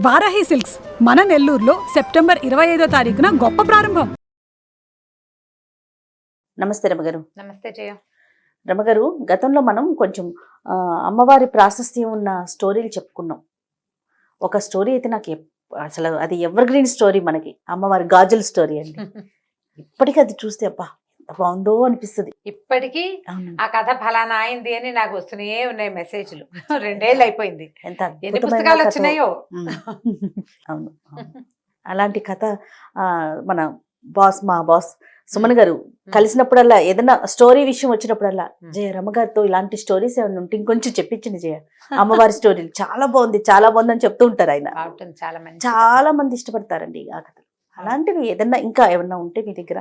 Varahi silks మన నెల్లూరులో September 25వ తారీఖున గొప్ప ప్రారంభం. నమస్తే రమగారు. నమస్తే జయ. రమగారు, గతంలో మనం కొంచెం అమ్మవారి ప్రాశస్త్యం ఉన్న స్టోరీలు చెప్పుకున్నాం. ఒక స్టోరీ అయితే నాకు అసలు అది ఎవర్ గ్రీన్ స్టోరీ, మనకి అమ్మవారి గాజుల స్టోరీ అండి. ఇప్పటికీ అది చూస్తే అబ్బా ఎంత బాగుందో అనిపిస్తుంది. ఇప్పటికీ ఆ కథ ఫలానా అయింది అని నాకు వస్తూనే ఉన్నాయి మెసేజ్లు. 2 ఏళ్ళు అయిపోయింది. ఎంత ఎన్ని పుస్తకాలు వచ్చినాయో. అవును, అలాంటి కథ మన మా బాస్ సుమన్ గారు కలిసినప్పుడల్లా ఏదైనా స్టోరీ విషయం వచ్చినప్పుడల్లా, జయ రమగారితో ఇలాంటి స్టోరీస్ ఏమైనా ఉంటే ఇంకొంచెం చెప్పించింది జయ, అమ్మవారి స్టోరీలు చాలా బాగుంది అని చెప్తూ ఉంటారు ఆయన. చాలా మంది ఇష్టపడతారండి ఆ కథ. అలాంటివి ఏదన్నా ఇంకా ఏమన్నా ఉంటే మీ దగ్గర,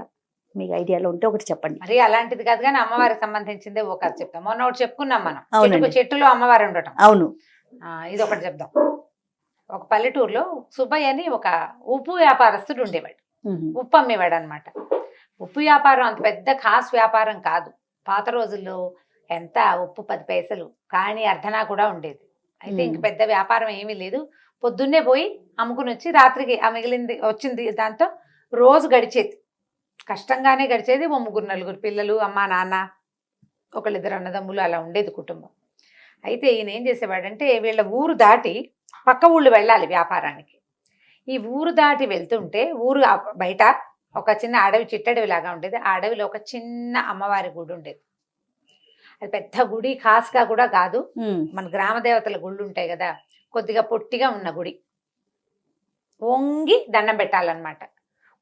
మీకు ఐడియాలో ఉంటే ఒకటి చెప్పండి. మరి అలాంటిది కాదు కానీ అమ్మవారికి సంబంధించిందే ఒక కథ చెప్తాం. మొన్న ఒకటి చెప్పుకున్నాం మనం, చెట్టులో అమ్మవారు ఉండటం. అవును, ఇది ఒకటి చెప్దాం. ఒక పల్లెటూరులో సుబ్బయ్య అని ఒక ఉప్పు వ్యాపారస్తుడు ఉండేవాడు. ఉప్పు అమ్మేవాడు అనమాట. ఉప్పు వ్యాపారం అంత పెద్ద ఖాస్ వ్యాపారం కాదు. పాత రోజుల్లో ఎంత ఉప్పు 10 పైసలు, కానీ అర్ధనా కూడా ఉండేది. అయితే ఇంక పెద్ద వ్యాపారం ఏమీ లేదు. పొద్దున్నే పోయి అమ్ముకుని వచ్చి రాత్రికి ఆ మిగిలింది వచ్చింది దాంతో రోజు గడిచేది. కష్టంగానే గడిచేది. 3-4 పిల్లలు, అమ్మ నాన్న, 1-2 అన్నదమ్ములు, అలా ఉండేది కుటుంబం. అయితే ఈయన ఏం చేసేవాడంటే, వీళ్ళ ఊరు దాటి పక్క ఊళ్ళు వెళ్ళాలి వ్యాపారానికి. ఈ ఊరు దాటి వెళ్తుంటే ఊరు బయట ఒక చిన్న అడవి, చిట్టడవి లాగా ఉండేది. ఆ అడవిలో ఒక చిన్న అమ్మవారి గుడి ఉండేది. అది పెద్ద గుడి, ఖాస్గా కూడా కాదు. మన గ్రామ దేవతల గుళ్ళు ఉంటాయి కదా, కొద్దిగా పొట్టిగా ఉన్న గుడి. వంగి దండం పెట్టాలన్నమాట.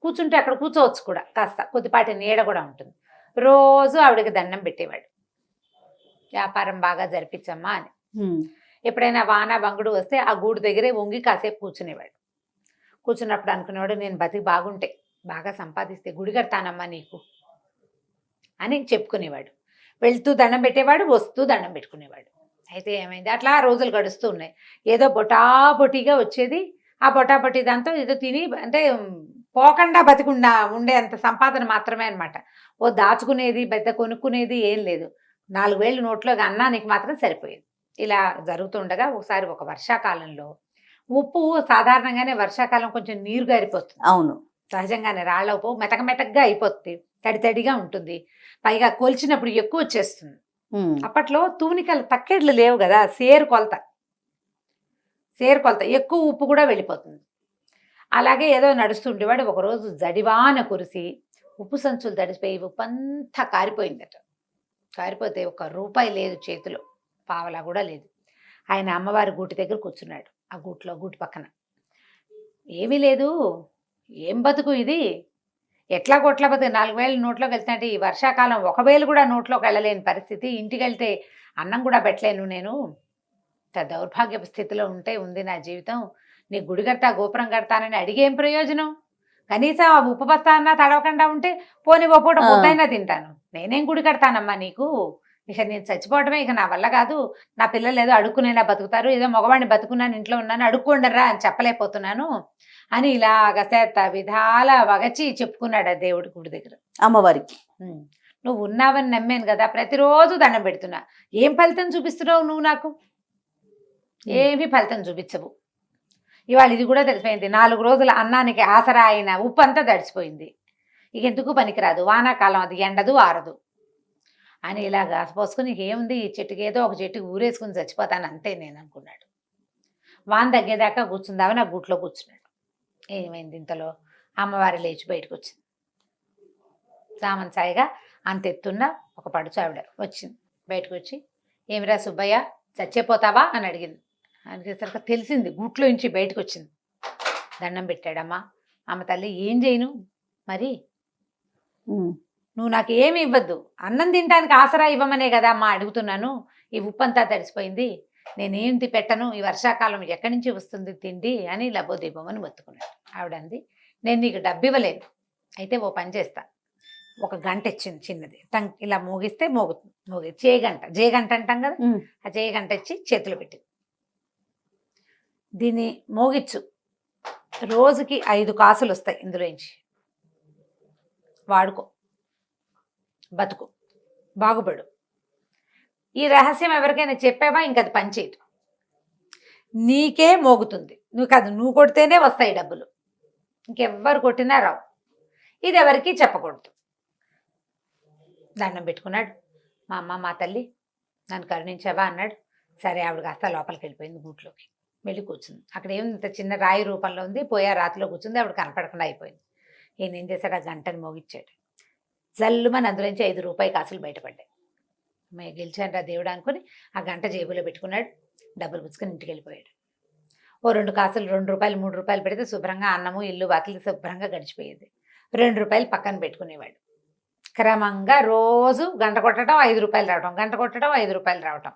కూర్చుంటే అక్కడ కూర్చోవచ్చు కూడా, కాస్త కొద్దిపాటి నీడ కూడా ఉంటుంది. రోజు ఆవిడకి దండం పెట్టేవాడు, వ్యాపారం బాగా జరిపించమ్మా అని. ఎప్పుడైనా వాన బంగుడు వస్తే ఆ గూడు దగ్గరే వంగి కాసేపు కూర్చునేవాడు. కూర్చున్నప్పుడు అనుకునేవాడు, నేను బతికి బాగుంటే, బాగా సంపాదిస్తే గుడి కడతానమ్మా నీకు అని చెప్పుకునేవాడు. వెళ్తూ దండం పెట్టేవాడు, వస్తూ దండం పెట్టుకునేవాడు. అయితే ఏమైంది, అట్లా రోజులు గడుస్తూ ఉన్నాయి. ఏదో బొటాబొటిగా వచ్చేది. ఆ బొటాబొటి దాంతో ఏదో తిని, అంటే పోకుండా బతికుండా ఉండే అంత సంపాదన మాత్రమే అనమాట. ఓ దాచుకునేది, పెద్ద కొనుక్కునేది ఏం లేదు. 4,000 నోట్లో అన్నానికి మాత్రం సరిపోయేది. ఇలా జరుగుతుండగా ఒకసారి ఒక వర్షాకాలంలో, ఉప్పు సాధారణంగానే వర్షాకాలం కొంచెం నీరు గారిపోతుంది. అవును, సహజంగానే రాళ్ళ ఉప్పు మెతక మెతకగా అయిపోతుంది, తడి తడిగా ఉంటుంది. పైగా కొలిచినప్పుడు ఎక్కువ వచ్చేస్తుంది. అప్పట్లో తూనికలు తక్కెడ్లు లేవు కదా, సేరు కొలత ఎక్కువ ఉప్పు కూడా వెళ్ళిపోతుంది. అలాగే ఏదో నడుస్తుండేవాడు. ఒకరోజు జడివాన కురిసి ఉప్పు సంచులు తడిసిపోయి ఉప్పు అంతా కారిపోయిందట. కారిపోతే 1 రూపాయి లేదు చేతిలో, పావలా కూడా లేదు. ఆయన అమ్మవారి గూటి దగ్గర కూర్చున్నాడు. ఆ గూటి పక్కన ఏమీ లేదు. ఏం బతుకు ఇది, ఎట్లా కొట్ల బతుకు. 4,000 నోట్లోకి వెళ్తుంటే, ఈ వర్షాకాలం 1,000 కూడా నోట్లోకి వెళ్ళలేని పరిస్థితి. ఇంటికి వెళ్తే అన్నం కూడా పెట్టలేను నేను. దౌర్భాగ్యపు స్థితిలో ఉంది నా జీవితం. నీ గుడి కడతా, గోపురం కడతానని అడిగేం ప్రయోజనం? కనీసం ఆ ఉప్పు బస్తా అన్నా తడవకుండా ఉంటే పోనీ ఓ పూట ముద్దైనా తింటాను. నేనేం గుడి కడతానమ్మా నీకు? ఇక నేను చచ్చిపోవడమే, ఇక నా వల్ల కాదు. నా పిల్లలు ఏదో అడుక్కునైనా బతుకుతారు, ఏదో మగవాడిని బతుకున్నాను, ఇంట్లో ఉన్నాను, అడుక్కోండరా అని చెప్పలేకపోతున్నాను అని ఇలాగ చేత విధాల వగచి చెప్పుకున్నాడు ఆ దేవుడి గుడి దగ్గర అమ్మవారికి. నువ్వు ఉన్నావని నమ్మాను కదా, ప్రతిరోజు దండం పెడుతున్నా. ఏం ఫలితం చూపిస్తున్నావు నువ్వు నాకు? ఏమీ ఫలితం చూపించవు. ఇవాళ ఇది కూడా తెలిసిపోయింది. 4 రోజుల అన్నానికి ఆసరా అయిన ఉప్పు అంతా తడిసిపోయింది. ఇక ఎందుకు పనికిరాదు, వానాకాలం అది ఎండదు ఆరదు అని ఇలాగ పోసుకుని, ఏముంది ఈ చెట్టుకి, ఏదో ఒక చెట్టుకి ఊరేసుకుని చచ్చిపోతాను అంతే నేను అనుకున్నాడు. వాన తగ్గేదాకా కూర్చుందామని ఆ గూట్లో కూర్చున్నాడు. ఏమైంది, ఇంతలో అమ్మవారి లేచి బయటకు వచ్చింది. సామన్ సాయిగా అంతెత్తున్న ఒక పడుచావిడ వచ్చింది. బయటకు వచ్చి, ఏమిరా సుబ్బయ్య చచ్చిపోతావా అని అడిగింది. అడిగేసరికి తెలిసింది, గూట్లో నుంచి బయటకు వచ్చింది. దండం పెట్టాడమ్మా. అమ్మ తల్లి, ఏం చేయను మరి, నువ్వు నాకు ఏమి ఇవ్వద్దు, అన్నం తినడానికి ఆసరా ఇవ్వమనే కదా అమ్మా అడుగుతున్నాను. ఈ ఉప్పంతా తడిసిపోయింది, నేనేంటి పెట్టను, ఈ వర్షాకాలం ఎక్కడి నుంచి వస్తుంది తిండి అని లబోదీపమని మొత్తుకున్నాడు. ఆవిడంది, నేను నీకు డబ్బు ఇవ్వలేను, అయితే ఓ పని చేస్తా. ఒక గంట ఇచ్చింది చిన్నది, ఇలా మోగిస్తే మోగి జేగంట అంటాం కదా, ఆ జేగంట ఇచ్చి చేతులు పెట్టి, దీన్ని మోగిచ్చు, రోజుకి 5 కాసులు వస్తాయి, ఇందులోంచి వాడుకో, బతుకు, బాగుపడు. ఈ రహస్యం ఎవరికైనా చెప్పావా ఇంక అది పనిచేయదు. నీకే మోగుతుంది. నువ్వు కొడితేనే వస్తాయి డబ్బులు, ఇంకెవ్వరు కొట్టినా రావు. ఇది ఎవరికి చెప్పకూడదు. దండం పెట్టుకున్నాడు. మా అమ్మ మా తల్లి నన్ను కరుణించావా అన్నాడు. సరే ఆవిడ కాస్త లోపలికి వెళ్ళిపోయింది, గూట్లోకి వెళ్ళి కూర్చుంది. అక్కడ ఇంత చిన్న రాయి రూపంలో ఉంది, పోయా రాతిలో కూర్చుంది. ఆవిడ కనపడకుండా అయిపోయింది. ఈయన ఏం చేశాడు, ఆ గంటను మోగిచ్చాడు. జల్లుమని అందులోంచి 5 రూపాయి కాసులు బయటపడ్డాయి. మేము గెలిచాను రా దేవుడు అనుకుని ఆ గంట జేబులో పెట్టుకున్నాడు. డబ్బులు పుచ్చుకొని ఇంటికి వెళ్ళిపోయాడు. ఓ 2 కాసులు 2 రూపాయలు 3 రూపాయలు పెడితే శుభ్రంగా అన్నము ఇల్లు వాకిలి శుభ్రంగా గడిచిపోయేది. 2 రూపాయలు పక్కన పెట్టుకునేవాడు. క్రమంగా రోజు గంట కొట్టడం 5 రూపాయలు రావటం, గంట కొట్టడం 5 రూపాయలు రావటం.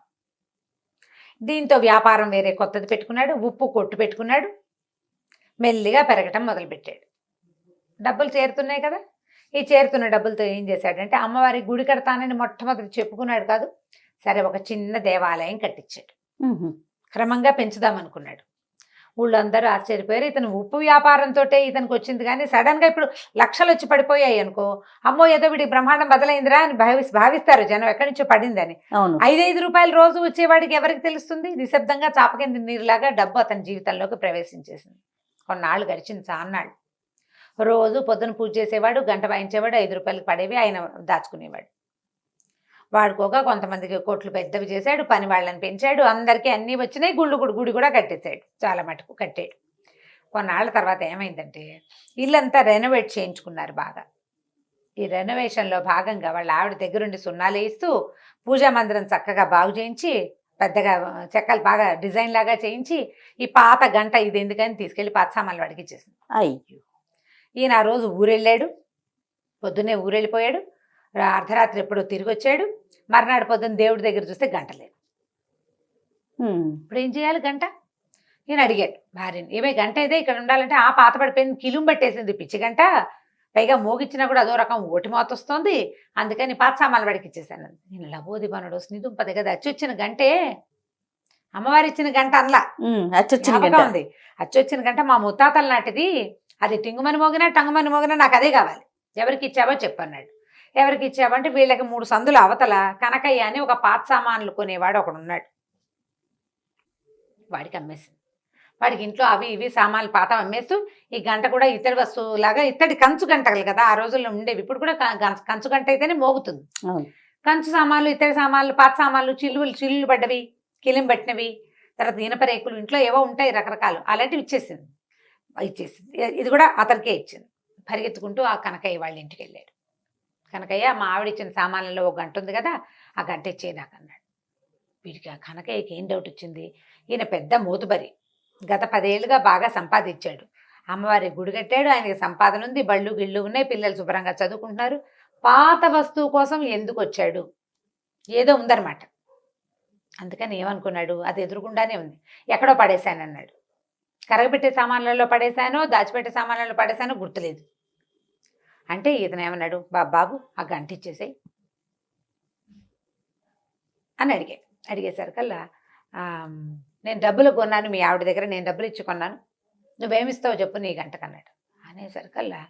దీంతో వ్యాపారం వేరే కొత్తది పెట్టుకున్నాడు. ఉప్పు కొట్టు పెట్టుకున్నాడు. మెల్లిగా పెరగటం మొదలుపెట్టాడు. డబ్బులు చేరుతున్నాయి కదా. ఈ చేరుతున్న డబ్బులతో ఏం చేశాడంటే అమ్మవారి గుడి కడతానని మొట్టమొదటి చెప్పుకున్నాడు కాదు. సరే ఒక చిన్న దేవాలయం కట్టించాడు. క్రమంగా పెంచుదామనుకున్నాడు. ఊళ్ళో అందరూ ఆశ్చర్యపోయారు. ఇతను ఉప్పు వ్యాపారంతో ఇతనికి వచ్చింది, కానీ సడన్ గా ఇప్పుడు లక్షలు వచ్చి పడిపోయాయి అనుకో, అమ్మో ఏదో వీడి బ్రహ్మాండం బదలైందిరా అని భావిస్తారు జనం, ఎక్కడి నుంచో పడిందని. 5 రూపాయలు రోజు వచ్చేవాడికి ఎవరికి తెలుస్తుంది? నిశ్శబ్దంగా చాపకింది నీరులాగా డబ్బు అతని జీవితంలోకి ప్రవేశించేసింది. కొన్నాళ్ళు గడిచింది, చాన్నాళ్ళు. రోజు పొద్దున పూజ చేసేవాడు, గంట వాయించేవాడు, 5 రూపాయలకు పడేవి ఆయన దాచుకునేవాడు. వాడుకోగా కొంతమందికి కోట్లు పెద్దవి చేశాడు, పని వాళ్ళని పెంచాడు, అందరికీ అన్నీ వచ్చినాయి. గుడి కూడా కట్టేశాడు, చాలా మటుకు కట్టాడు. కొన్నాళ్ళ తర్వాత ఏమైందంటే ఇల్లంతా రెనోవేట్ చేయించుకున్నారు బాగా. ఈ రెనోవేషన్లో భాగంగా వాళ్ళ ఆవిడ దగ్గరుండి సున్నాలు వేస్తూ పూజా మందిరం చక్కగా బాగు చేయించి, పెద్దగా చెక్కలు బాగా డిజైన్ లాగా చేయించి, ఈ పాత గంట ఇది ఎందుకని తీసుకెళ్లి పాత సామాన్లు వాడికి ఇచ్చేసింది. అయ్యో. ఈయన ఆ రోజు ఊరెళ్ళాడు, పొద్దున్నే ఊరెళ్ళిపోయాడు. అర్ధరాత్రి ఎప్పుడో తిరిగి వచ్చాడు. మర్నాడు పొద్దున్న దేవుడి దగ్గర చూస్తే గంట లేదు. ఇప్పుడు ఏం చేయాలి గంట? ఈయన అడిగాడు భార్యని, ఏమే గంట అయితే ఇక్కడ ఉండాలంటే ఆ పాత పడిపోయింది, కిలుం పట్టేసింది పిచ్చి గంట, పైగా మోగిచ్చినా కూడా అదో రకం ఓటి మోత వస్తుంది, అందుకని పాత సామాన్లు వాడికి ఇచ్చేసాను. నేను లబోది బనుడు స్నిదుంపది కదా, అచ్చొచ్చిన గంటే అమ్మవారి ఇచ్చిన గంట అనలా, ఉంది అచ్చొచ్చిన గంట మా ముత్తాతల నాటిది, అది టింగుమని మోగినా టంగుమని మోగినా నాకు అదే కావాలి, ఎవరికి ఇచ్చావో చెప్పన్నాడు. ఎవరికి ఇచ్చావంటే వీళ్ళకి 3 సందులు అవతల కనకయ్య అని ఒక పాత సామాన్లు కొనేవాడు ఒకడు ఉన్నాడు. వాడికి అమ్మేసింది. వాడికి ఇంట్లో అవి ఇవి సామాన్లు పాత అమ్మేస్తూ ఈ గంట కూడా ఇత్తడి వస్తువులాగా, ఇత్తడి కంచు గంటలు కదా ఆ రోజుల్లో ఉండేవి, ఇప్పుడు కూడా కంచు గంట అయితేనే మోగుతుంది. కంచు సామాన్లు, ఇత్తడి సామాన్లు, పాత సామాన్లు, చిల్లులు పడ్డవి, కిలిం పట్టినవి, తర్వాత ఇనప రేకులు, ఇంట్లో ఏవో ఉంటాయి రకరకాలు, అలాంటివి ఇచ్చేసింది. ఇది కూడా అతనికే ఇచ్చింది. పరిగెత్తుకుంటూ ఆ కనకయ్య వాళ్ళ ఇంటికి వెళ్ళాడు. కనకయ్య మా ఆవిడ ఇచ్చిన సామాన్లలో ఒక గంట ఉంది కదా, ఆ గంట ఇచ్చేదాకన్నాడు. వీడికి ఆ కనకయ్యకి ఏం డౌట్ వచ్చింది, ఈయన పెద్ద మూతుబరి, గత 10 ఏళ్ళుగా బాగా సంపాదించాడు, అమ్మవారి గుడి కట్టాడు, ఆయనకి సంపాదన ఉంది, బళ్ళు గిళ్ళు ఉన్నాయి, పిల్లలు శుభ్రంగా చదువుకుంటున్నారు, పాత వస్తువు కోసం ఎందుకు వచ్చాడు, ఏదో ఉందన్నమాట. అందుకని ఏమనుకున్నాడు, అది ఎదురుకుండానే ఉంది, ఎక్కడో పడేశానన్నాడు. కరగబెట్టే సామాన్లలో పడేశానో దాచిపెట్టే సామాన్లలో పడేశానో గుర్తులేదు. అంటే ఇతను ఏమన్నాడు, బాబు ఆ గంట ఇచ్చేసాయి అని అడిగేసరికల్లా నేను డబ్బులు కొన్నాను మీ ఆవిడ దగ్గర, నేను డబ్బులు ఇచ్చి కొన్నాను, నువ్వేమిస్తావు చెప్పు నీ గంటకన్నాడు. అనేసరికల్లా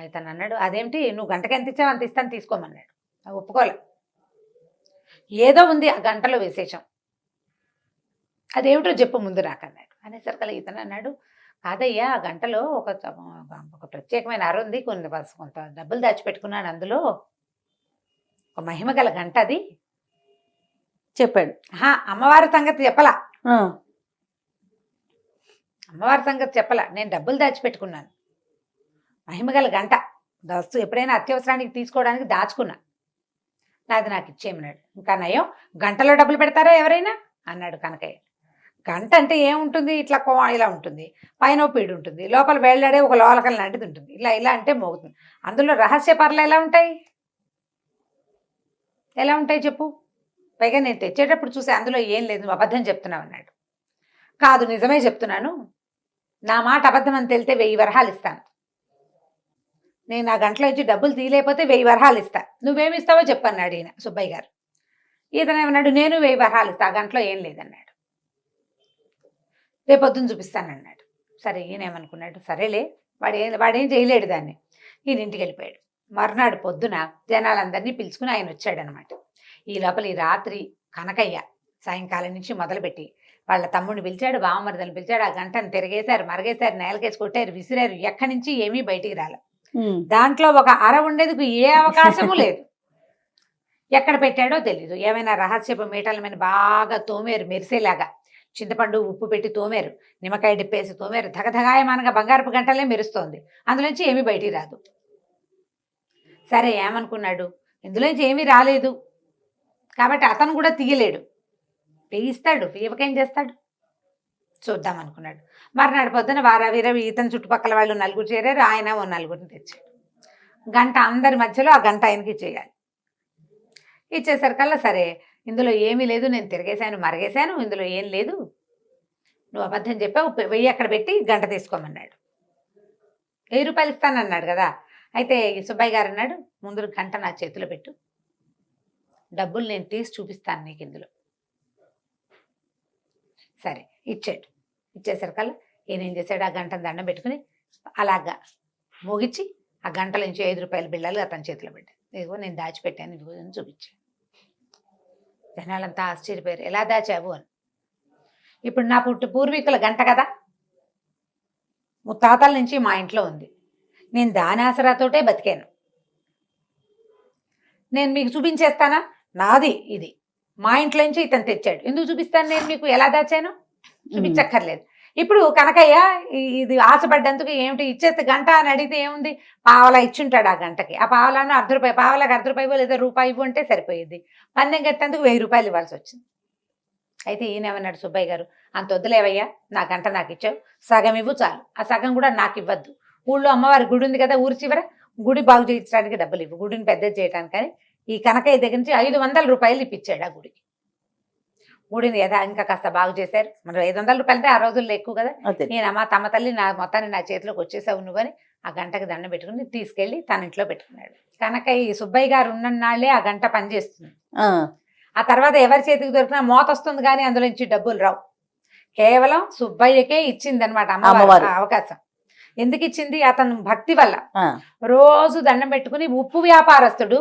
ఇతను అన్నాడు, అదేమిటి నువ్వు గంటకి ఎంత ఇచ్చావు అంత ఇస్తాను తీసుకోమన్నాడు. ఒప్పుకోలే, ఏదో ఉంది ఆ గంటలో విశేషం, అదేమిటో చెప్పు ముందు నాకన్నాడు. అనేసరికల్లా ఇతను అన్నాడు, కాదయ్యా ఆ గంటలో ఒక ప్రత్యేకమైన అర ఉంది, కొంత డబ్బులు దాచిపెట్టుకున్నాను, అందులో ఒక మహిమ గల గంట అది చెప్పాడు. అమ్మవారి సంగతి చెప్పలా, అమ్మవారి సంగతి చెప్పలా, నేను డబ్బులు దాచిపెట్టుకున్నాను, మహిమగల గంట వస్తువు ఎప్పుడైనా అత్యవసరానికి తీసుకోవడానికి దాచుకున్నా, నాది నాకు ఇచ్చేయమన్నాడు. ఇంకా నయం గంటలో డబ్బులు పెడతారా ఎవరైనా అన్నాడు కనకయ్య. గంట అంటే ఏముంటుంది, ఇట్లా ఇలా ఉంటుంది, పైన పీడు ఉంటుంది, లోపల వేళ్లాడే ఒక లోలకం లాంటిది ఉంటుంది, ఇలా అంటే మోగుతుంది. అందులో రహస్య పర్లు ఎలా ఉంటాయి చెప్పు, పైగా నేను తెచ్చేటప్పుడు చూసి అందులో ఏం లేదు, నువ్వు అబద్ధం చెప్తున్నావు అన్నాడు. కాదు నిజమే చెప్తున్నాను, నా మాట అబద్ధం అని తెలితే 1000 వరహాలు ఇస్తాను, నేను నా గంటలో ఇచ్చి డబ్బులు తీయలేకపోతే 1000 వరహాలు ఇస్తా, నువ్వేమిస్తావో చెప్పన్నాడు ఈయన సుబ్బయ్య గారు. ఈతను ఏమన్నాడు, నేను 1000 వరహాలు ఇస్తా, ఆ గంటలో ఏం లేదన్నాడు. రేపొద్దున చూపిస్తానన్నాడు. సరే ఈయన ఏమనుకున్నాడు, సరేలే వాడేం చేయలేడు దాన్ని, ఈయన ఇంటికి వెళ్ళిపోయాడు. మర్నాడు పొద్దున జనాలందరినీ పిలుచుకుని ఆయన వచ్చాడనమాట. ఈ లోపల ఈ రాత్రి కనకయ్య సాయంకాలం నుంచి మొదలుపెట్టి వాళ్ళ తమ్ముడిని పిలిచాడు, బావమరిదని పిలిచాడు, ఆ గంటను తిరిగేశారు, మరగేశారు, నేలకేసి కొట్టారు, విసిరారు, ఎక్కడి నుంచి ఏమీ బయటికి రాలే. దాంట్లో ఒక అర ఉండేందుకు ఏ అవకాశము లేదు. ఎక్కడ పెట్టాడో తెలీదు. ఏమైనా రహస్యపు మీటల మీద బాగా తోమేరు, మెరిసేలాగా చింతపండు ఉప్పు పెట్టి తోమేరు, నిమ్మకాయ డిప్పేసి తోమేరు, ధగధగాయమానగా బంగారపు గంటలే మెరుస్తోంది. అందులోంచి ఏమీ బయటికి రాదు. సరే ఏమనుకున్నాడు, ఇందులోంచి ఏమీ రాలేదు కాబట్టి అతను కూడా తీయలేడు, వేయిస్తాడు, వేయకేం చేస్తాడు, చూద్దాం అనుకున్నాడు. మర్నాడు పొద్దున వీరవి ఇతను చుట్టుపక్కల వాళ్ళు నలుగురు చేరారు, ఆయన ఓ నలుగురిని తెచ్చాడు. గంట అందరి మధ్యలో ఆ గంట ఆయనకి ఇచ్చేయాలి. ఇచ్చేసరికల్లా సరే ఇందులో ఏమీ లేదు, నేను తిరిగేశాను, మరగేశాను, ఇందులో ఏం లేదు, నువ్వు అబద్ధం చెప్పావు, 1000 అక్కడ పెట్టి గంట తీసుకోమన్నాడు. 1000 రూపాయలు ఇస్తానన్నాడు కదా. అయితే సుబ్బయ్య గారు అన్నాడు, ముందు గంట నా చేతిలో పెట్టు, డబ్బులు నేను తీసి చూపిస్తాను నీకు ఇందులో. సరే ఇచ్చాడు. ఇచ్చేసరికల్లా ఈయన ఏం చేశాడు, ఆ గంటను దండం పెట్టుకుని అలాగా మోగించి ఆ గంటల నుంచి 5 రూపాయల బిళ్ళలు అతని చేతిలో పెట్టాను. ఇదిగో నేను దాచిపెట్టాను, ఇదిగో అని చూపించాను. జనాలంతా ఆశ్చర్యపోయారు, ఎలా దాచావు అని. ఇప్పుడు నా పూర్వీకుల గంట కదా, ముత్తాతల నుంచి మా ఇంట్లో ఉంది, నేను దాని ఆసరాతోటే బతికాను, నేను మీకు చూపించేస్తానా, నాది ఇది, మా ఇంట్లో నుంచి ఇతను తెచ్చాడు, ఎందుకు చూపిస్తాను నేను మీకు, ఎలా దాచాను చూపించక్కర్లేదు. ఇప్పుడు కనకయ్య ఇది ఆశపడ్డందుకు ఏమిటి ఇచ్చేస్తే గంట అని అడిగితే ఏముంది, పావలా ఇచ్చుంటాడు ఆ గంటకి, ఆ పావలాను ₹1 పావలాకి ₹1 లేదా రూపాయి ఇవ్వు అంటే సరిపోయేది. పందెం కట్టేందుకు 1000 రూపాయలు ఇవ్వాల్సి వచ్చింది. అయితే ఈయనేమన్నాడు సుబ్బయ్య గారు, అంత వద్దులేవయ్యా, నా గంట నాకు ఇచ్చావు, సగం ఇవ్వు చాలు, ఆ సగం కూడా నాకు ఇవ్వద్దు, ఊళ్ళో అమ్మవారి గుడి ఉంది కదా ఊరి చివర, గుడి బాగు చేయించడానికి డబ్బులు ఇవ్వు, గుడిని పెద్దది చేయడానికి. కానీ ఈ కనకయ్య దగ్గర నుంచి 500 రూపాయలు ఇప్పించాడు ఆ గుడికి. గుడిని ఇంకా కాస్త బాగు చేశారు. మరి 500 రూపాయలు అంటే ఆ రోజుల్లో ఎక్కువ కదా. నేను అమ్మ తమ తల్లి నా మొత్తాన్ని నా చేతిలోకి వచ్చేసావు నువ్వు అని ఆ గంటకి దండం పెట్టుకుని తీసుకెళ్లి తన ఇంట్లో పెట్టుకున్నాడు. కనుక ఈ సుబ్బయ్య గారు ఉన్ననాళ్లే ఆ గంట పనిచేస్తుంది. ఆ తర్వాత ఎవరి చేతికి దొరికినా మోత వస్తుంది కానీ అందులో నుంచి డబ్బులు రావు. కేవలం సుబ్బయ్యకే ఇచ్చింది అనమాట అమ్మవారు అవకాశం. ఎందుకు ఇచ్చింది, అతను భక్తి వల్ల. రోజు దండం పెట్టుకుని, ఉప్పు వ్యాపారస్తుడు,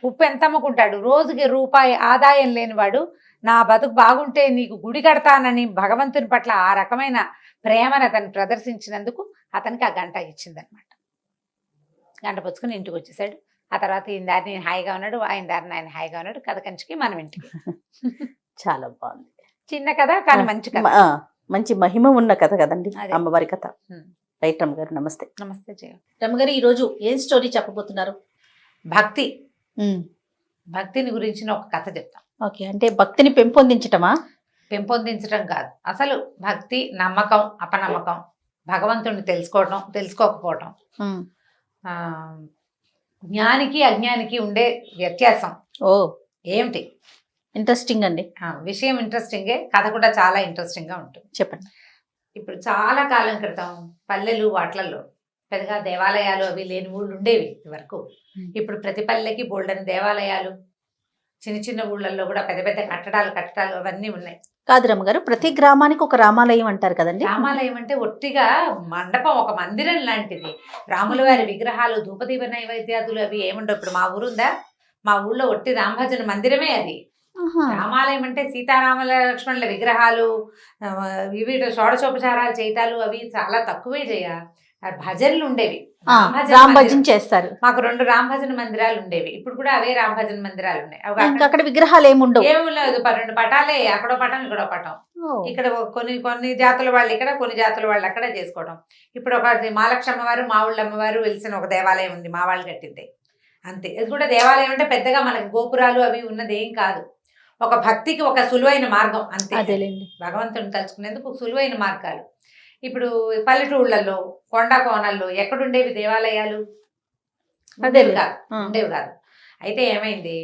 ఉప్పు ఎంత అమ్ముకుంటాడు, రోజుకి రూపాయి ఆదాయం లేనివాడు, నా బతుకు బాగుంటే నీకు గుడి కడతానని భగవంతుని పట్ల ఆ రకమైన ప్రేమను అతను ప్రదర్శించినందుకు అతనికి ఆ గంట ఇచ్చిందనమాట. గంట పుచ్చుకుని ఇంటికి వచ్చేసాడు. ఆ తర్వాత ఈయన దారిని హాయిగా ఉన్నాడు, ఆయన దారిని ఆయన హాయిగా ఉన్నాడు. కథ కంచికి మనం ఇంటికి. చాలా బాగుంది, చిన్న కథ కానీ మంచి కథ, మంచి మహిమ ఉన్న కథ కదండి అమ్మవారి కథ. రైట్ రమ్మగారు, నమస్తే. నమస్తే జయ. రమ్మగారు ఈరోజు ఏం స్టోరీ చెప్పబోతున్నారు? భక్తి, భక్తిని గురించిన ఒక కథ చెప్తాం. ఓకే, అంటే భక్తిని పెంపొందించటమా? పెంపొందించడం కాదు, అసలు భక్తి, నమ్మకం, అపనమ్మకం, భగవంతుడిని తెలుసుకోవడం, తెలుసుకోకపోవడం, జ్ఞానికి అజ్ఞానికి ఉండే వ్యత్యాసం ఏమిటి? ఇంట్రెస్టింగ్ అండి. విషయం ఇంట్రెస్టింగే, కథ కూడా చాలా ఇంట్రెస్టింగ్ గా ఉంటుంది. చెప్పండి. ఇప్పుడు చాలా కాలం క్రితం పల్లెలు వాట్లలో పెద్దగా దేవాలయాలు అవి లేని ఊళ్ళు ఉండేవి వరకు. ఇప్పుడు ప్రతి పల్లెకి బోల్డని దేవాలయాలు, చిన్న చిన్న ఊళ్ళల్లో కూడా పెద్ద పెద్ద కట్టడాలు అవన్నీ ఉన్నాయి. కాదు రమ్మగారు, ప్రతి గ్రామానికి ఒక రామాలయం అంటారు కదండి. రామాలయం అంటే ఒట్టిగా మండపం, ఒక మందిరం లాంటిది. రాముల వారి విగ్రహాలు, ధూపదీప నైవేద్యాదులు అవి ఏముండవు. ఇప్పుడు మా ఊరుందా, మా ఊళ్ళో ఒట్టి రామభజన మందిరమే అది. రామాలయం అంటే సీతారాముల లక్ష్మణుల విగ్రహాలు, ఇవి షోడశోపచారాలు చేయటాలు అవి చాలా తక్కువే చేయ. భజనలు ఉండేవి, రామభజన చేస్తారు. మాకు 2 రామభజన మందిరాలు ఉండేవి. ఇప్పుడు కూడా అవే రామభజన మందిరాలు ఉన్నాయి. అక్కడ విగ్రహాలు ఏముండవు, ఏమి లేదు, 2 పటాలే, అక్కడో పటం ఇక్కడో పటం. ఇక్కడ కొన్ని జాతుల వాళ్ళు ఇక్కడ, కొన్ని జాతుల వాళ్ళు అక్కడ చేసుకోవడం. ఇప్పుడు ఒక మహాలక్ష్మి వారు, మా ఊళ్ళ అమ్మవారు వెలిసిన ఒక దేవాలయం ఉంది, మా వాళ్ళు కట్టింది అంతే. ఇది కూడా దేవాలయం అంటే పెద్దగా మనకి గోపురాలు అవి ఉన్నది ఏం కాదు. ఒక భక్తికి ఒక సులువైన మార్గం అంతే. భగవంతుని తలుచుకునేందుకు సులువైన మార్గాలు. ఇప్పుడు పల్లెటూళ్ళల్లో, కొండ కోనల్లో ఎక్కడుండేవి దేవాలయాలు? ఉండేవి కాదు. అయితే ఏమైంది,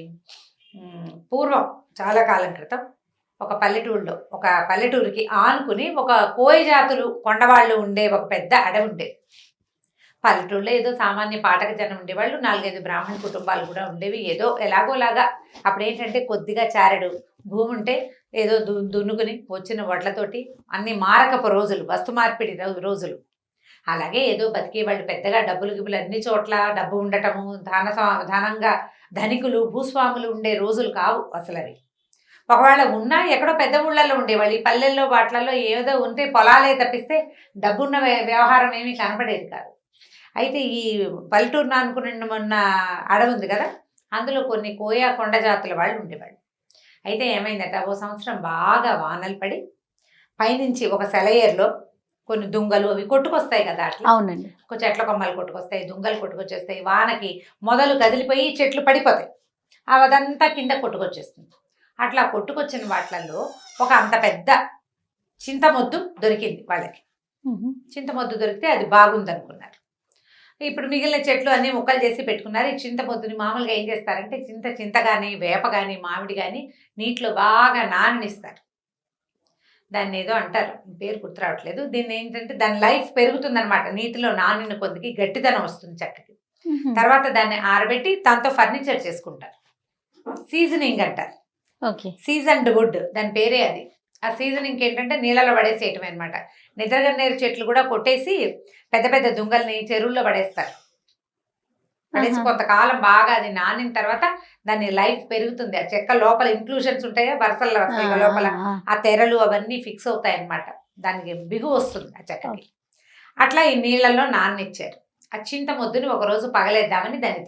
పూర్వం చాలా కాలం క్రితం ఒక పల్లెటూరికి ఆనుకుని ఒక కోయ జాతులు కొండవాళ్ళు ఉండే ఒక పెద్ద అడవి ఉండేది. పల్లెటూళ్ళలో ఏదో సామాన్య పాఠక జనం ఉండేవాళ్ళు, 4-5 బ్రాహ్మణ కుటుంబాలు కూడా ఉండేవి. ఏదో ఎలాగోలాగా అప్పుడు ఏంటంటే కొద్దిగా చారెడు భూమి ఉంటే ఏదో దున్నుకుని వచ్చిన వడ్లతోటి అన్ని మారకపు రోజులు, వస్తు మార్పిడి రోజులు. అలాగే ఏదో బతికేవాళ్ళు. పెద్దగా డబ్బులు గిబ్బులు అన్ని చోట్ల డబ్బు ఉండటము, ధనంగా ధనికులు భూస్వాములు ఉండే రోజులు కావు అసలు అవి. ఒకవేళ ఉన్నా ఎక్కడో పెద్ద ఊళ్ళల్లో ఉండేవాళ్ళు. ఈ పల్లెల్లో వాటిలలో ఏదో ఉంటే పొలాలే తప్పిస్తే డబ్బున్న వ్యవహారం ఏమీ కనపడేది కాదు. అయితే ఈ పల్లెటూరున అనుకున్న మొన్న అడవి ఉంది కదా, అందులో కొన్ని కోయా కొండ జాతుల వాళ్ళు ఉండేవాళ్ళు. అయితే ఏమైందట, ఓ సంవత్సరం బాగా వానలు పడి పైనుంచి ఒక సెలయేరులో కొన్ని దుంగలు అవి కొట్టుకొస్తాయి కదా, అట్లా అవునండి. ఒక చెట్ల కొమ్మలు కొట్టుకొస్తాయి, దుంగలు కొట్టుకొచ్చేస్తాయి. వానకి మొదలు కదిలిపోయి చెట్లు పడిపోతాయి, అదంతా కింద కొట్టుకొచ్చేస్తుంది. అట్లా కొట్టుకొచ్చిన వాటిలలో ఒక అంత పెద్ద చింతమొద్దు దొరికింది వాళ్ళకి. చింతమొద్దు దొరికితే అది బాగుంది అనుకున్నారు. ఇప్పుడు మిగిలిన చెట్లు అన్ని ముక్కలు చేసి పెట్టుకున్నారు. ఈ చింతమొద్దుని మామూలుగా ఏం చేస్తారంటే చింత కానీ వేప కానీ మామిడి కానీ నీటిలో బాగా నాననిస్తారు. దాన్ని ఏదో అంటారు, పేరు గుర్తు రావట్లేదు. దీన్ని ఏంటంటే దాని లైఫ్ పెరుగుతుందన్నమాట. నీటిలో నానిన కొద్దికి గట్టిదనం వస్తుంది చెక్కకి. తర్వాత దాన్ని ఆరబెట్టి దాంతో ఫర్నిచర్ చేసుకుంటారు. సీజనింగ్ అంటారు. ఓకే. సీజన్డ్ వుడ్ దాని పేరే అది. ఆ సీజనింగ్ ఏంటంటే నీళ్ళలో పడేసేయటం అనమాట. నిద్రగన్నేరు చెట్లు కూడా కొట్టేసి పెద్ద పెద్ద దుంగల్ని చెరువుల్లో పడేస్తారు. పడేసి కొంతకాలం బాగా అది నానిన తర్వాత దాని లైఫ్ పెరుగుతుంది. ఆ చెక్క లోపల ఇంక్లూషన్స్ ఉంటాయా, వరుసల్లో వస్తాయి లోపల, ఆ తెరలు అవన్నీ ఫిక్స్ అవుతాయి అన్నమాట. దానికి బిగు వస్తుంది ఆ చెక్కకి. అట్లా ఈ నీళ్లలో నాననిచ్చారు. ఆ చింతమొద్దుని ఒకరోజు పగలేద్దామని దాన్ని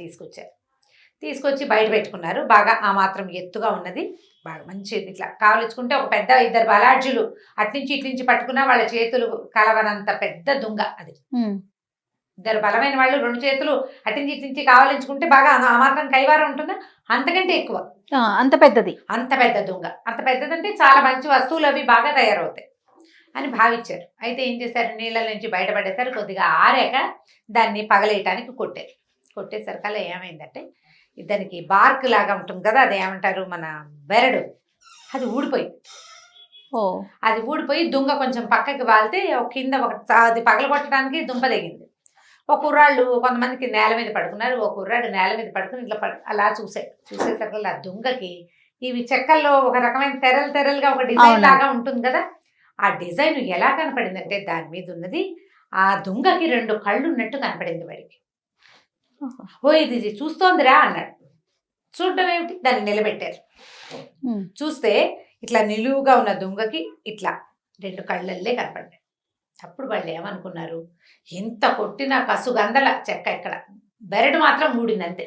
తీసుకొచ్చి బయట పెట్టుకున్నారు. బాగా ఆ మాత్రం ఎత్తుగా ఉన్నది, బాగా మంచిది. ఇట్లా కావలించుకుంటే ఒక పెద్ద 2 బలాఢ్యులు అట్నుంచి ఇట్నుంచి పట్టుకున్నా వాళ్ళ చేతులు కలవనంత పెద్ద దుంగ అది. 2 బలమైన వాళ్ళు 2 చేతులు అట్నుంచి ఇట్నుంచి కావలించుకుంటే బాగా ఆ మాత్రం కైవారం ఉంటుందా, అంతకంటే ఎక్కువ, అంత పెద్దది. అంత పెద్ద దుంగ. అంత పెద్దదంటే చాలా మంచి వస్తువులు అవి బాగా తయారవుతాయి అని భావించారు. అయితే ఏం చేశారు, నీళ్ళ నుంచి బయటపడేసారు. కొద్దిగా ఆరాక దాన్ని పగలేయటానికి కొట్టేసరికల్లా ఏమైందంటే దానికి బార్క్ లాగా ఉంటుంది కదా, అది ఏమంటారు మన బెరడు, అది ఊడిపోయింది. అది ఊడిపోయి దుంగ కొంచెం పక్కకి వాలితే కింద అది పగలగొట్టడానికి దుంప తెగింది. ఒక కుర్రాళ్ళు కొంతమందికి నేల మీద పడుకున్నారు. ఒక కుర్రాడు నేల మీద పడుకుని ఇట్లా అలా చూసేసరికి ఆ దుంగకి ఇవి చెక్కల్లో ఒక రకమైన తెరలుగా ఒక డిజైన్ లాగా ఉంటుంది కదా, ఆ డిజైన్ ఎలా కనపడిందంటే దాని మీద ఉన్నది ఆ దుంగకి 2 కళ్ళు ఉన్నట్టు కనపడింది వాడికి. ఓ ఇది చూస్తోందిరా అన్నాడు. చూడటం ఏమిటి, దాన్ని నిలబెట్టారు. చూస్తే ఇట్లా నిలువుగా ఉన్న దుంగకి ఇట్లా 2 కళ్ళల్లే కనపడ్డాయి. అప్పుడు వాళ్ళు ఏమనుకున్నారు, ఎంత కొట్టినా కసుగందల చెక్క ఇక్కడ, బెరడు మాత్రం ఊడిందంతే.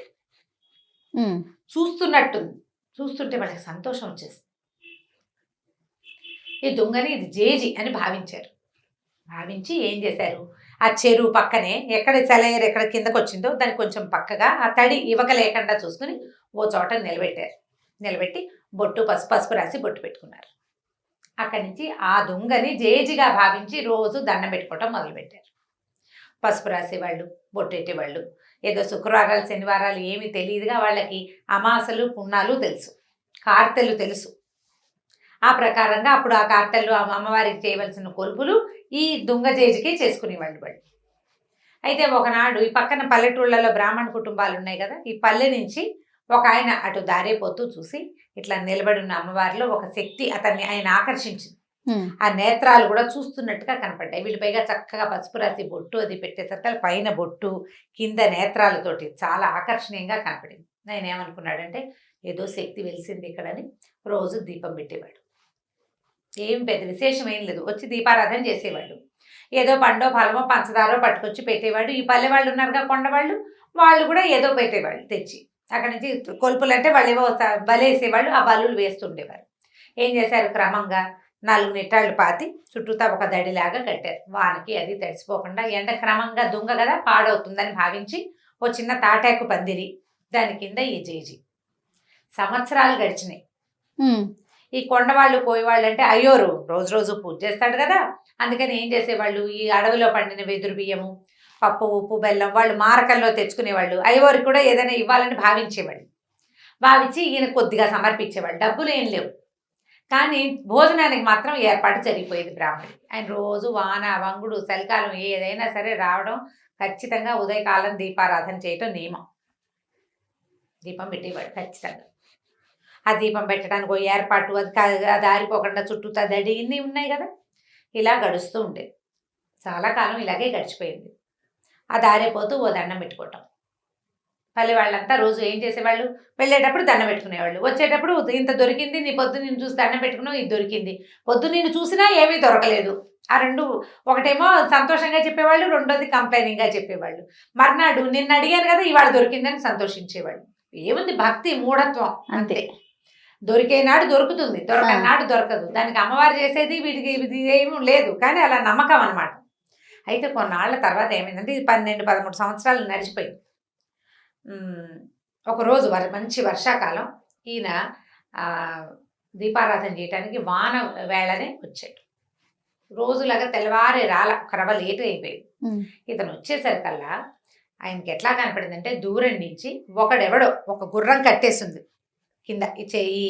చూస్తుంటే వాళ్ళకి సంతోషం వచ్చేసింది. ఈ దుంగని ఇది జేజి అని భావించి ఏం చేశారు, ఆ చెరువు పక్కనే ఎక్కడ సెలయేరు ఎక్కడ కిందకు వచ్చిందో దానికి కొంచెం పక్కగా ఆ తడి ఇవక లేకుండా చూసుకుని ఓ చోట నిలబెట్టి బొట్టు పసుపు రాసి బొట్టు పెట్టుకున్నారు. అక్కడి నుంచి ఆ దుంగని జేజిగా భావించి రోజు దండం పెట్టుకోవటం మొదలుపెట్టారు. పసుపు రాసేవాళ్ళు, బొట్టు పెట్టేవాళ్ళు. ఏదో శుక్రవారాలు శనివారాలు ఏమీ తెలియదుగా వాళ్ళకి, అమాసలు పున్నాలు తెలుసు, కార్తెలు తెలుసు. ఆ ప్రకారంగా అప్పుడు ఆ కార్తెలు అమ్మవారికి చేయవలసిన కొలుపులు ఈ దుంగ జేజికే చేసుకునేవాళ్ళు వాళ్ళు. అయితే ఒకనాడు ఈ పక్కన పల్లెటూళ్ళలో బ్రాహ్మణ కుటుంబాలు ఉన్నాయి కదా, ఈ పల్లె నుంచి ఒక ఆయన అటు దారేపోతూ చూసి ఇట్లా నిలబడి ఉన్న అమ్మవారిలో ఒక శక్తి ఆయన ఆకర్షించింది. ఆ నేత్రాలు కూడా చూస్తున్నట్టుగా కనపడ్డాయి. వీళ్ళు పైగా చక్కగా పసుపు రాసి బొట్టు అది పెట్టేసరికి పైన బొట్టు కింద నేత్రాలతోటి చాలా ఆకర్షణీయంగా కనపడింది. ఆయన ఏమనుకున్నాడంటే ఏదో శక్తి వెలిసింది ఇక్కడని రోజు దీపం పెట్టేవాడు. ఏం పెద్ద విశేషం ఏం లేదు, వచ్చి దీపారాధన చేసేవాడు. ఏదో పండో ఫలమో పంచదారో పట్టుకొచ్చి పెట్టేవాడు. ఈ పల్లె వాళ్ళు ఉన్నారుగా కొండవాళ్ళు, వాళ్ళు కూడా ఏదో పెట్టేవాళ్ళు తెచ్చి. అక్కడి నుంచి కొలుపులు అంటే వాళ్ళు ఏవో బలేసేవాళ్ళు, ఆ బలులు వేస్తుండేవారు. ఏం చేశారు, క్రమంగా 4 నిట్టాళ్ళు పాతి చుట్టూతా ఒక దడిలాగా కట్టారు. వానకి అది తడిసిపోకుండా, ఎండ క్రమంగా దుంగ కదా పాడవుతుందని భావించి ఓ చిన్న తాటాకు పందిరి, దాని కింద ఈ జేజి. సంవత్సరాలు గడిచినాయి. ఈ కొండవాళ్ళు కోయవాళ్ళు అంటే అయ్యోరు రోజు పూజ చేస్తాడు కదా, అందుకని ఏం చేసేవాళ్ళు, ఈ అడవిలో పండిన వెదురు బియ్యము, పప్పు, ఉప్పు, బెల్లం వాళ్ళు మారకల్లో తెచ్చుకునేవాళ్ళు. అయ్యవారికి కూడా ఏదైనా ఇవ్వాలని భావించేవాళ్ళు. భావించి ఈయన కొద్దిగా సమర్పించేవాళ్ళు. డబ్బులు ఏం లేవు, కానీ భోజనానికి మాత్రం ఏర్పాటు జరిగిపోయేది బ్రాహ్మణుడికి. ఆయన రోజు వాన వంగుడు చలికాలం ఏదైనా సరే రావడం, ఖచ్చితంగా ఉదయకాలం దీపారాధన చేయటం నియమం. దీపం పెట్టేవాడు ఖచ్చితంగా. ఆ దీపం పెట్టడానికి ఓ ఏర్పాటు, అది ఆరిపోకుండా చుట్టూ దడి ఇన్ని ఉన్నాయి కదా, ఇలా గడుస్తూ ఉండేది. చాలా కాలం ఇలాగే గడిచిపోయింది. ఆ దారిపోతూ ఓ దండం పెట్టుకోవటం, పల్లె వాళ్ళంతా రోజు ఏం చేసేవాళ్ళు, వెళ్ళేటప్పుడు దండం పెట్టుకునేవాళ్ళు, వచ్చేటప్పుడు ఇంత దొరికింది, నీ పొద్దు నేను చూసి దండం పెట్టుకున్నావు, ఇది దొరికింది. పొద్దు నేను చూసినా ఏమీ దొరకలేదు. ఆ రెండు, ఒకటేమో సంతోషంగా చెప్పేవాళ్ళు, రెండోది కంప్లైనింగ్గా చెప్పేవాళ్ళు. మర్నాడు నిన్ను అడిగాను కదా ఇవాళ దొరికిందని సంతోషించేవాళ్ళు. ఏముంది, భక్తి, మూఢత్వం అంతే. దొరికే నాడు దొరుకుతుంది, దొరకని నాడు దొరకదు. దానికి అమ్మవారు చేసేది వీటికి ఇది ఏమీ లేదు, కానీ అలా నమ్మకం అనమాట. అయితే కొన్నాళ్ళ తర్వాత ఏమైందంటే, ఇది 12-13 సంవత్సరాలు నడిచిపోయింది. ఒకరోజు మంచి వర్షాకాలం, ఈయన దీపారాధన చేయడానికి వాన వేళనే వచ్చాడు. రోజులాగా తెల్లవారే రాల, కరవ లేట్ అయిపోయింది. ఇతను వచ్చేసరికల్లా ఆయనకి ఎట్లా కనపడిందంటే, దూరం నుంచి ఒకడెవడో ఒక గుర్రం కట్టేసింది కింద. ఈ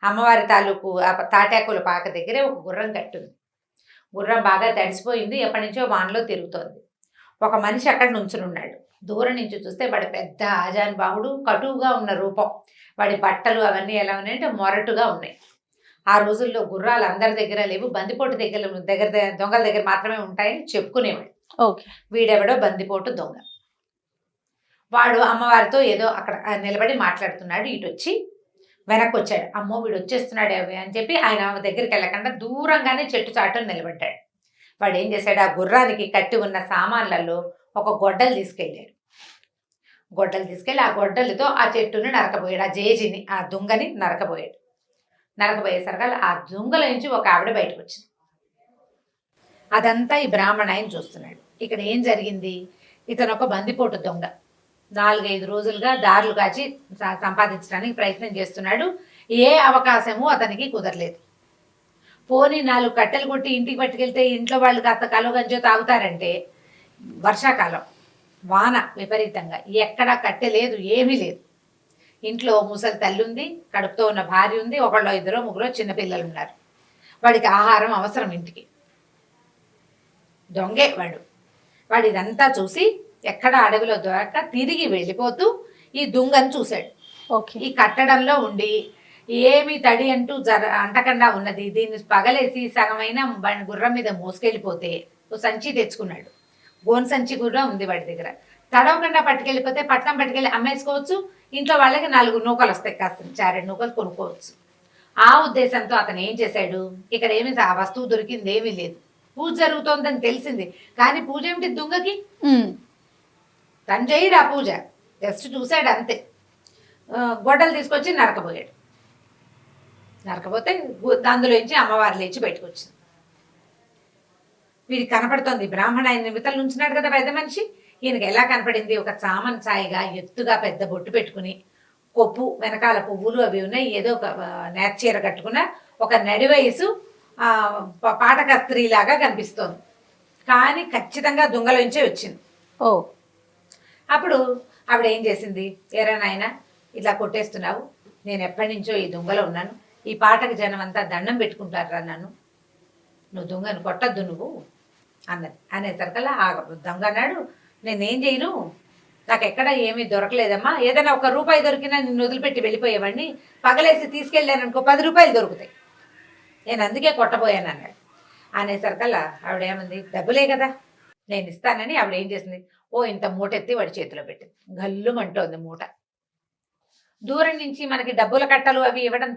అమ్మవారి తాలూకు తాటాకుల పాక దగ్గరే ఒక గుర్రం కట్టుంది. గుర్రం బాగా తడిసిపోయింది, ఎప్పటి నుంచో వానలో తిరుగుతోంది. ఒక మనిషి అక్కడ నుంచుని ఉన్నాడు. దూరం నుంచి చూస్తే వాడి పెద్ద ఆజానుబాహుడు, కటువుగా ఉన్న రూపం. వాడి బట్టలు అవన్నీ ఎలా ఉన్నాయంటే మొరటుగా ఉన్నాయి. ఆ రోజుల్లో గుర్రాలు అందరి దగ్గర లేవు, బందిపోటు దగ్గర దొంగల దగ్గర మాత్రమే ఉంటాయని చెప్పుకునేవాడు. వీడెవడో బందిపోటు దొంగ. వాడు అమ్మవారితో ఏదో అక్కడ నిలబడి మాట్లాడుతున్నాడు. ఇటు వచ్చి వెనక్కి వచ్చాడు. అమ్మో వీడు వచ్చేస్తున్నాడు అని చెప్పి ఆయన దగ్గరికి వెళ్ళకుండా దూరంగానే చెట్టు చాటును నిలబడ్డాడు. వాడు ఏం చేశాడు, ఆ గుర్రానికి కట్టి ఉన్న సామాన్లలో ఒక గొడ్డలు తీసుకెళ్ళాడు. గొడ్డలు తీసుకెళ్ళి ఆ గొడ్డలతో ఆ చెట్టుని నరకబోయాడు, ఆ జేజిని, ఆ దుంగని నరకబోయాడు. నరకబోయేసరికల్లా ఆ దుంగల నుంచి ఒక ఆవిడ బయటకు వచ్చింది. అదంతా ఈ బ్రాహ్మణ ఆయన చూస్తున్నాడు. ఇక్కడ ఏం జరిగింది, ఇతను ఒక బందిపోటు దొంగ. 4-5 రోజులుగా దారులు కాచి సంపాదించడానికి ప్రయత్నం చేస్తున్నాడు. ఏ అవకాశము అతనికి కుదరలేదు. పోనీ 4 కట్టెలు కొట్టి ఇంటికి పట్టుకెళ్తే ఇంట్లో వాళ్ళు కాస్త కలుగంజో తాగుతారంటే, వర్షాకాలం, వాన విపరీతంగా, ఎక్కడా కట్టె లేదు, ఏమీ లేదు. ఇంట్లో ముసలి తల్లి ఉంది, కడుపుతో ఉన్న భార్య ఉంది, 1-2-3 చిన్నపిల్లలు ఉన్నారు. వాడికి ఆహారం అవసరం ఇంటికి. దొంగే వాడు ఇదంతా చూసి ఎక్కడ అడవిలో దొరక్క తిరిగి వెళ్ళిపోతూ ఈ దుంగను చూశాడు. ఈ కట్టడంలో ఉండి ఏమి తడి అంటూ అంటకుండా ఉన్నది, దీన్ని పగలేసి సగమైన గుర్రం మీద మోసుకెళ్ళిపోతే ఓ సంచి తెచ్చుకున్నాడు. గోన్ సంచి కూడా ఉంది వాడి దగ్గర. తడవకుండా పట్టుకెళ్ళిపోతే పట్నం పట్టుకెళ్ళి అమ్మేసుకోవచ్చు, ఇంట్లో వాళ్ళకి 4 నూకలు వస్తాయి, కాస్త 2 నూకలు కొనుక్కోవచ్చు. ఆ ఉద్దేశంతో అతను ఏం చేశాడు, ఇక్కడ ఏమి ఆ వస్తువు దొరికింది ఏమీ లేదు, పూజ జరుగుతోందని తెలిసింది, కానీ పూజ ఏమిటి దుంగకి, తను చేయడు ఆ పూజ, జస్ట్ చూశాడు అంతే. గొడ్డలు తీసుకొచ్చి నరకబోయాడు. నరకపోతే అందులోంచి అమ్మవారు లేచి బయటకు వచ్చింది. వీడికి కనపడుతోంది, బ్రాహ్మణ ఆయన నిమిత్తలు ఉంచున్నాడు కదా పెద్ద మనిషి, ఈయనకి ఎలా కనపడింది, ఒక చామన్ ఛాయిగా ఎత్తుగా పెద్ద బొట్టు పెట్టుకుని, కొప్పు వెనకాల పువ్వులు అవి ఉన్నాయి, ఏదో ఒక నేర్చీర కట్టుకున్న ఒక నడి వయసు పాటక స్త్రీలాగా కనిపిస్తోంది. కానీ ఖచ్చితంగా దుంగలోంచే వచ్చింది. అప్పుడు ఆవిడ ఏం చేసింది, ఏరా నాయన ఇట్లా కొట్టేస్తున్నావు, నేను ఎప్పటి నుంచో ఈ దొంగలో ఉన్నాను, ఈ పాటకు జనం అంతా దండం పెట్టుకుంటారా నన్ను, నువ్వు దొంగను కొట్టద్దు నువ్వు అన్నది. అనేసరికల్లా ఆ దొంగ అన్నాడు, నేనేం చేయను, నాకు ఎక్కడ ఏమీ దొరకలేదమ్మా, ఏదైనా 1 రూపాయి దొరికినా నిన్ను వదిలిపెట్టి వెళ్ళిపోయేవాడిని, పగలేసి తీసుకెళ్ళాను అనుకో 10 రూపాయలు దొరుకుతాయి, నేను అందుకే కొట్టబోయాను అన్నాడు. అనేసరికల్లా ఆవిడ ఏమంది, డబ్బులే కదా నేను ఇస్తానని ఆవిడ ఏం చేసింది, ఇంత మూట ఎత్తి వాడి చేతిలో పెట్టింది. గల్లుమంటోంది మూట. దూరం నుంచి మనకి డబ్బుల కట్టలు అవి ఇవ్వడం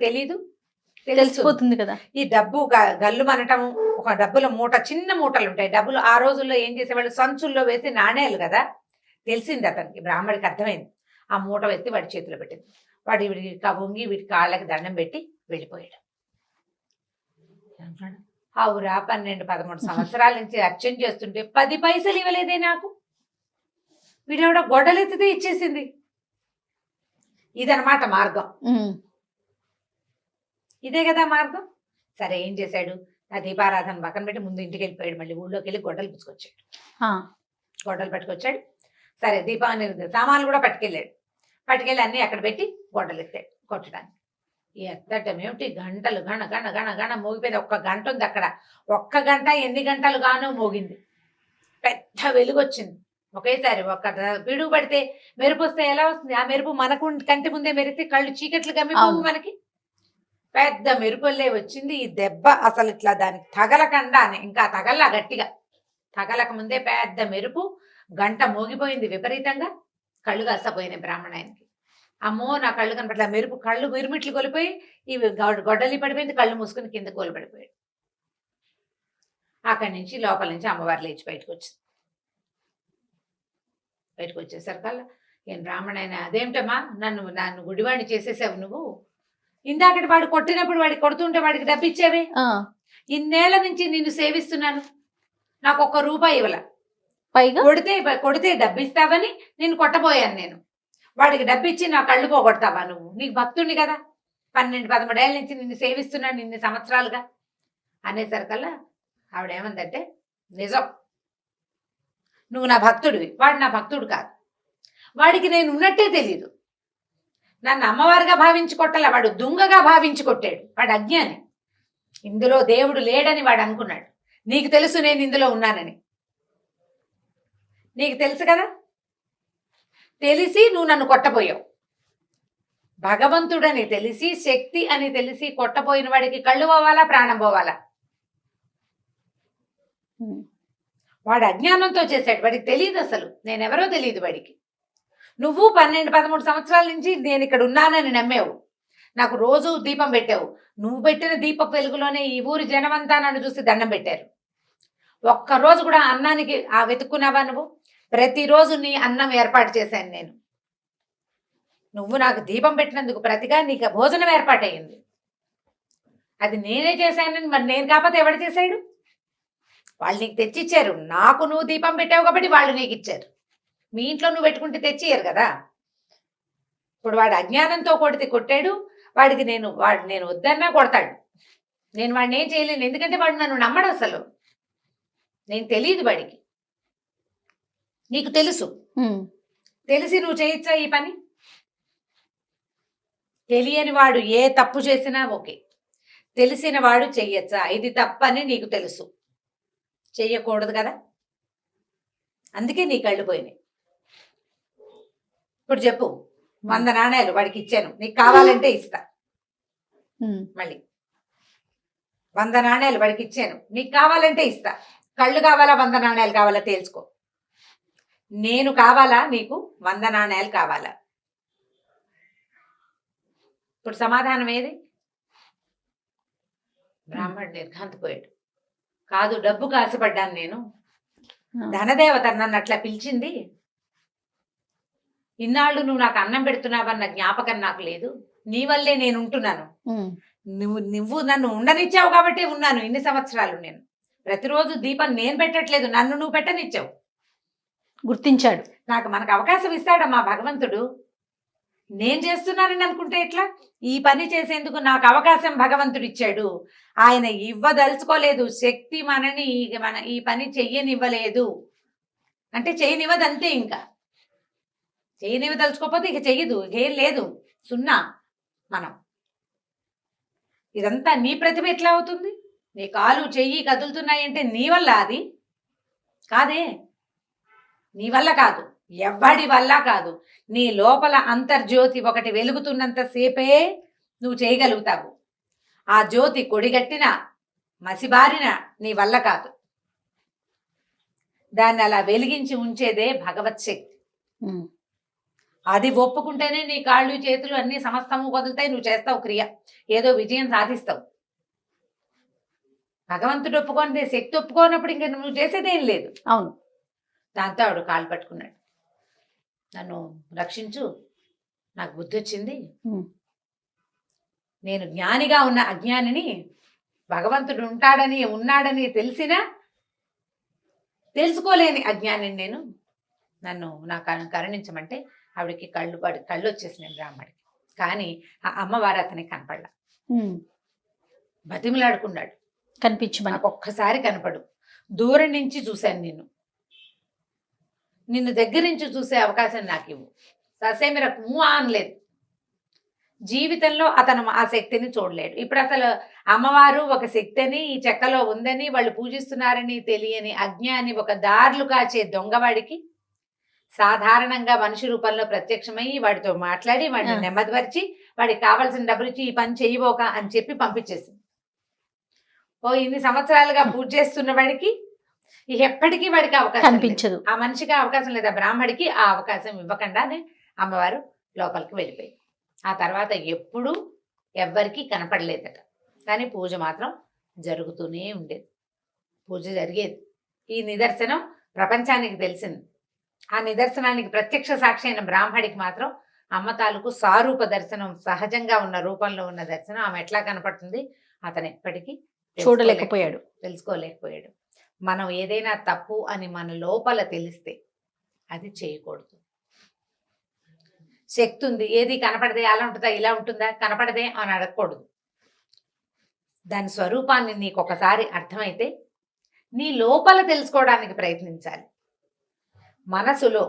తెలిసిపోతుంది కదా, ఈ డబ్బు గల్లు మనటము, ఒక డబ్బుల మూట, చిన్న మూటలు ఉంటాయి డబ్బులు. ఆ రోజుల్లో ఏం చేసేవాళ్ళు, సంచుల్లో వేసి నాణేలు కదా, తెలిసింది అతనికి, బ్రాహ్మడికి అర్థమైంది. ఆ మూట ఎత్తి వాడి చేతిలో పెట్టింది. వాడు వీడికి వంగి వీడి కాళ్ళకి దండం పెట్టి వెళ్ళిపోయాడు. అవురా 12-13 సంవత్సరాల నుంచి అర్చన చేస్తుంటే 10 పైసలు ఇవ్వలేదే నాకు, వీడెవడ గొడ్డలెత్తితే ఇచ్చేసింది. ఇదనమాట మార్గం, ఇదే కదా మార్గం. సరే ఏం చేశాడు, ఆ దీపారాధన పక్కన పెట్టి ముందు ఇంటికి వెళ్ళిపోయాడు. మళ్ళీ ఊళ్ళోకి వెళ్ళి గొడ్డలు పుచ్చుకొచ్చాడు. గొడ్డలు పట్టుకొచ్చాడు. సరే దీపాన్ని సామాన్లు కూడా పట్టుకెళ్ళి అన్నీ అక్కడ పెట్టి గొడ్డలు ఎత్తాడు కొట్టడానికి. ఎత్తటం ఏమిటి, గంటలు గణ గణ గణ గణ మోగిపోయింది. 1 గంట ఉంది అక్కడ, 1 గంట ఎన్ని గంటలు గానో మోగింది. పెద్ద వెలుగు వచ్చింది ఒకేసారి. ఒక పిడుగు పడితే మెరుపు వస్తే ఎలా వస్తుంది, ఆ మెరుపు మనకు కంటి ముందే మెరిస్తే కళ్ళు చీకట్లు గమ్మిపోవు మనకి. పెద్ద మెరుపుల్లే వచ్చింది. ఈ దెబ్బ అసలు ఇట్లా దానికి తగలకుండానే, ఇంకా తగల్లా గట్టిగా, తగలక ముందే పెద్ద మెరుపు, గంట మోగిపోయింది విపరీతంగా. కళ్ళు కాస్తపోయినాయి బ్రాహ్మణాయనకి. అమ్మో నా కళ్ళు కనపట్ల, మెరుపు కళ్ళు మిరుమిట్లు కొలిపోయి ఇవి గొడ్డలి పడిపోయింది, కళ్ళు మూసుకుని కింద కోలిపడిపోయాడు. అక్కడి నుంచి లోపల నుంచి అమ్మవారు లేచి బయటకు వచ్చింది. బయటకు వచ్చేసరికల్లా ఏం బ్రాహ్మణాయన, అదేమిటమ్మా నన్ను నన్ను గుడివాడిని చేసేసావు నువ్వు, ఇందాకటి వాడు కొట్టినప్పుడు వాడికి కొడుతుంటే వాడికి డబ్బిచ్చేవే, ఇన్నేళ్ల నుంచి నిన్ను సేవిస్తున్నాను, నాకు ఒక్క రూపాయి ఇవ్వాల, పైగా కొడితే డబ్బిస్తావని నిన్ను కొట్టబోయాను నేను, వాడికి డబ్బిచ్చి నా కళ్ళు పోగొడతావా నువ్వు, నీకు భక్తుడిని కదా, 12-13 ఏళ్ళ నుంచి నిన్ను సేవిస్తున్నాను ఇన్ని సంవత్సరాలుగా అనేసరికల్లా ఆవిడేమందంటే, నిజం నువ్వు నా భక్తుడివి, వాడు నా భక్తుడు కాదు, వాడికి నేను ఉన్నట్టే తెలీదు, నన్ను అమ్మవారిగా భావించి కొట్టాల, వాడు దుంగగా భావించి కొట్టాడు, వాడు అజ్ఞాని, ఇందులో దేవుడు లేడని వాడు అనుకున్నాడు, నీకు తెలుసు నేను ఇందులో ఉన్నానని, నీకు తెలుసు కదా, తెలిసి నువ్వు నన్ను కొట్టబోయావు, భగవంతుడని తెలిసి శక్తి అని తెలిసి కొట్టబోయిన వాడికి కళ్ళు పోవాలా ప్రాణం పోవాలా, వాడు అజ్ఞానంతో చేశాడు, వాడికి తెలియదు అసలు నేనెవరో తెలియదు వాడికి, నువ్వు 12-13 సంవత్సరాల నుంచి నేను ఇక్కడ ఉన్నానని నమ్మేవు, నాకు రోజు దీపం పెట్టావు, నువ్వు పెట్టిన దీపపు వెలుగులోనే ఈ ఊరి జనమంతా నన్ను చూసి దండం పెట్టారు, ఒక్కరోజు కూడా అన్నానికి వెతుక్కున్నావా నువ్వు, ప్రతిరోజు నీ అన్నం ఏర్పాటు చేశాను నేను, నువ్వు నాకు దీపం పెట్టినందుకు ప్రతిగా నీకు భోజనం ఏర్పాటయ్యింది, అది నేనే చేశానని మరి నేను కాకపోతే ఎవడు చేశాడు, వాళ్ళు నీకు తెచ్చిచ్చారు, నాకు నువ్వు దీపం పెట్టావు కాబట్టి వాళ్ళు నీకు ఇచ్చారు, మీ ఇంట్లో నువ్వు పెట్టుకుంటే తెచ్చియ్యరు కదా, ఇప్పుడు వాడు అజ్ఞానంతో కొట్టాడు, వాడికి నేను వద్దన్నా కొడతాడు, నేను వాడిని ఏం చేయలేను, ఎందుకంటే వాడు నన్ను నమ్మడు అసలు, నేను తెలియదు వాడికి, నీకు తెలుసు, తెలిసి నువ్వు చేయొచ్చా ఈ పని, తెలియని వాడు ఏ తప్పు చేసినా ఓకే, తెలిసిన వాడు చెయ్యొచ్చా, ఇది తప్పని నీకు తెలుసు, చెయ్యకూడదు కదా, అందుకే నీ కళ్ళు పోయినాయి, ఇప్పుడు చెప్పు 100 నాణేలు వాడికి ఇచ్చాను, నీకు కావాలంటే ఇస్తా, మళ్ళీ 100 నాణేలు వాడికి ఇచ్చాను, నీకు కావాలంటే ఇస్తా, కళ్ళు కావాలా 100 నాణేలు కావాలా తేల్చుకో, నేను కావాలా నీకు 100 నాణేలు కావాలా, ఇప్పుడు సమాధానం ఏది, బ్రాహ్మణుడు నిర్ఘాంతపోయాడు, కాదు డబ్బుకు ఆశపడ్డాను నేను, ధనదేవత నన్ను అట్లా పిలిచింది, ఇన్నాళ్ళు నువ్వు నాకు అన్నం పెడుతున్నావన్న జ్ఞాపకం నాకు లేదు, నీ వల్లే నేను ఉంటున్నాను, నువ్వు నన్ను ఉండనిచ్చావు కాబట్టి ఉన్నాను ఇన్ని సంవత్సరాలు, నేను ప్రతిరోజు దీపం నేను పెట్టట్లేదు, నన్ను నువ్వు పెట్టనిచ్చావు, గుర్తించాడు, మనకు అవకాశం ఇస్తాడమ్మా భగవంతుడు, నేను చేస్తున్నానని అనుకుంటే ఎట్లా, ఈ పని చేసేందుకు నాకు అవకాశం భగవంతుడు ఇచ్చాడు, ఆయన ఇవ్వదలుచుకోలేదు, శక్తి మనని ఈ పని చెయ్యనివ్వలేదు అంటే చేయనివ్వదు అంతే, ఇంకా చేయనివ్వదలుచుకోకపోతే ఇక చెయ్యదు, ఏం లేదు, సున్నా, మనం ఇదంతా నీ ప్రతిభ ఎట్లా అవుతుంది, నీ కాలు చెయ్యి కదులుతున్నాయంటే నీ వల్ల, అది కాదే, నీ వల్ల కాదు, ఎవ్వడి వల్ల కాదు, నీ లోపల అంతర్జ్యోతి ఒకటి వెలుగుతున్నంత సేపే నువ్వు చేయగలుగుతావు, ఆ జ్యోతి కొడిగట్టిన మసిబారిన నీ వల్ల కాదు, దాన్ని అలా వెలిగించి ఉంచేదే భగవత్ శక్తి, అది ఒప్పుకుంటేనే నీ కాళ్ళు చేతులు అన్ని సమస్తము వదులుతాయి, నువ్వు చేస్తావు క్రియ, ఏదో విజయం సాధిస్తావు, భగవంతుడు ఒప్పుకొని శక్తి ఒప్పుకోనప్పుడు ఇంకా నువ్వు చేసేదేం లేదు. అవును, దాంతో ఆవిడ కాళ్ళు పట్టుకున్నాడు, నన్ను రక్షించు, నాకు బుద్ధి వచ్చింది, నేను జ్ఞానిగా ఉన్న అజ్ఞానిని, భగవంతుడు ఉన్నాడని తెలిసినా తెలుసుకోలేని అజ్ఞానిని నేను, నన్ను నాకు కరుణించమంటే ఆవిడకి కళ్ళు వచ్చేసినాయి బ్రాహ్మడికి, కానీ ఆ అమ్మవారు అతనికి కనపడలా, బతిమలాడుకున్నాడు, కనిపించమని, నాకు ఒక్కసారి కనపడు, దూరం నుంచి చూశాను నిన్ను దగ్గర నుంచి చూసే అవకాశం నాకు ఇవ్వు, ససేమిరకు మూవ్ అనలేదు, జీవితంలో అతను ఆ శక్తిని చూడలేడు, ఇప్పుడు అసలు అమ్మవారు ఒక శక్తి అని ఈ చెక్కలో ఉందని వాళ్ళు పూజిస్తున్నారని తెలియని అజ్ఞాని, ఒక దారులు కాచే దొంగవాడికి సాధారణంగా మనిషి రూపంలో ప్రత్యక్షమయ్యి వాడితో మాట్లాడి వాడిని నెమ్మదిపరిచి వాడికి కావాల్సిన డబ్బులు ఇచ్చి ఈ పని చేయబోక అని చెప్పి పంపించేసింది. ఇన్ని సంవత్సరాలుగా పూజ చేస్తున్న వాడికి ఇక ఎప్పటికీ వాడికి అవకాశం లేదు. కనిపించదు. ఆ మనిషికి అవకాశం లేదు, ఆ బ్రాహ్మడికి ఆ అవకాశం ఇవ్వకుండానే అమ్మవారు లోపలికి వెళ్ళిపోయింది. ఆ తర్వాత ఎప్పుడూ ఎవ్వరికీ కనపడలేదట, కానీ పూజ మాత్రం జరుగుతూనే ఉండేది, పూజ జరిగేది. ఈ నిదర్శనం ప్రపంచానికి తెలిసింది. ఆ నిదర్శనానికి ప్రత్యక్ష సాక్షి అయిన బ్రాహ్మడికి మాత్రం అమ్మ తాలూకు సారూప దర్శనం, సహజంగా ఉన్న రూపంలో ఉన్న దర్శనం ఆమె ఎట్లా కనపడుతుంది అతను ఎప్పటికీ చూడలేకపోయాడు. తెలుసుకోలేకపోయాడు. మనం ఏదైనా తప్పు అని మన లోపల తెలిస్తే అది చేయకూడదు. శక్తి ఉంది, ఏది కనపడదే, అలా ఉంటుందా ఇలా ఉంటుందా, కనపడదే అని అడగకూడదు. దాని స్వరూపాన్ని నీకు ఒకసారి అర్థమైతే నీ లోపల తెలుసుకోవడానికి ప్రయత్నించాలి. మనసులో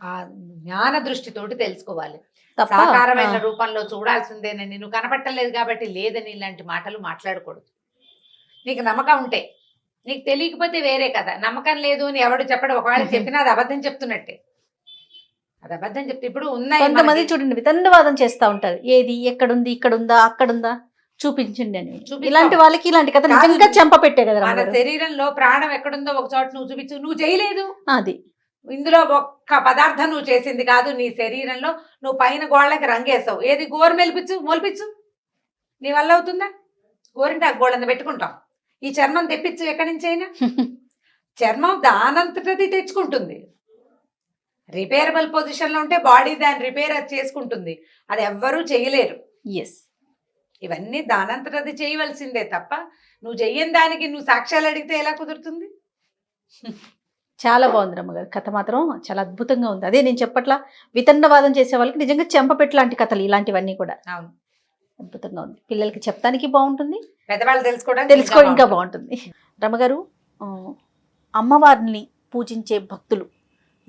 ఆ జ్ఞాన దృష్టితోటి తెలుసుకోవాలి. సాకారమైన రూపంలో చూడాల్సిందేనని, నువ్వు కనపట్టలేదు కాబట్టి లేదని ఇలాంటి మాటలు మాట్లాడకూడదు. నీకు నమ్మకం ఉంటే, నీకు తెలియకపోతే వేరే కదా. నమ్మకం లేదు అని ఎవడు చెప్పడు, ఒకవేళ చెప్పినా అది అబద్ధం చెప్తున్నట్టే. అది అబద్ధం చెప్తే ఇప్పుడు కొంతమంది చూడండి వితండవాదం చేస్తా ఉంటారు, ఏది ఎక్కడుంది, ఇక్కడుందా, అక్కడుందా, చూపించండి అని. ఇలాంటి వాళ్ళకి ఇలాంటి కథ నిజంగా చెంప పెట్టే కదా. మన శరీరంలో ప్రాణం ఎక్కడుందో ఒక చోట నువ్వు చూపించు, నువ్వు చేయలేదు. అది ఇందులో ఒక్క పదార్థం నువ్వు చేసింది కాదు. నీ శరీరంలో నువ్వు పైన గోళ్ళకి రంగేస్తావు, ఏది గోరు మొలిపించు, నీ వల్ల అవుతుందా? గోరింటాకు గోళ్ళంత పెట్టుకుంటాం, ఈ చర్మం తెప్పించు ఎక్కడి నుంచి అయినా. చర్మం దానంతటది తెచ్చుకుంటుంది. రిపేరబుల్ పొజిషన్ లో ఉంటే బాడీ దాన్ని రిపేర్ చేసుకుంటుంది, అది ఎవ్వరూ చేయలేరు. ఇవన్నీ దానంతటది చేయవలసిందే తప్ప నువ్వు చెయ్యని దానికి నువ్వు సాక్ష్యాలు అడిగితే ఎలా కుదురుతుంది? చాలా బాగుంది రమ్మగారు, కథ మాత్రం చాలా అద్భుతంగా ఉంది. అదే నేను చెప్పట్లా, వితండవాదం చేసే వాళ్ళకి నిజంగా చెంపపెట్టు లాంటి కథలు ఇలాంటివన్నీ కూడా. అవును, అద్భుతంగా ఉంది. పిల్లలకి చెప్తానికి బాగుంటుంది, పెద్దవాళ్ళు తెలుసుకో ఇంకా బాగుంటుంది. రమ్మగారు, అమ్మవారిని పూజించే భక్తులు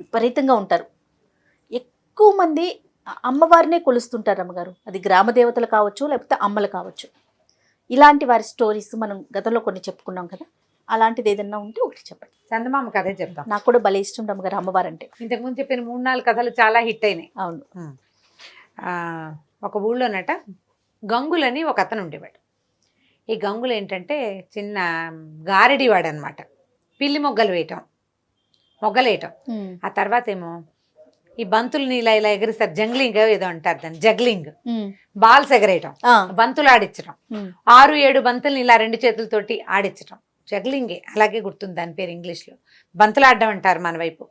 విపరీతంగా ఉంటారు. ఎక్కువ మంది అమ్మవారినే కొలుస్తుంటారు రమ్మగారు. అది గ్రామ దేవతలు కావచ్చు, లేకపోతే అమ్మలు కావచ్చు. ఇలాంటి వారి స్టోరీస్ మనం గతంలో కొన్ని చెప్పుకున్నాం కదా, అలాంటిది ఏదన్నా ఉంటే ఒకటి చెప్పండి. చందమామ కథే చెప్తాం. నాకు కూడా భలే ఇష్టం రమ్మగారు అమ్మవారు అంటే. ఇంతకుముందు చెప్పిన 3-4 కథలు చాలా హిట్ అయినాయి. అవును. ఒక ఊళ్ళోనట గంగులని ఒక అతను ఉండేవాడు. ఈ గంగులు ఏంటంటే చిన్న గారడివాడు అనమాట. పిల్లి మొగ్గలేయటం. ఆ తర్వాత ఏమో ఈ బంతుల్ని ఇలా ఇలా ఎగిరిస్తారు, జంగ్లింగ్ ఏదో అంటారు దాన్ని, జగ్లింగ్. బాల్స్ ఎగరేయటం, బంతులు ఆడించడం, 6-7 బంతుల్ని ఇలా 2 చేతులతోటి ఆడించడం, జగ్లింగే, అలాగే గుర్తుంది దాని పేరు ఇంగ్లీష్లో. బంతులు ఆడడం అంటారు మన వైపు.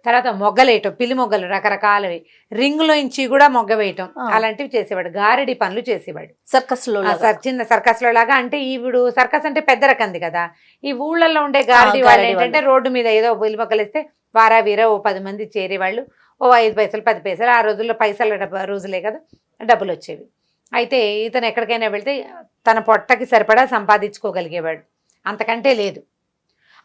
తర్వాత మొగ్గలేయటం, పిల్లి మొగ్గలు రకరకాలవి, రింగులో ఇంచి కూడా మొగ్గ వేయటం, అలాంటివి చేసేవాడు. గారడి పనులు చేసేవాడు. సర్కస్లో చిన్న సర్కస్ లో లాగా. అంటే ఇప్పుడు సర్కస్ అంటే పెద్ద రకంది కదా. ఈ ఊళ్ళల్లో ఉండే గారడి వాళ్ళు ఏంటంటే రోడ్డు మీద ఏదో పిల్లి మొగ్గలు వేస్తే వారా వీరా ఓ 10 మంది చేరేవాళ్ళు. ఓ 5 పైసలు 10 పైసలు, ఆ రోజుల్లో పైసల రోజులే కదా, డబ్బులు వచ్చేవి. అయితే ఇతను ఎక్కడికైనా వెళ్తే తన పొట్టకి సరిపడా సంపాదించుకోగలిగేవాడు, అంతకంటే లేదు.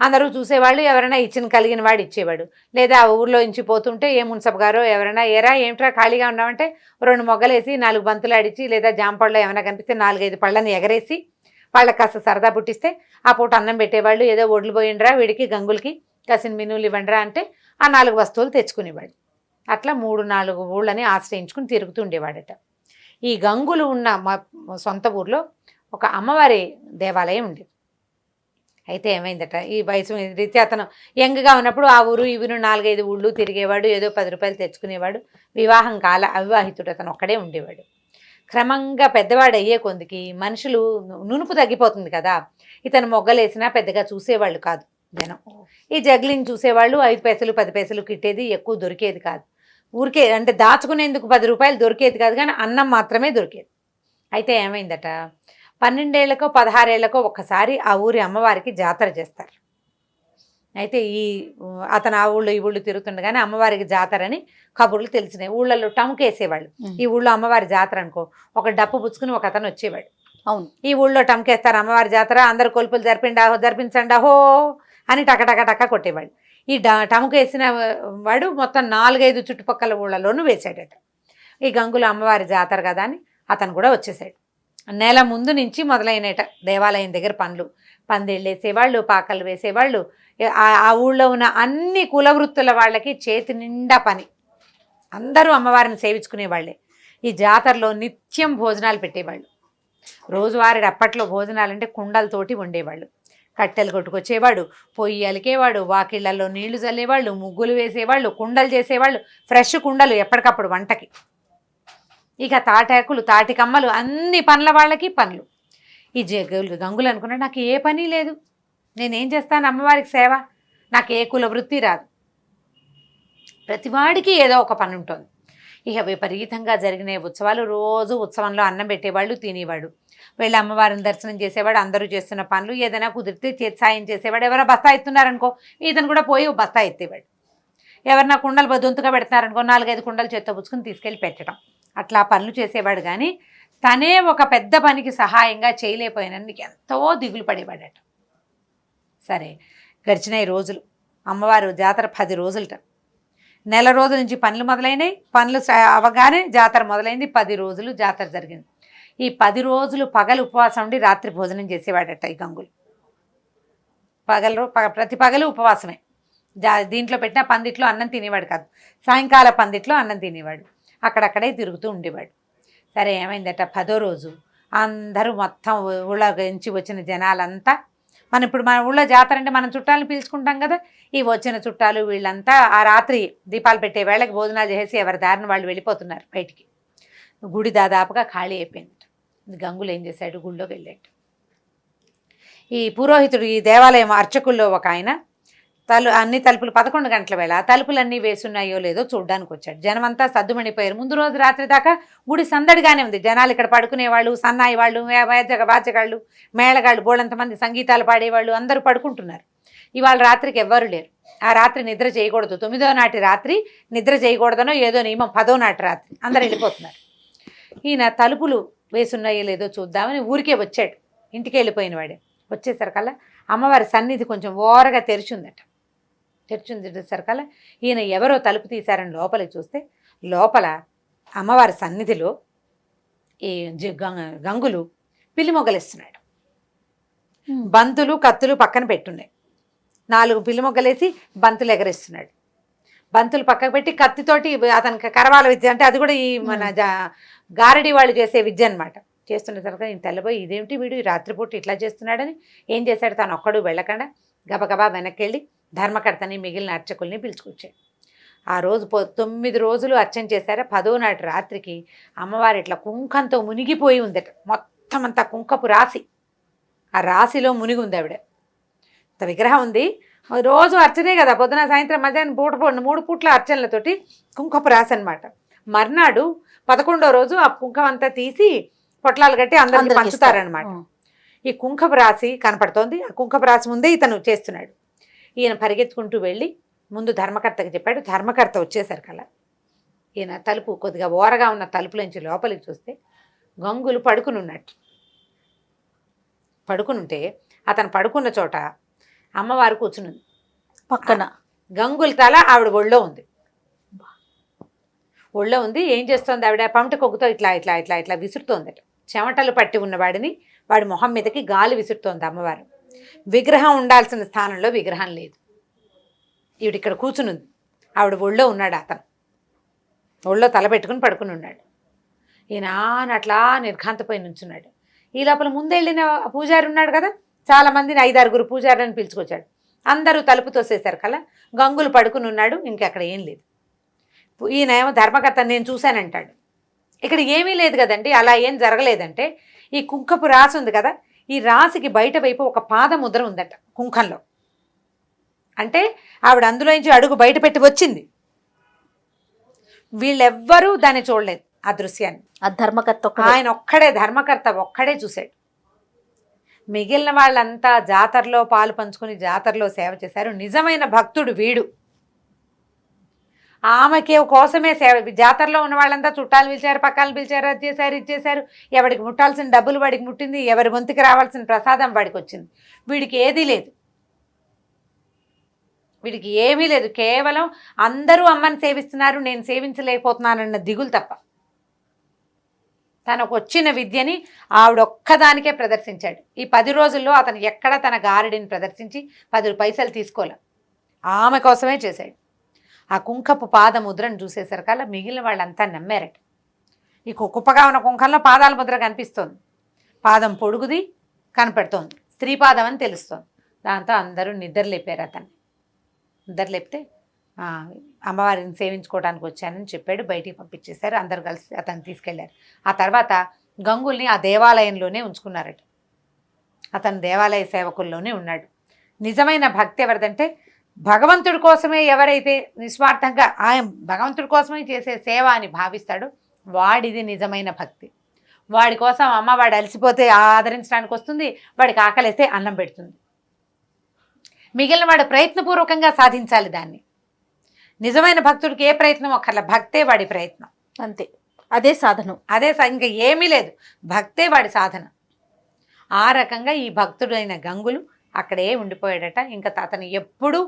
అందరూ చూసేవాళ్ళు, ఎవరైనా కలిగిన వాడు ఇచ్చేవాడు. లేదా ఆ ఊర్లో ఇంచి పోతుంటే ఏ మున్సబ్ గారో ఎవరైనా, ఏమిట్రా ఖాళీగా ఉన్నామంటే 2 మొగ్గలేసి 4 బంతులు ఆడిచి, లేదా జాంపళ్ళు ఏమైనా కనిపిస్తే 4-5 పళ్ళని ఎగరేసి వాళ్ళకి కాస్త సరదా పుట్టిస్తే ఆ పూట అన్నం పెట్టేవాళ్ళు. ఏదో ఒడ్లు పోయిండ్రా వీడికి గంగులకి కాసిన మినువులు ఇవ్వండిరా అంటే ఆ 4 వస్తువులు తెచ్చుకునేవాడు. అట్లా 3-4 ఊళ్ళని ఆశ్రయించుకుని తిరుగుతుండేవాడట. ఈ గంగులు ఉన్న మా సొంత ఊర్లో ఒక అమ్మవారి దేవాలయం ఉండేది. అయితే ఏమైందట, ఈ వయసు రీతి అతను యంగ్గా ఉన్నప్పుడు ఆ ఊరు ఈ ఊరు 4-5 ఊళ్ళు తిరిగేవాడు, ఏదో 10 రూపాయలు తెచ్చుకునేవాడు. వివాహం కాల అవివాహితుడు అతను ఒక్కడే ఉండేవాడు. క్రమంగా పెద్దవాడు అయ్యే కొందికి మనుషులు నునుపు తగ్గిపోతుంది కదా. ఇతను మొగ్గలేసినా పెద్దగా చూసేవాళ్ళు కాదు జనం. ఈ జగ్లింగ్ చూసేవాళ్ళు 5 పైసలు 10 పైసలు కిట్టేది, ఎక్కువ దొరికేది కాదు. ఊరికే అంటే దాచుకునేందుకు 10 రూపాయలు దొరికేది కాదు, కానీ అన్నం మాత్రమే దొరికేది. అయితే ఏమైందట, 12 ఏళ్లకో 16 ఏళ్లకో ఒకసారి ఆ ఊరి అమ్మవారికి జాతర చేస్తారు. అయితే అతను ఆ ఊళ్ళో ఈ ఊళ్ళు తిరుగుతుండగానే అమ్మవారికి జాతర అని కబుర్లు తెలిసినాయి. ఊళ్ళల్లో టముకేసేవాళ్ళు. ఈ ఊళ్ళో అమ్మవారి జాతర అనుకో, ఒక డప్పు పుచ్చుకుని ఒక అతను వచ్చేవాడు. అవును, ఈ ఊళ్ళో టముకేస్తారు అమ్మవారి జాతర, అందరు కొలుపులు జరిపించండి అహో అని టక కొట్టేవాడు. ఈ టముకేసిన వాడు మొత్తం 4-5 చుట్టుపక్కల ఊళ్ళలోనూ వేసాడట. ఈ గంగుల అమ్మవారి జాతర కదా అని అతను కూడా వచ్చేసాడు. నెల ముందు నుంచి మొదలైనట దేవాలయం దగ్గర పనులు. పందిళ్ళు వేసేవాళ్ళు, పాకలు వేసేవాళ్ళు. ఆ ఊళ్ళో ఉన్న అన్ని కులవృత్తుల వాళ్ళకి చేతి నిండా పని. అందరూ అమ్మవారిని సేవించుకునేవాళ్ళే. ఈ జాతరలో నిత్యం భోజనాలు పెట్టేవాళ్ళు. రోజువారీ అప్పట్లో భోజనాలంటే కుండలతోటి వండేవాళ్ళు. కట్టెలు కొట్టుకొచ్చేవాడు, పొయ్యి అలికేవాడు, వాకిళ్లలో నీళ్లు చల్లేవాళ్ళు, ముగ్గులు వేసేవాళ్ళు, కుండలు చేసేవాళ్ళు, ఫ్రెష్ కుండలు ఎప్పటికప్పుడు వంటకి. ఇక తాటాకులు, తాటి కమ్మలు, అన్ని పనుల వాళ్ళకి పనులు. ఈ గంగులు అనుకున్నాడు, నాకు ఏ పని లేదు, నేనేం చేస్తాను అమ్మవారికి సేవ, నాకు ఏ కుల వృత్తి రాదు. ప్రతివాడికి ఏదో ఒక పని ఉంటుంది. ఇక విపరీతంగా జరిగిన ఉత్సవాలు, రోజు ఉత్సవంలో అన్నం పెట్టేవాళ్ళు, తినేవాడు, వెళ్ళి అమ్మవారిని దర్శనం చేసేవాడు, అందరూ చేస్తున్న పనులు ఏదైనా కుదిరితే చేతి సాయం చేసేవాడు. ఎవరైనా బస్తా ఎత్తున్నారనుకో ఇతను కూడా పోయి బస్తా ఎత్తేవాడు. ఎవరైనా కుండలు దొంతుగా పెడతారనుకో 4-5 కుండలు చేత్తో పుచ్చుకుని తీసుకెళ్ళి పెట్టడం, అట్లా పనులు చేసేవాడు. కానీ తనే ఒక పెద్ద పనికి సహాయంగా చేయలేకపోయినందుకు ఎంతో దిగులు పడేవాడట. సరే గడిచినాయి రోజులు. అమ్మవారు జాతర 10 రోజులట. నెల రోజుల నుంచి పనులు మొదలైనవి. పనులు అవగానే జాతర మొదలైంది. 10 రోజులు జాతర జరిగింది. ఈ 10 రోజులు పగలు ఉపవాసం ఉండి రాత్రి భోజనం చేసేవాడట ఈ గంగులు. ప్రతి పగలు ఉపవాసమే. దీంట్లో పెట్టిన పందిట్లో అన్నం తినేవాడు కాదు, సాయంకాల పందిట్లో అన్నం తినేవాడు, అక్కడక్కడే తిరుగుతూ ఉండేవాడు. సరే ఏమైందట, 10వ రోజు అందరూ మొత్తం ఊళ్ళో నుంచి వచ్చిన జనాలంతా, ఇప్పుడు మన ఊళ్ళో జాతర అంటే మనం చుట్టాలను పిలుచుకుంటాం కదా, ఈ వచ్చిన చుట్టాలు వీళ్ళంతా ఆ రాత్రి దీపాలు పెట్టే వేళకి భోజనాలు చేసి ఎవరి దారిని వాళ్ళు వెళ్ళిపోతున్నారు బయటికి. గుడి దాదాపుగా ఖాళీ అయిపోయింది. గంగులు ఏం చేశాడు, గుళ్ళోకి వెళ్ళాడు. ఈ పురోహితుడు, ఈ దేవాలయం అర్చకుల్లో ఒక ఆయన అన్ని తలుపులు 11 గంటల వేళ తలుపులన్నీ వేసున్నాయో లేదో చూడ్డానికి వచ్చాడు. జనమంతా సద్దుమణిపోయారు. ముందు రోజు రాత్రి దాకా గుడి సందడిగానే ఉంది. జనాలు ఇక్కడ పడుకునేవాళ్ళు, సన్నాయి వాళ్ళు, వాచగాళ్ళు, మేళగాళ్ళు, బోళంతమంది సంగీతాలు పాడేవాళ్ళు అందరూ పడుకుంటున్నారు. ఇవాళ రాత్రికి ఎవ్వరూ లేరు. ఆ రాత్రి నిద్ర చేయకూడదు, 9వ నాటి రాత్రి నిద్ర చేయకూడదనో ఏదో నియమం. 10వ నాటి రాత్రి అందరు వెళ్ళిపోతున్నారు. ఈయన తలుపులు వేసున్నాయో లేదో చూద్దామని ఊరికే వచ్చాడు. ఇంటికి వెళ్ళిపోయిన వాడే. వచ్చేసరికల్లా అమ్మవారి సన్నిధి కొంచెం ఓరగా తెరిచిందట. తెరిచిందేసరికల్లా ఈయన ఎవరో తలుపు తీశారని లోపలికి చూస్తే లోపల అమ్మవారి సన్నిధిలో ఈ గంగులు పిల్లి మొగ్గలేస్తున్నాడు. బంతులు కత్తులు పక్కన పెట్టున్నాయి. 4 పిల్లి మొగ్గలేసి బంతులు ఎగరేస్తున్నాడు. బంతులు పక్కకు పెట్టి కత్తితోటి అతనికి కరవాల విద్య అంటే అది కూడా ఈ మన గారడి వాళ్ళు చేసే విద్య అనమాట. చేస్తున్న తర్వాత ఈయన తెల్లబోయి ఇదేమిటి వీడు రాత్రిపూట ఇట్లా చేస్తున్నాడని ఏం చేశాడు, తను ఒక్కడు వెళ్ళకుండా గబగబా వెనక్కి వెళ్ళి ధర్మకర్తని మిగిలిన అర్చకుల్ని పిలుచుకొచ్చాడు. ఆ రోజు 9 రోజులు అర్చన చేశారు. 10వ నాటి రాత్రికి అమ్మవారు ఇట్లా కుంకంతో మునిగిపోయి ఉందట. మొత్తం అంతా కుంకపు రాశి, ఆ రాశిలో మునిగి ఉంది ఆవిడ. విగ్రహం ఉంది, రోజు అర్చనే కదా, పొద్దున సాయంత్రం మధ్యాహ్నం 3 పూట్ల అర్చనలతోటి కుంకపు రాశి అనమాట. మర్నాడు 11వ రోజు ఆ కుంకం అంతా తీసి పొట్లాలు కట్టి అందరికి పంచుతారనమాట. ఈ కుంకపు రాశి కనపడుతోంది. ఆ కుంకపు రాశి ముందే ఇతను చేస్తున్నాడు. ఈయన పరిగెత్తుకుంటూ వెళ్ళి ముందు ధర్మకర్తకి చెప్పాడు. ధర్మకర్త వచ్చేసరికల్లా ఈయన తలుపు కొద్దిగా ఓరగా ఉన్న తలుపులోంచి లోపలికి చూస్తే గంగులు పడుకుని ఉన్నట్టు. పడుకునుంటే అతను పడుకున్న చోట అమ్మవారు కూర్చునుంది పక్కన. గంగుల తల ఆవిడ ఒళ్ళో ఉంది. ఒళ్ళో ఉంది. ఏం చేస్తోంది ఆవిడ, పమిట కొగ్గుతో ఇట్లా ఇట్లా ఇట్లా ఇట్లా విసురుతోందట. చెమటలు పట్టి ఉన్నవాడిని వాడి మొహం మీదకి గాలి విసురుతోంది అమ్మవారు. విగ్రహం ఉండాల్సిన స్థానంలో విగ్రహం లేదు. ఈవిడ ఇక్కడ కూర్చునుంది, ఆవిడ ఒళ్ళో ఉన్నాడు. అతను ఒళ్ళో తల పెట్టుకుని పడుకుని ఉన్నాడు. ఈయన అట్లా నిర్ఘాంతపోయి నుంచున్నాడు. ఈ లోపల ముందెళ్ళిన పూజారి ఉన్నాడు కదా, చాలా మందిని 5-6 పూజారులను పిలుచుకొచ్చాడు. అందరూ తలుపు తోసేశారు కల్లా గంగులు పడుకుని ఉన్నాడు. ఇంకెక్కడ ఏం లేదు. ఈయన ఏమో ధర్మకర్త నేను చూశానంటాడు. ఇక్కడ ఏమీ లేదు కదండి, అలా ఏం జరగలేదంటే ఈ కుంకపు రాసి ఉంది కదా, ఈ రాశికి బయట వైపు ఒక పాదముద్ర ఉందట కుంకంలో. అంటే ఆవిడ అందులోంచి అడుగు బయట పెట్టి వచ్చింది. వీళ్ళెవ్వరూ దాన్ని చూడలేదు ఆ దృశ్యాన్ని. ఆ ధర్మకర్త ఆయన ఒక్కడే, ధర్మకర్త ఒక్కడే చూశాడు. మిగిలిన వాళ్ళంతా జాతరలో పాలు పంచుకొని జాతరలో సేవ చేశారు. నిజమైన భక్తుడు వీడు. ఆమెకి కోసమే సేవ. జాతరలో ఉన్న వాళ్ళంతా చుట్టాలు పిలిచారు, పక్కలు పిలిచారు, అది చేశారు, ఇది చేశారు. ఎవడికి ముట్టాల్సిన డబ్బులు వాడికి ముట్టింది, ఎవరి వంతుకి రావాల్సిన ప్రసాదం వాడికి వచ్చింది. వీడికి ఏదీ లేదు, వీడికి ఏమీ లేదు. కేవలం అందరూ అమ్మని సేవిస్తున్నారు, నేను సేవించలేకపోతున్నానన్న దిగులు తప్ప. తనకు వచ్చిన విద్యని ఆవిడొక్కదానికే ప్రదర్శించాడు. ఈ 10 రోజుల్లో అతను ఎక్కడ తన గారడిని ప్రదర్శించి 10 పైసలు తీసుకోలే. ఆమె కోసమే చేశాడు. ఆ కుంకపు పాదముద్రను చూసేసరికల్లా మిగిలిన వాళ్ళంతా నమ్మారట. ఈ కుప్పగా ఉన్న కుంకంలో పాదాల ముద్ర కనిపిస్తోంది. పాదం పొడుగుది కనపెడుతోంది, స్త్రీ పాదం అని తెలుస్తోంది. దాంతో అందరూ నిద్ర లేపారు అతన్ని. నిద్ర లేపితే అమ్మవారిని సేవించుకోవడానికి వచ్చానని చెప్పాడు. బయటికి పంపించేశారు. అందరూ కలిసి అతన్ని తీసుకెళ్లారు. ఆ తర్వాత గంగుల్ని ఆ దేవాలయంలోనే ఉంచుకున్నారట. అతను దేవాలయ సేవకుల్లోనే ఉన్నాడు. నిజమైన భక్తి ఎవరిదంటే భగవంతుడి కోసమే ఎవరైతే నిస్వార్థంగా ఆయన భగవంతుడి కోసమే చేసే సేవ అని భావిస్తాడో వాడిది నిజమైన భక్తి. వాడి కోసం అమ్మ వాడు అలసిపోతే ఆదరించడానికి వస్తుంది, వాడికి ఆకలిస్తే అన్నం పెడుతుంది. మిగిలిన వాడు ప్రయత్నపూర్వకంగా సాధించాలి దాన్ని. నిజమైన భక్తుడికి ఏ ప్రయత్నం ఒక్కర్ల, భక్తే వాడి ప్రయత్నం, అంతే, అదే సాధనం, ఇంకా ఏమీ లేదు, భక్తే వాడి సాధన. ఆ రకంగా ఈ భక్తుడైన గంగులు అక్కడే ఉండిపోయాడట. ఇంకా అతను ఎప్పుడూ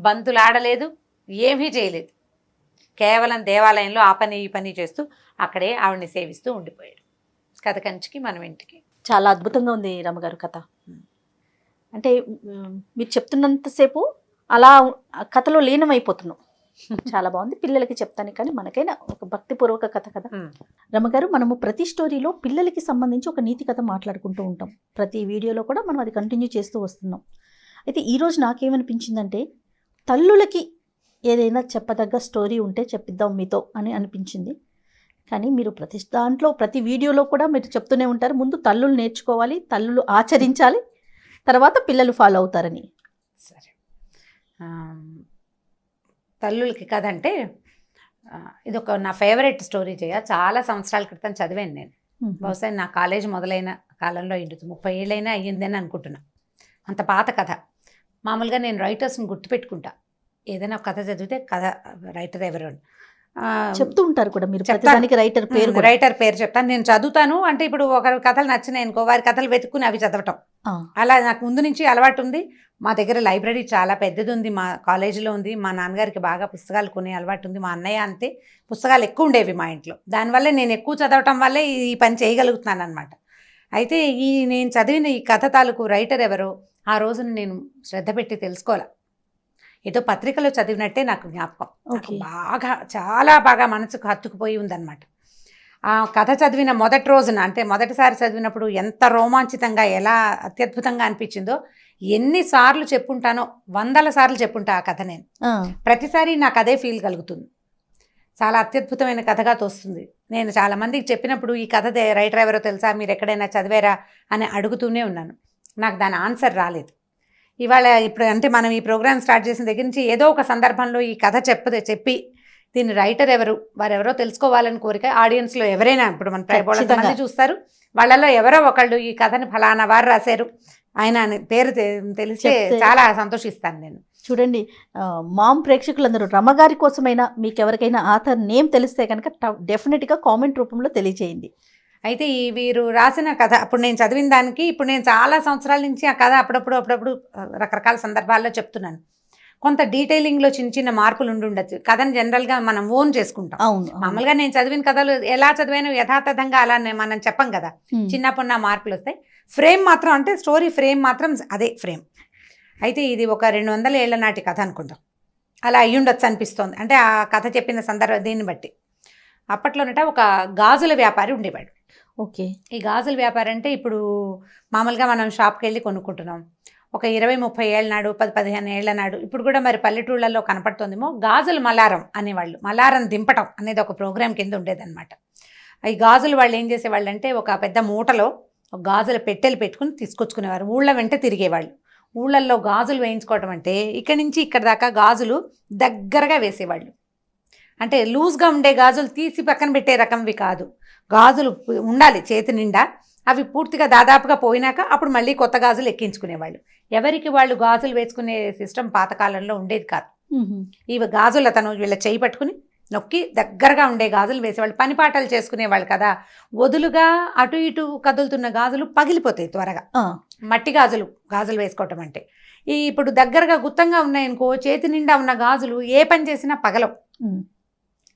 బంతులాడలేదు, ఏమీ చేయలేదు. కేవలం దేవాలయంలో ఆ పని ఈ పని చేస్తూ అక్కడే ఆవిడని సేవిస్తూ ఉండిపోయాడు. కథ కంచికి మనం ఇంటికి. చాలా అద్భుతంగా ఉంది రమ్మగారు కథ. అంటే మీరు చెప్తున్నంతసేపు అలా కథలో లీనమైపోతున్నాం. చాలా బాగుంది. పిల్లలకి చెప్తాను కానీ మనకైనా ఒక భక్తిపూర్వక కథ కదా. రమ్మగారు, మనము ప్రతి స్టోరీలో పిల్లలకి సంబంధించి ఒక నీతి కథ మాట్లాడుకుంటూ ఉంటాం. ప్రతి వీడియోలో కూడా మనం అది కంటిన్యూ చేస్తూ వస్తున్నాం. అయితే ఈరోజు నాకేమనిపించిందంటే తల్లులకి ఏదైనా చెప్పదగ్గ స్టోరీ ఉంటే చెప్పిద్దాం మీతో అని అనిపించింది. కానీ మీరు ప్రతి దాంట్లో ప్రతి వీడియోలో కూడా మీరు చెప్తూనే ఉంటారు, ముందు తల్లులు నేర్చుకోవాలి, తల్లులు ఆచరించాలి, తర్వాత పిల్లలు ఫాలో అవుతారని. సరే, తల్లులకి కథ అంటే ఇది ఒక నా ఫేవరెట్ స్టోరీ. చాలా సంవత్సరాల క్రితం చదివాను నేను. బహుశా నా కాలేజ్ మొదలైన కాలంలో 30 ఏళ్ళైనా అయ్యిందని అనుకుంటున్నా. అంత పాత కథ. మామూలుగా నేను రైటర్స్ని గుర్తుపెట్టుకుంటా. ఏదైనా కథ చదివితే కథ రైటర్ ఎవరు అని చెప్తూ ఉంటారు కూడా మీరు. ప్రతిదానికి రైటర్ పేరు చెప్తాను. నేను చదువుతాను అంటే ఇప్పుడు ఒకరి కథలు నచ్చినాయి అనుకో, వారి కథలు వెతుక్కుని అవి చదవటం, అలా నాకు ముందు నుంచి అలవాటు ఉంది. మా దగ్గర లైబ్రరీ చాలా పెద్దది ఉంది, మా కాలేజీలో ఉంది. మా నాన్నగారికి బాగా పుస్తకాలు కొనే అలవాటు ఉంది. మా అన్నయ్య అంతే, పుస్తకాలు ఎక్కువ ఉండేవి మా ఇంట్లో. దానివల్ల నేను ఎక్కువ చదవటం వల్లే ఈ పని చేయగలుగుతున్నాను అనమాట. అయితే నేను చదివిన ఈ కథ తాలూకు రైటర్ ఎవరో ఆ రోజున నేను శ్రద్ధ పెట్టి తెలుసుకోవాలి. ఏదో పత్రికలో చదివినట్టే నాకు జ్ఞాపకం. బాగా చాలా బాగా మనసుకు హత్తుకుపోయి ఉందన్నమాట. ఆ కథ చదివిన మొదటి రోజున, అంటే మొదటిసారి చదివినప్పుడు ఎంత రోమాంచితంగా ఎలా అత్యద్భుతంగా అనిపించిందో ఎన్నిసార్లు చెప్పుంటానో, 100 సార్లు చెప్పుంటా ఆ కథ. నేను ప్రతిసారి నాకు అదే ఫీల్ కలుగుతుంది. చాలా అత్యద్భుతమైన కథగా తోస్తుంది. నేను చాలా మందికి చెప్పినప్పుడు ఈ కథ రైటర్ ఎవరో తెలుసా, మీరు ఎక్కడైనా చదివారా అని అడుగుతూనే ఉన్నాను. నాకు దాని ఆన్సర్ రాలేదు. ఇవాళ ఇప్పుడు అంటే మనం ఈ ప్రోగ్రామ్ స్టార్ట్ చేసిన దగ్గర నుంచి ఏదో ఒక సందర్భంలో ఈ కథ చెప్పి దీని రైటర్ ఎవరు, వారెవరో తెలుసుకోవాలని కోరిక ఆడియన్స్లో ఎవరైనా, ఇప్పుడు మన మంది చూస్తారు, వాళ్ళలో ఎవరో ఒకళ్ళు ఈ కథని ఫలానా వారు రాశారు ఆయన అని పేరు తెలిస్తే చాలా సంతోషిస్తాను నేను. చూడండి, మామ్ ప్రేక్షకులందరూ రమ్మగారి కోసమైనా మీకు ఎవరికైనా ఆథర్ నేమ్ తెలిస్తే కనుక డెఫినెట్గా కామెంట్ రూపంలో తెలియజేయండి. అయితే వీరు రాసిన కథ అప్పుడు నేను చదివిన దానికి ఇప్పుడు నేను చాలా సంవత్సరాల నుంచి ఆ కథ అప్పుడప్పుడు రకరకాల సందర్భాల్లో చెప్తున్నాను. కొంత డీటెయిలింగ్లో చిన్న మార్పులు ఉండొచ్చు. కథను జనరల్గా మనం ఓన్ చేసుకుంటాం. మామూలుగా నేను చదివిన కథలు ఎలా చదివాను యథాతథంగా అలా మనం చెప్పం కదా, చిన్నప్పుడు మార్పులు వస్తాయి. ఫ్రేమ్ మాత్రం, అంటే స్టోరీ ఫ్రేమ్ మాత్రం అదే ఫ్రేమ్. అయితే ఇది ఒక 200 ఏళ్ల నాటి కథ అనుకుందాం, అలా అయ్యుండొచ్చు అనిపిస్తోంది. అంటే ఆ కథ చెప్పిన సందర్భం దీన్ని బట్టి. అప్పట్లోనట ఒక గాజుల వ్యాపారి ఉండేవాడు. ఓకే. ఈ గాజుల వ్యాపారి అంటే ఇప్పుడు మామూలుగా మనం షాప్కి వెళ్ళి కొనుక్కుంటున్నాం. ఒక 20-30 ఏళ్ళ నాడు, 10-15 ఏళ్ల నాడు, ఇప్పుడు కూడా మరి పల్లెటూళ్ళల్లో కనపడుతుందేమో, గాజుల మలారం అనేవాళ్ళు. మలారం దింపటం అనేది ఒక ప్రోగ్రాం కింద ఉండేదన్నమాట. ఈ గాజులు వాళ్ళు ఏం చేసేవాళ్ళు అంటే ఒక పెద్ద మూటలో ఒక గాజుల పెట్టెలు పెట్టుకుని తీసుకొచ్చుకునేవారు. ఊళ్ళ వెంట తిరిగేవాళ్ళు. ఊళ్ళల్లో గాజులు వేయించుకోవటం అంటే ఇక్కడి నుంచి ఇక్కడ దాకా గాజులు దగ్గరగా వేసేవాళ్ళు. అంటే లూజ్గా ఉండే గాజులు తీసి పక్కన పెట్టే రకంవి కాదు, గాజులు ఉండాలి చేతి నిండా. అవి పూర్తిగా దాదాపుగా పోయినాక అప్పుడు మళ్ళీ కొత్త గాజులు ఎక్కించుకునేవాళ్ళు. ఎవరికి వాళ్ళు గాజులు వేసుకునే సిస్టమ్ పాతకాలంలో ఉండేది కాదు. ఈ గాజులు అతను వీళ్ళ చేయి పట్టుకుని నొక్కి దగ్గరగా ఉండే గాజులు వేసేవాళ్ళు. పని పాటలు చేసుకునేవాళ్ళు కదా, వదులుగా అటు ఇటు కదులుతున్న గాజులు పగిలిపోతాయి త్వరగా. మట్టి గాజులు వేసుకోవటం అంటే ఇప్పుడు దగ్గరగా గుత్తంగా ఉన్నాయనుకో, చేతి నిండా ఉన్న గాజులు ఏ పని చేసినా పగలవు,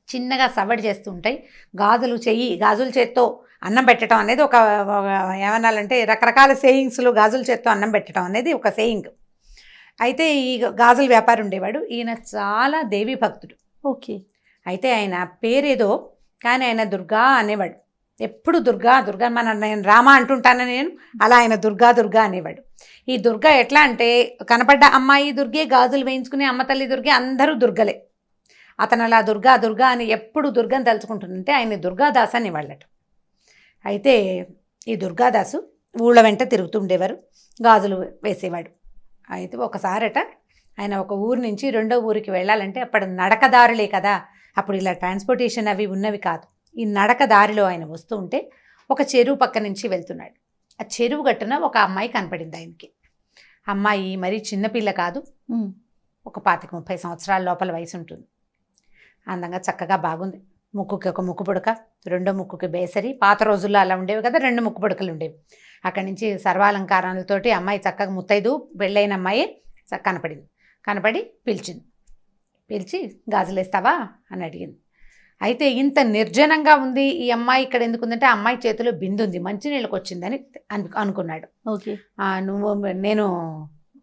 చిన్నగా సవడి చేస్తూ ఉంటాయి. గాజుల చేత్తో అన్నం పెట్టడం అనేది ఒక ఏమనాలంటే రకరకాల సేయింగ్స్లో గాజుల చేత్తో అన్నం పెట్టడం అనేది ఒక సేయింగ్. అయితే ఈ గాజుల వ్యాపారి ఉండేవాడు. ఈయన చాలా దేవీ భక్తుడు. ఓకే. అయితే ఆయన పేరేదో కానీ ఆయన దుర్గా అనేవాడు. ఎప్పుడు దుర్గా దుర్గా నేను రామ అంటుంటాను నేను, అలా ఆయన దుర్గా దుర్గా అనేవాడు. ఈ దుర్గా ఎట్లా అంటే కనపడ్డ అమ్మాయి దుర్గే, గాజులు వేయించుకునే అమ్మ తల్లి దుర్గే, అందరూ దుర్గలే. అతను అలా దుర్గా దుర్గా అని ఎప్పుడు దుర్గని తలుచుకుంటుంటే ఆయన దుర్గాదాస్ అని వాళ్ళట. అయితే ఈ దుర్గాదాసు ఊళ్ళ వెంట తిరుగుతుండేవారు, గాజులు వేసేవాడు. అయితే ఒకసారట ఆయన ఒక ఊరు నుంచి రెండో ఊరికి వెళ్ళాలంటే అప్పుడు నడకదారులే కదా, అప్పుడు ఇలా ట్రాన్స్పోర్టేషన్ అవి ఉన్నవి కాదు. ఈ నడక దారిలో ఆయన వస్తూ ఉంటే ఒక చెరువు పక్క నుంచి వెళ్తున్నాడు. ఆ చెరువు గట్టున ఒక అమ్మాయి కనపడింది ఆయనకి. అమ్మాయి మరీ చిన్నపిల్ల కాదు, ఒక 25-30 సంవత్సరాల లోపల వయసు ఉంటుంది. అందంగా చక్కగా బాగుంది. ముక్కుకి ఒక ముక్కు పుడక, రెండో ముక్కుకి బేసరి. పాత రోజుల్లో అలా ఉండేవి కదా, 2 ముక్కు పుడకలు ఉండేవి. అక్కడి నుంచి సర్వాలంకారాలతోటి అమ్మాయి చక్కగా ముత్తైదు పెళ్ళైన అమ్మాయి కనపడి పిలిచి గాజులేస్తావా అని అడిగింది. అయితే ఇంత నిర్జనంగా ఉంది ఈ అమ్మాయి ఇక్కడ ఎందుకుందంటే, ఆ అమ్మాయి చేతిలో బిందు ఉంది, మంచినీళ్ళకి వచ్చిందని అనుకున్నాడు. ఓకే, నేను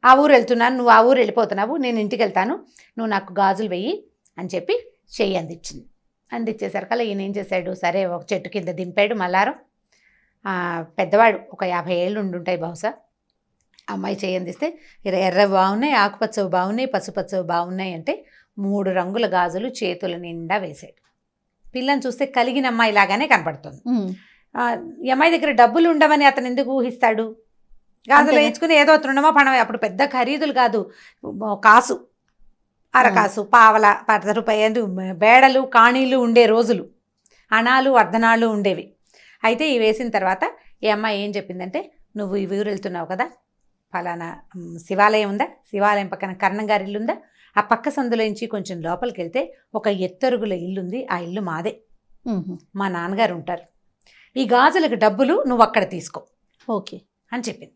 ఆ ఊరు వెళ్తున్నాను, నువ్వు ఆ ఊరు వెళ్ళిపోతున్నావు, నేను ఇంటికి వెళ్తాను, నువ్వు నాకు గాజులు వెయ్యి అని చెప్పి చెయ్యి అందించింది. అందించేసరికల్లా ఈయన ఏం చేశాడు, సరే ఒక చెట్టు కింద దింపాడు మల్లారం. పెద్దవాడు, ఒక 50 ఏళ్ళు ఉండుంటాయి బహుశా. అమ్మాయి చెయ్యి అందిస్తే ఎర్రవి బాగున్నాయి, ఆకుపచ్చవి బాగున్నాయి, పసుపచ్చవి బాగున్నాయి అంటే 3 రంగుల గాజులు చేతుల నిండా వేశాడు. పిల్లని చూస్తే కలిగిన అమ్మాయి లాగానే కనపడుతుంది. ఈ అమ్మాయి దగ్గర డబ్బులు ఉండవని అతను ఎందుకు ఊహిస్తాడు? గాజులు వేయించుకుని ఏదో తృణమో పణమో, అప్పుడు పెద్ద ఖరీదులు కాదు, కాసు, అరకాసు, పావల, 10 రూపాయలు బేడలు కాణీలు ఉండే రోజులు, అణాలు అర్ధనాళ్ళు ఉండేవి. అయితే ఇవి వేసిన తర్వాత ఈ అమ్మాయి ఏం చెప్పిందంటే, నువ్వు ఈ ఊరు వెళ్తున్నావు కదా, ఫలానా శివాలయం ఉందా, శివాలయం పక్కన కర్ణం గారి ఇల్లు ఉందా, ఆ పక్క సందులోంచి కొంచెం లోపలికి వెళ్తే ఒక ఎత్తరుగుల ఇల్లుంది, ఆ ఇల్లు మాదే, మా నాన్నగారు ఉంటారు, ఈ గాజులకు డబ్బులు నువ్వు అక్కడ తీసుకో ఓకే అని చెప్పింది.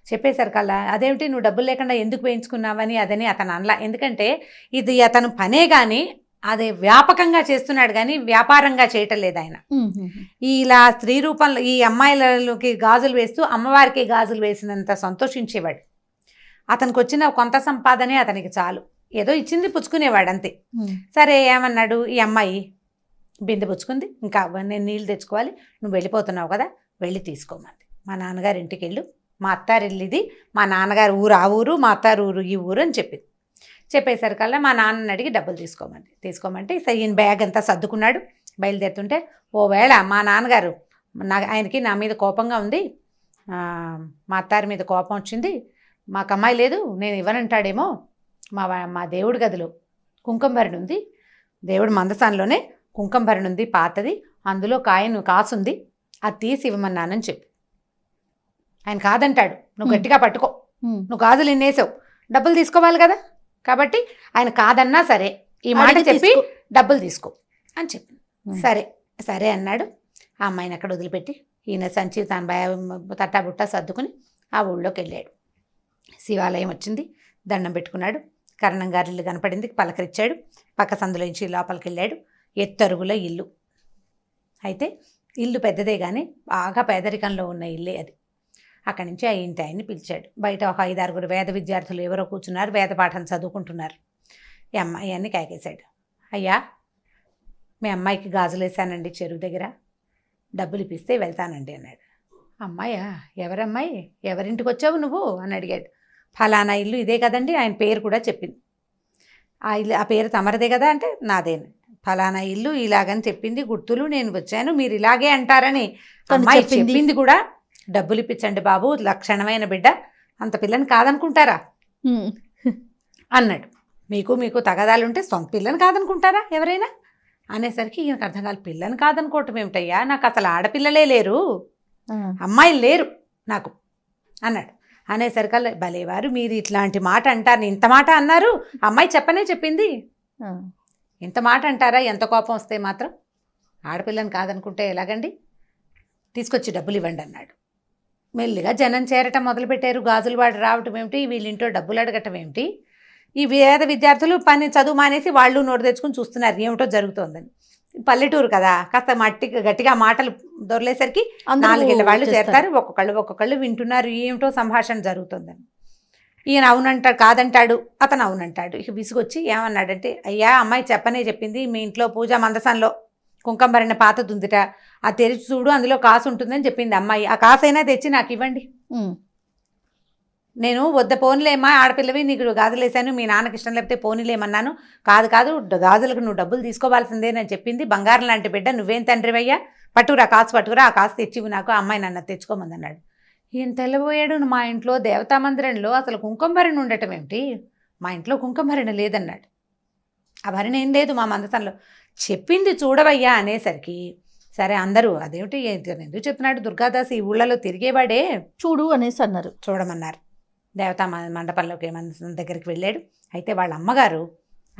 చెప్పేసరికల్లా అదేమిటి నువ్వు డబ్బులు లేకుండా ఎందుకు వేయించుకున్నావని అదని అతను అనలా. ఎందుకంటే ఇది అతను పనే కానీ అదే వ్యాపకంగా చేస్తున్నాడు కానీ వ్యాపారంగా చేయటం లేదు ఆయన. ఇలా స్త్రీ రూపంలో ఈ అమ్మాయిలకి గాజులు వేస్తూ అమ్మవారికి గాజులు వేసినంత సంతోషించేవాడు. అతనికి వచ్చిన కొంత సంపాదనే అతనికి చాలు, ఏదో ఇచ్చింది పుచ్చుకునేవాడు అంతే. సరే ఏమన్నాడు, ఈ అమ్మాయి బిందె పుచ్చుకుంది, ఇంకా నేను నీళ్ళు తెచ్చుకోవాలి, నువ్వు వెళ్ళిపోతున్నావు కదా, వెళ్ళి తీసుకోమంది. మా నాన్నగారి ఇంటికి వెళ్ళు, మా అత్తారు ఇల్లు ఇది, మా నాన్నగారు ఊరు ఆ ఊరు, మా అత్తారు ఊరు ఈ ఊరు అని చెప్పింది. చెప్పేసరికల్లా మా నాన్నని అడిగి డబ్బులు తీసుకోమంటే ఈయన బ్యాగ్ అంతా సర్దుకున్నాడు. బయలుదేరుతుంటే ఓవేళ మా నాన్నగారు ఆయనకి నా మీద కోపంగా ఉంది, మా అత్తారి మీద కోపం వచ్చింది, మాకు అమ్మాయి లేదు, నేను ఇవ్వనంటాడేమో, మా దేవుడి గదిలో కుంకుమభరణి ఉంది, దేవుడి మందసాన్లోనే కుంకుమభరణి ఉంది పాతది, అందులో కాసుంది, అది తీసి ఇవ్వమన్నానని చెప్పి. ఆయన కాదంటాడు, నువ్వు గట్టిగా పట్టుకో, నువ్వు గాజులు ఎన్నేసావు, డబ్బులు తీసుకోవాలి కదా, కాబట్టి ఆయన కాదన్నా సరే ఈ మాట చెప్పి డబ్బులు తీసుకో అని చెప్పి. సరే అన్నాడు. ఆ అమ్మాయిని అక్కడ వదిలిపెట్టి ఈయన సంచి తాను తట్టాబుట్టా సర్దుకుని ఆ ఊళ్ళోకి వెళ్ళాడు. శివాలయం వచ్చింది, దండం పెట్టుకున్నాడు, కర్ణం గారి ఇల్లు కనపడింది, పలకరించాడు, పక్క సందులోంచి లోపలికి వెళ్ళాడు. ఎత్తరుగుల ఇల్లు. అయితే ఇల్లు పెద్దదే కానీ బాగా పేదరికంలో ఉన్న ఇల్లే అది. అక్కడి నుంచి ఆ ఇంటి ఆయన్ని పిలిచాడు. బయట ఒక 5-6 వేద విద్యార్థులు ఎవరో కూర్చున్నారు, వేద పాఠం చదువుకుంటున్నారు. ఈ అమ్మాయి అన్ని కాకేశాడు. అయ్యా, మీ అమ్మాయికి గాజులు వేసానండి చెరువు దగ్గర, డబ్బులు ఇప్పిస్తే వెళ్తానండి అన్నాడు. అమ్మాయా, ఎవరమ్మాయి, ఎవరింటికి వచ్చావు నువ్వు అని అడిగాడు. ఫలానా ఇల్లు ఇదే కదండి, ఆయన పేరు కూడా చెప్పింది. ఆ ఇల్లు, ఆ పేరు తమరదే కదా అంటే నాదేను. ఫలానా ఇల్లు ఇలాగని చెప్పింది, గుర్తులు, నేను వచ్చాను, మీరు ఇలాగే అంటారని అమ్మాయి చెప్పింది కూడా. డబ్బులు ఇప్పించండి బాబు, లక్షణమైన బిడ్డ, అంత పిల్లని కాదనుకుంటారా అన్నాడు. మీకు తగదాలుంటే సొంత పిల్లని కాదనుకుంటారా ఎవరైనా అనేసరికి ఈయనకు అర్థం కాదు. పిల్లని కాదనుకోవటం ఏమిటయ్యా, నాకు అసలు ఆడపిల్లలే లేరు, అమ్మాయిలు లేరు నాకు అన్నాడు. అనేసరికల్లా భలేవారు మీరు ఇట్లాంటి మాట అంటారు, ఇంత మాట అన్నారు, అమ్మాయి చెప్పింది, ఇంత మాట అంటారా, ఎంత కోపం వస్తే మాత్రం, ఆడపిల్లని కాదనుకుంటే ఎలాగండి, తీసుకొచ్చి డబ్బులు ఇవ్వండి అన్నాడు. మెల్లిగా జనం చేరటం మొదలుపెట్టారు. గాజులు వాడు రావటం ఏమిటి, వీళ్ళింట్లో డబ్బులు అడగటం ఏమిటి, ఈ వేద విద్యార్థులు చదువు మానేసి వాళ్ళు నోటు తెచ్చుకుని చూస్తున్నారు ఏమిటో జరుగుతోందని. పల్లెటూరు కదా, కాస్త గట్టిగా మాటలు దొరలేసరికి 4 ఏళ్ళ వాళ్ళు చేరతారు, ఒక్కొక్కళ్ళు వింటున్నారు ఏమిటో సంభాషణ జరుగుతుందని. ఈయన అవునంటాడు, కాదంటాడు, అతను అవునంటాడు. ఇక విసుగొచ్చి ఏమన్నాడంటే, అయ్యా అమ్మాయి చెప్పింది, మీ ఇంట్లో పూజా మందసంలో కుంకంభరణ పాతది ఉందిట, ఆ తెరిచి చూడు అందులో కాసు ఉంటుందని చెప్పింది అమ్మాయి. ఆ కాసైనా తెచ్చి నాకు ఇవ్వండి. నేను వద్ద పోనీలేమ్మా, ఆడపిల్లవి, నీకు గాజులు వేసాను, మీ నాన్నకి ఇష్టం లేకపోతే పోనీలేమన్నాను. కాదు గాజులకు నువ్వు డబ్బులు తీసుకోవాల్సిందేనని చెప్పింది. బంగారం లాంటి బిడ్డ, నువ్వేం తండ్రివయ్యా, పట్టుకురా కాసు పట్టుకురా, ఆ కాసు తెచ్చివి నాకు, అమ్మాయి నన్ను తెచ్చుకోమంది అన్నాడు. ఈయన తెల్లబోయాడు. మా ఇంట్లో దేవతా మందిరంలో అసలు కుంకుమభరణ ఉండటం ఏమిటి, మా ఇంట్లో కుంకుమభరణ లేదన్నాడు. ఆ భరణ ఏం లేదు మా మందసంలో, చెప్పింది చూడవయ్యా అనేసరికి సరే అందరూ అదేమిటి ఎందుకు చెప్తున్నాడు దుర్గాదాస్, ఈ ఊళ్ళలో తిరిగేవాడే, చూడు అనేసి అన్నారు. చూడమన్నారు. దేవతా మండపంలోకి మందసం దగ్గరికి వెళ్ళాడు. అయితే వాళ్ళ అమ్మగారు,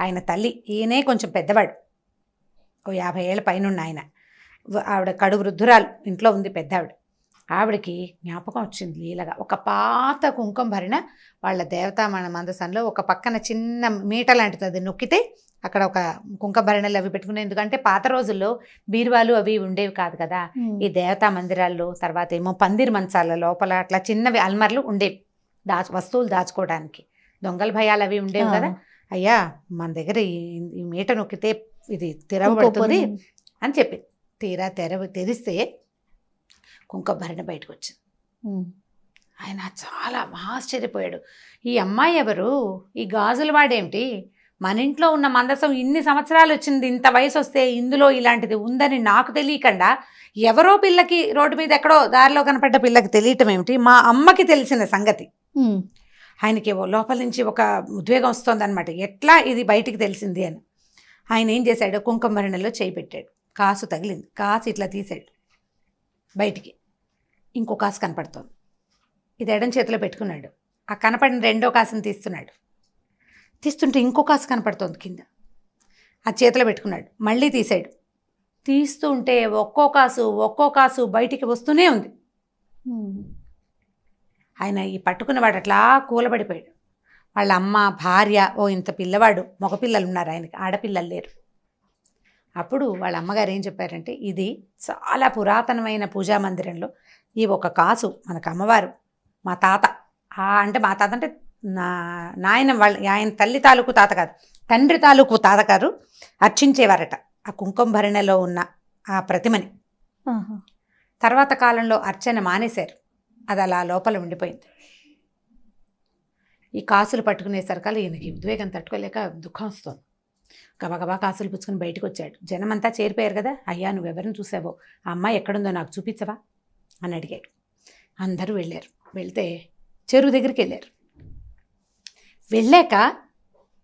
ఆయన తల్లి, ఈయనే కొంచెం పెద్దవాడు, ఓ 50 ఏళ్ళ పైనున్న ఆయన, ఆవిడ కడు వృద్ధురాలు, ఇంట్లో ఉంది పెద్ద ఆవిడ. ఆవిడకి జ్ఞాపకం వచ్చింది లీలగా, ఒక పాత కుంకుమభరణ వాళ్ళ దేవతా మందసంలో ఒక పక్కన చిన్న మీట లాంటిది, అది నొక్కితే అక్కడ ఒక కుంకుమభరణలు అవి పెట్టుకునే, ఎందుకంటే పాత రోజుల్లో బీరువాలు అవి ఉండేవి కాదు కదా, ఈ దేవతా మందిరాల్లో. తర్వాత ఏమో పందిరి మంచాల లోపల అట్లా చిన్నవి అల్మర్లు ఉండేవి, వస్తువులు దాచుకోవడానికి. దొంగల భయాలు అవి ఉండేవి కదా. అయ్యా మన దగ్గర ఈ మీట నొక్కితే ఇది తెరవబడుతుంది అని చెప్పింది. తీరా తెరిస్తే కుంకుమభరణ బయటకు వచ్చింది. ఆయన చాలా ఆశ్చర్యపోయాడు. ఈ అమ్మాయి ఎవరు, ఈ గాజుల వాడేమిటి, మన ఇంట్లో ఉన్న మందసం ఇన్ని సంవత్సరాలు వచ్చింది, ఇంత వయసు వస్తే ఇందులో ఇలాంటిది ఉందని నాకు తెలియకుండా ఎవరో పిల్లకి రోడ్డు మీద ఎక్కడో దారిలో కనపడ్డ పిల్లకి తెలియటం ఏమిటి, మా అమ్మకి తెలిసిన సంగతి. ఆయనకి లోపల నుంచి ఒక ఉద్వేగం వస్తుందన్నమాట, ఎట్లా ఇది బయటికి తెలిసింది అని. ఆయన ఏం చేశాడు, కుంకుమభరణలో చేయి పెట్టాడు, కాసు తగిలింది, కాసు ఇట్లా తీసాడు బయటికి, ఇంకో కాసు కనపడుతోంది. ఇది ఎడం చేతిలో పెట్టుకున్నాడు. ఆ కనపడిన రెండో కాసుని తీస్తుంటే ఇంకో కాసు కనపడుతోంది కింద, ఆ చేతిలో పెట్టుకున్నాడు. మళ్ళీ తీసాడు, తీస్తూ ఉంటే ఒక్కో కాసు బయటికి వస్తూనే ఉంది. ఆయన ఈ పట్టుకున్నవాడు అట్లా కూలబడిపోయాడు. వాళ్ళ అమ్మ, భార్య, ఓ ఇంత పిల్లవాడు, మగపిల్లలు ఉన్నారు ఆయనకి, ఆడపిల్లలు లేరు. అప్పుడు వాళ్ళ అమ్మగారు ఏం చెప్పారంటే, ఇది చాలా పురాతనమైన పూజా మందిరంలో ఈ ఒక కాసు మనకు అమ్మవారు, మా తాత అంటే నాయన వాళ్ళ ఆయన తల్లి తాలూకు తాత కాదు, తండ్రి తాలూకు తాతగారు అర్చించేవారట ఆ కుంకుమభరణలో ఉన్న ఆ ప్రతిమని. తర్వాత కాలంలో అర్చన మానేశారు, అది అలా లోపల ఉండిపోయింది. ఈ కాసులు పట్టుకునేసరికల్లా ఈయనకి ఉద్వేగం తట్టుకోలేక దుఃఖం వస్తుంది. గబగబా కాసులు పుచ్చుకుని బయటకు వచ్చాడు. జనమంతా చేరిపోయారు కదా. అయ్యా నువ్వెవరిని చూసావో, ఆ అమ్మాయి ఎక్కడుందో నాకు చూపించవా అని అడిగాడు. అందరూ వెళ్ళారు. వెళ్తే చెరువు దగ్గరికి వెళ్ళారు. వెళ్ళాక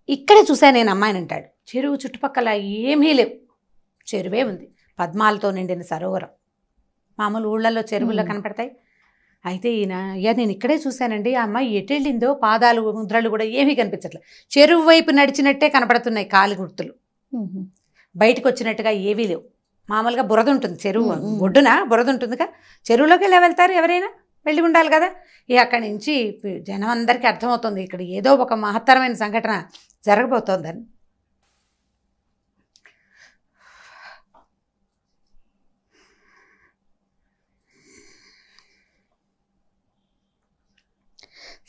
ఇక్కడే చూశాను నేను అమ్మాయిని అంటాడు. చెరువు చుట్టుపక్కల ఏమీ లేవు, చెరువే ఉంది, పద్మాలతో నిండిన సరోవరం. మామూలు ఊళ్ళల్లో చెరువుల్లో కనపడతాయి. అయితే ఈయన, అయ్యా నేను ఇక్కడే చూశానండి, ఆ అమ్మాయి ఎటు వెళ్ళిందో, పాదాలు ముద్రలు కూడా ఏమీ కనిపించట్లేదు, చెరువు వైపు నడిచినట్టే కనపడుతున్నాయి కాలి గుర్తులు, బయటకు వచ్చినట్టుగా ఏవీ లేవు. మామూలుగా బురద ఉంటుంది, చెరువు ఒడ్డున బురద ఉంటుందిగా, చెరువులోకి ఎలా వెళ్తారు, ఎవరైనా వెళ్ళి ఉండాలి కదా. అక్కడి నుంచి జనం అందరికీ అర్థమవుతుంది ఇక్కడ ఏదో ఒక మహత్తరమైన సంఘటన జరగబోతోందని.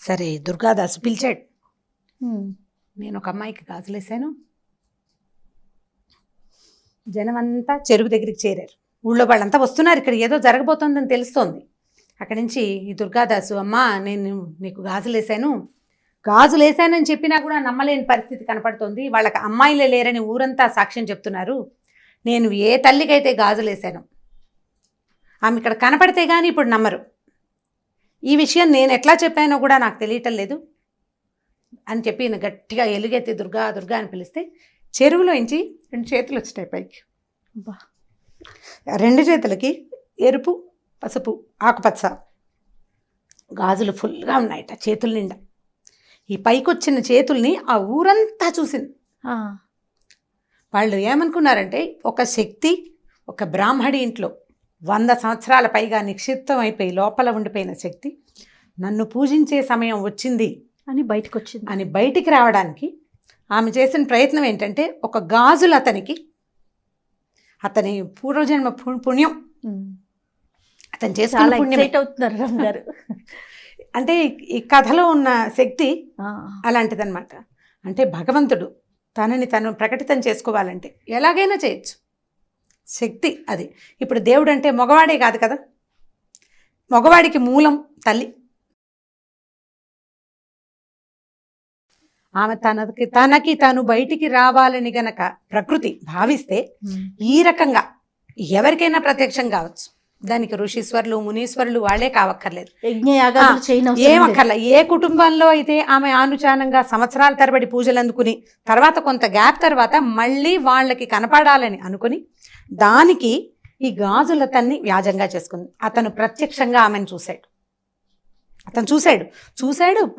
సరే దుర్గాదాసు పిలిచాడు. నేను ఒక అమ్మాయికి గాజులేసాను. జనం అంతా చెరువు దగ్గరికి చేరారు. ఊళ్ళో వాళ్ళంతా వస్తున్నారు, ఇక్కడ ఏదో జరగబోతోందని తెలుస్తోంది. అక్కడి నుంచి ఈ దుర్గాదాసు, అమ్మా నేను నీకు గాజులేసానని చెప్పినా కూడా నమ్మలేని పరిస్థితి కనపడుతోంది. వాళ్ళకి అమ్మాయిలే లేరని ఊరంతా సాక్ష్యం చెప్తున్నారు. నేను ఏ తల్లికైతే గాజులేసాను ఆమె ఇక్కడ కనపడితే కానీ ఇప్పుడు నమ్మరు. ఈ విషయం నేను ఎట్లా చెప్పానో కూడా నాకు తెలియటం లేదు అని చెప్పి ఈయన గట్టిగా ఎలుగెత్తి దుర్గా దుర్గా అని పిలిస్తే చెరువులోంచి 2 చేతులు వచ్చినాయి పైకి. రెండు చేతులకి ఎరుపు, పసుపు, ఆకుపచ్చ గాజులు ఫుల్గా ఉన్నాయట చేతుల నిండా. ఈ పైకి వచ్చిన చేతుల్ని ఆ ఊరంతా చూసింది. వాళ్ళు ఏమనుకున్నారంటే ఒక శక్తి, ఒక బ్రాహ్మడి ఇంట్లో 100 సంవత్సరాల పైగా నిక్షిప్తం అయిపోయి లోపల ఉండిపోయిన శక్తి నన్ను పూజించే సమయం వచ్చింది అని బయటికి రావడానికి ఆమె చేసిన ప్రయత్నం ఏంటంటే, ఒక గాజులు అతని పూర్వజన్మ పుణ్యం, అతను చేసుకున్న పుణ్యం అవుతున్నారు అంటే ఈ కథలో ఉన్న శక్తి అలాంటిదన్నమాట. అంటే భగవంతుడు తనని తను ప్రకటితం చేసుకోవాలంటే ఎలాగైనా చేయొచ్చు. శక్తి అది. ఇప్పుడు దేవుడు అంటే మగవాడే కాదు కదా, మగవాడికి మూలం తల్లి. ఆమె తనకి తాను బయటికి రావాలని గనక ప్రకృతి భావిస్తే ఈ రకంగా ఎవరికైనా ప్రత్యక్షం కావచ్చు. దానికి ఋషీశ్వరులు మునీశ్వరులు వాళ్ళే కావక్కర్లేదు, ఏమక్కర్లే. ఏ కుటుంబంలో అయితే ఆమె ఆనుచానంగా సంవత్సరాల తరబడి పూజలు అందుకుని తర్వాత కొంత గ్యాప్ తర్వాత మళ్ళీ వాళ్ళకి కనపడాలని అనుకుని దానికి ఈ గాజులతన్ని వ్యాజంగా చేసుకుంది. అతను ప్రత్యక్షంగా ఆమెను చూశాడు,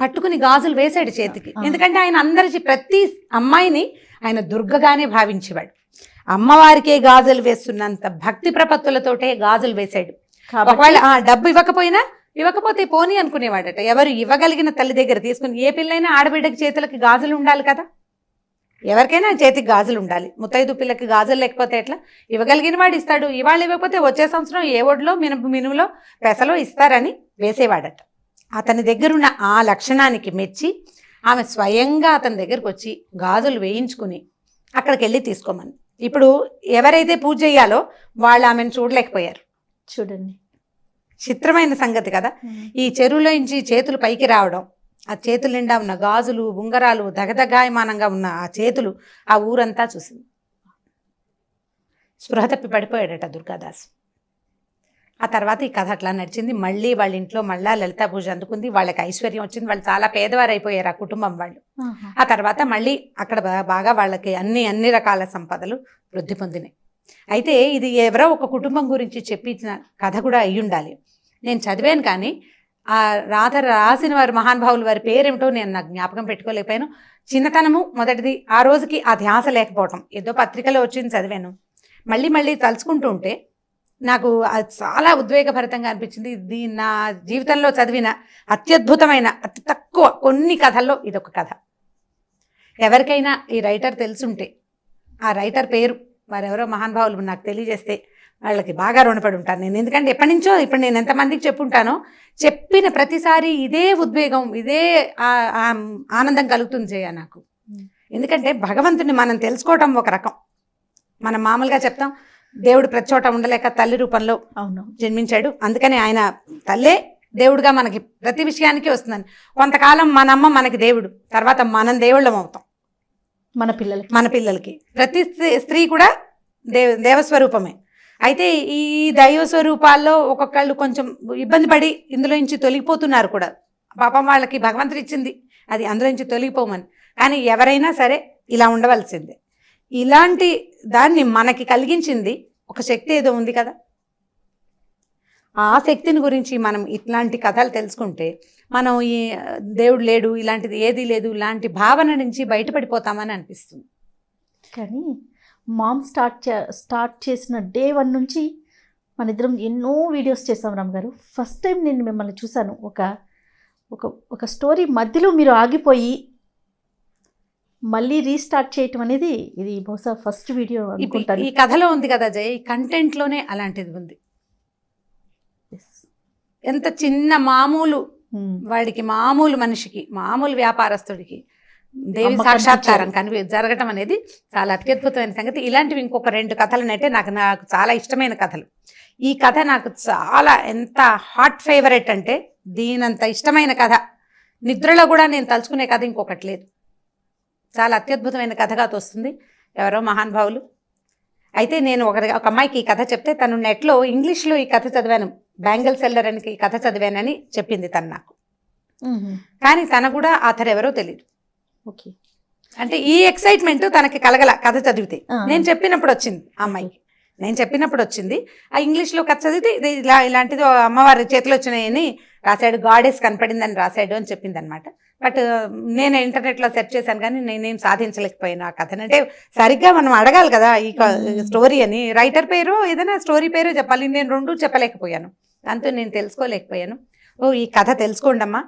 పట్టుకుని గాజులు వేశాడు చేతికి. ఎందుకంటే ఆయన అందరి ప్రతి అమ్మాయిని ఆయన దుర్గగానే భావించేవాడు. అమ్మవారికే గాజులు వేస్తున్నంత భక్తి ప్రపత్తులతోటే గాజులు వేశాడు. ఒకవేళ డబ్బు ఇవ్వకపోతే పోనీ అనుకునేవాడట. ఎవరు ఇవ్వగలిగిన తల్లి దగ్గర తీసుకుని, ఏ పిల్లైనా ఆడబిడ్డకి చేతులకి గాజులు ఉండాలి కదా, ఎవరికైనా చేతికి గాజులు ఉండాలి. ముత్తైదు పిల్లకి గాజులు లేకపోతే ఎట్లా? ఇవ్వగలిగిన వాడు ఇస్తాడు. ఇవాళ ఇవ్వకపోతే వచ్చే సంవత్సరం ఏ ఒడ్లో మినుములో పెసలో ఇస్తారని వేసేవాడట. అతని దగ్గరున్న ఆ లక్షణానికి మెచ్చి ఆమె స్వయంగా అతని దగ్గరకు వచ్చి గాజులు వేయించుకుని అక్కడికి వెళ్ళి తీసుకోమని. ఇప్పుడు ఎవరైతే పూజ చేయాలో వాళ్ళు ఆమెను చూడలేకపోయారు. చూడండి, చిత్రమైన సంగతి కదా. ఈ చెరువులోంచి చేతులు పైకి రావడం, ఆ చేతుల నిండా ఉన్న గాజులు ఉంగరాలు దగదగాయమానంగా ఉన్న ఆ చేతులు ఆ ఊరంతా చూసింది. స్పృహ తప్పి పడిపోయాడట దుర్గాదాస్. ఆ తర్వాత ఈ కథ అట్లా నడిచింది. మళ్ళీ వాళ్ళ ఇంట్లో మళ్ళా లలితా పూజ అందుకుంది. వాళ్ళకి ఐశ్వర్యం వచ్చింది. వాళ్ళు చాలా పేదవారు అయిపోయారు ఆ కుటుంబం వాళ్ళు. ఆ తర్వాత మళ్ళీ అక్కడ బాగా వాళ్ళకి అన్ని రకాల సంపదలు వృద్ధి పొందినాయి. అయితే ఇది ఎవరో ఒక కుటుంబం గురించి చెప్పించిన కథ కూడా అయి ఉండాలి. నేను చదివాను, కానీ ఆ రాసిన వారి మహానుభావులు వారి పేరేమిటో నేను నాకు జ్ఞాపకం పెట్టుకోలేకపోయాను. చిన్నతనము మొదటిది, ఆ రోజుకి ఆ ధ్యాస లేకపోవటం. ఏదో పత్రికలో వచ్చింది చదివాను. మళ్ళీ తలుచుకుంటూ ఉంటే నాకు అది చాలా ఉద్వేగభరితంగా అనిపించింది. ఇది నా జీవితంలో చదివిన అత్యద్భుతమైన అతి తక్కువ కొన్ని కథల్లో ఇదొక కథ. ఎవరికైనా ఈ రైటర్ తెలుసుంటే ఆ రైటర్ పేరు వారెవరో మహానుభావులు నాకు తెలియజేస్తే వాళ్ళకి బాగా రుణపడి ఉంటాను నేను. ఎందుకంటే ఎప్పటి నుంచో ఇప్పుడు నేను ఎంతమందికి చెప్పుంటానో, చెప్పిన ప్రతిసారి ఇదే ఉద్వేగం, ఇదే ఆనందం కలుగుతుంది జయ నాకు. ఎందుకంటే భగవంతుని మనం తెలుసుకోవటం ఒక రకం. మనం మామూలుగా చెప్తాం దేవుడు ప్రతి చోట ఉండలేక తల్లి రూపంలో జన్మించాడు, అందుకని ఆయన తల్లే దేవుడుగా మనకి ప్రతి విషయానికి వస్తుందని. కొంతకాలం మన అమ్మ మనకి దేవుడు, తర్వాత మనం దేవుళ్ళం అవుతాం మన పిల్లలకి. ప్రతి స్త్రీ కూడా దేవస్వరూపమే. అయితే ఈ దైవ స్వరూపాల్లో ఒక్కొక్కళ్ళు కొంచెం ఇబ్బంది పడి ఇందులో నుంచి తొలగిపోతున్నారు కూడా. పాపం వాళ్ళకి భగవంతుడు ఇచ్చింది అది, అందులో నుంచి తొలగిపోమని. కానీ ఎవరైనా సరే ఇలా ఉండవలసిందే. ఇలాంటి దాన్ని మనకి కలిగించింది ఒక శక్తి ఏదో ఉంది కదా. ఆ శక్తిని గురించి మనం ఇట్లాంటి కథలు తెలుసుకుంటే మనం ఈ దేవుడు లేడు, ఇలాంటిది ఏదీ లేదు, ఇలాంటి భావన నుంచి బయటపడిపోతామని అనిపిస్తుంది. కానీ మామ్ స్టార్ట్ చేసిన డే 1 నుంచి మన ఇద్దరం ఎన్నో వీడియోస్ చేసాం రామ్ గారు. ఫస్ట్ టైం నేను మిమ్మల్ని చూశాను. ఒక స్టోరీ మధ్యలో మీరు ఆగిపోయి మళ్ళీ రీస్టార్ట్ చేయటం అనేది ఇది బహుశా ఫస్ట్ వీడియో అనుకుంటాను. ఈ కథలో ఉంది కదా జయ, ఈ కంటెంట్లోనే అలాంటిది ఉంది. ఎంత చిన్న మామూలు వాడికి, మామూలు మనిషికి, మామూలు వ్యాపారస్తుడికి దేవి సాక్షాత్కారం జరగటం అనేది చాలా అత్యద్భుతమైన సంగతి. ఇలాంటివి ఇంకొక 2 కథలనంటే నాకు చాలా ఇష్టమైన కథలు. ఈ కథ నాకు చాలా ఎంత హాట్ ఫేవరెట్ అంటే, దీనంత ఇష్టమైన కథ నిద్రలో కూడా నేను తలుచుకునే కథ ఇంకొకటి లేదు. చాలా అత్యద్భుతమైన కథగా తోస్తుంది. ఎవరో మహానుభావులు. అయితే నేను ఒక అమ్మాయికి ఈ కథ చెప్తే తను నెట్లో ఇంగ్లీష్లో ఈ కథ చదివాను, బ్యాంగిల్ సెల్లర్ అని ఈ కథ చదివానని చెప్పింది తను నాకు. కానీ తన కూడా ఆథర్ ఎవరో తెలియదు. ఓకే, అంటే ఈ ఎక్సైట్మెంట్ తనకి కలగల కథ చదివితే. నేను చెప్పినప్పుడు వచ్చింది ఆ అమ్మాయికి, ఆ ఇంగ్లీష్లో కథ చదివితే ఇలాంటిది అమ్మవారి చేతిలో వచ్చినాయని రాశాడు, గాడెస్ కనపడిందని రాశాడు అని చెప్పింది అనమాట. బట్ నేను ఇంటర్నెట్లో సెర్చ్ చేశాను, కానీ నేనేం సాధించలేకపోయాను ఆ కథను. అంటే సరిగ్గా మనం అడగాలి కదా ఈ స్టోరీ అని, రైటర్ పేరు ఏదైనా స్టోరీ పేరు చెప్పాలి. నేను 2 చెప్పలేకపోయాను, దాంతో నేను తెలుసుకోలేకపోయాను. ఈ కథ తెలుసుకోండి అమ్మా,